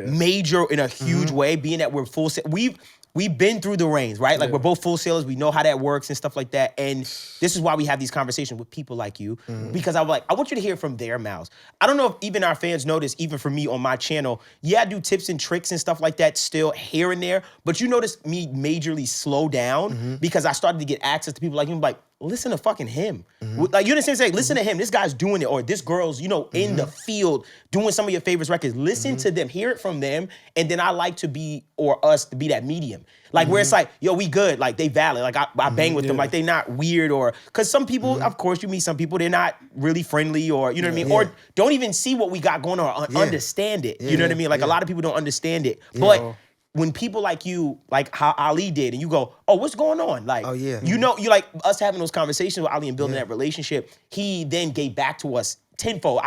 major, in a huge way, being that we're full. We've been through the reins, right? Like we're both full sailors. We know how that works and stuff like that. And this is why we have these conversations with people like you, because I'm like, I want you to hear from their mouths. I don't know if even our fans notice, even for me on my channel, I do tips and tricks and stuff like that still here and there, but you notice me majorly slow down because I started to get access to people like you, like, listen to fucking him. Like, you understand what I'm saying? Listen to him. This guy's doing it, or this girl's, in the field doing some of your favorite records. Listen to them, hear it from them, and then I like to be, or us to be that medium. Like, where it's like, yo, we good. Like, they valid. Like, I bang with them. Like, they not weird, or, because some people, of course, you meet some people, they're not really friendly, or, you know what I mean? Or don't even see what we got going on, or understand it. You know what I mean? Like, a lot of people don't understand it. But when people like you, like how Ali did, and you go, oh, what's going on? Like, you like us having those conversations with Ali and building that relationship, he then gave back to us tenfold.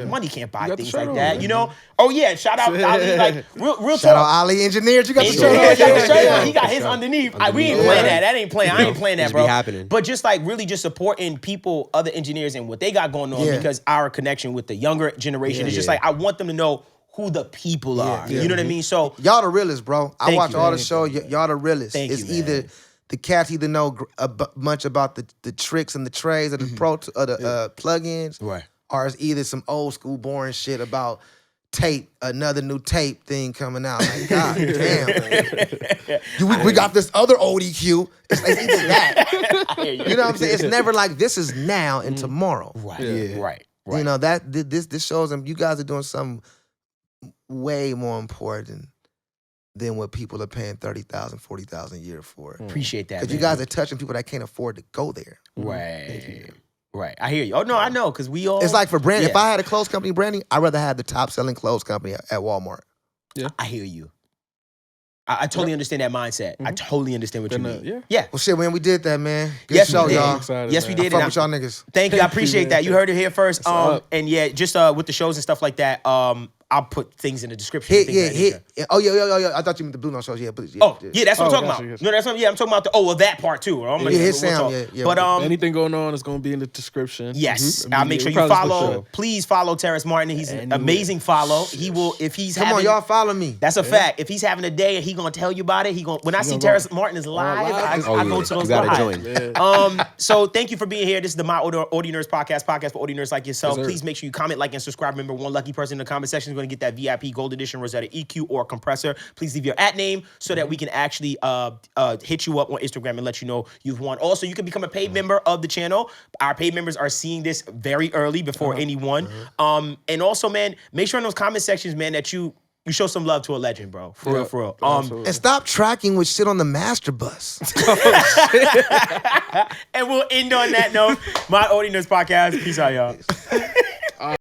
Money can't buy things like that, you know? Oh, yeah, shout out Ali. Like, real Shout out talk. Ali Engineers. You got the Yeah, shout out. he got his underneath. We ain't playing that. That ain't playing. I ain't playing that, Just bro. be happening. But just like really just supporting people, other engineers, and what they got going on, because our connection with the younger generation is just like, I want them to know who the people are. You know what I mean? So Y'all the realest, bro. I Thank watch you, all man. the show. Y'all the realest. Thank It's you, man. either the cats either know much about the tricks and the trays of the plugins, Right. or it's either some old school boring shit about tape, another new tape thing coming out. Like, God damn, man. We got this other old EQ. It's either that. I hear you. You know what I'm saying? It's never like this is now and tomorrow. Right. You know, that this shows them you guys are doing something way more important than what people are paying $30,000, $40,000 a year for. Appreciate that. Because you guys are touching people that can't afford to go there. Right. Right. I hear you. Oh no, I know, because we all. It's like for branding. Yeah. If I had a clothes company branding, I'd rather have the top selling clothes company at Walmart. I hear you. I totally understand that mindset. I totally understand what you mean. Yeah. Well, shit, man, we did that, man. Good Yes, show, we did. y'all. Excited, Yes, man. we did. Fuck And with y'all niggas. Thank you. I appreciate man. that. You heard it here first. up? And yeah, just with the shows and stuff like that, I'll put things in the description. Hit, things of yeah, that hit. nature. Yeah. Oh, yeah. I thought you meant the Blue Note shows. Yeah, but yeah. Oh, yeah, that's what I'm talking gotcha, about. gotcha. No, that's what, yeah, I'm talking about that part too. I'm Yeah, his sound, yeah. But Anything going on is going to be in the description. yes, Mhm. I'll make sure you Probably follow. show. Please follow Terrace Martin. He's an Anyway. amazing follow. He will if he's Come having, on, y'all follow me. That's a fact. If he's having a day and he gonna tell you about it, when I see gonna Terrace go- Martin is live, live? I go to those You gotta live. join. So thank you for being here. This is the My Audio Nerds podcast for audio nerds like yourself. Yes, sir. Please make sure you comment, like, and subscribe. Remember, one lucky person in the comment section is going to get that VIP Gold Edition Rosetta EQ or Compressor. Please leave your @name so that we can actually hit you up on Instagram and let you know you've won. Also, you can become a paid member of the channel. Our paid members are seeing this very early before anyone. And also, man, make sure in those comment sections, man, that you show some love to a legend, bro. For real, for real. And stop tracking with shit on the master bus. And we'll end on that note. My Audio Nerds podcast. Peace out, y'all.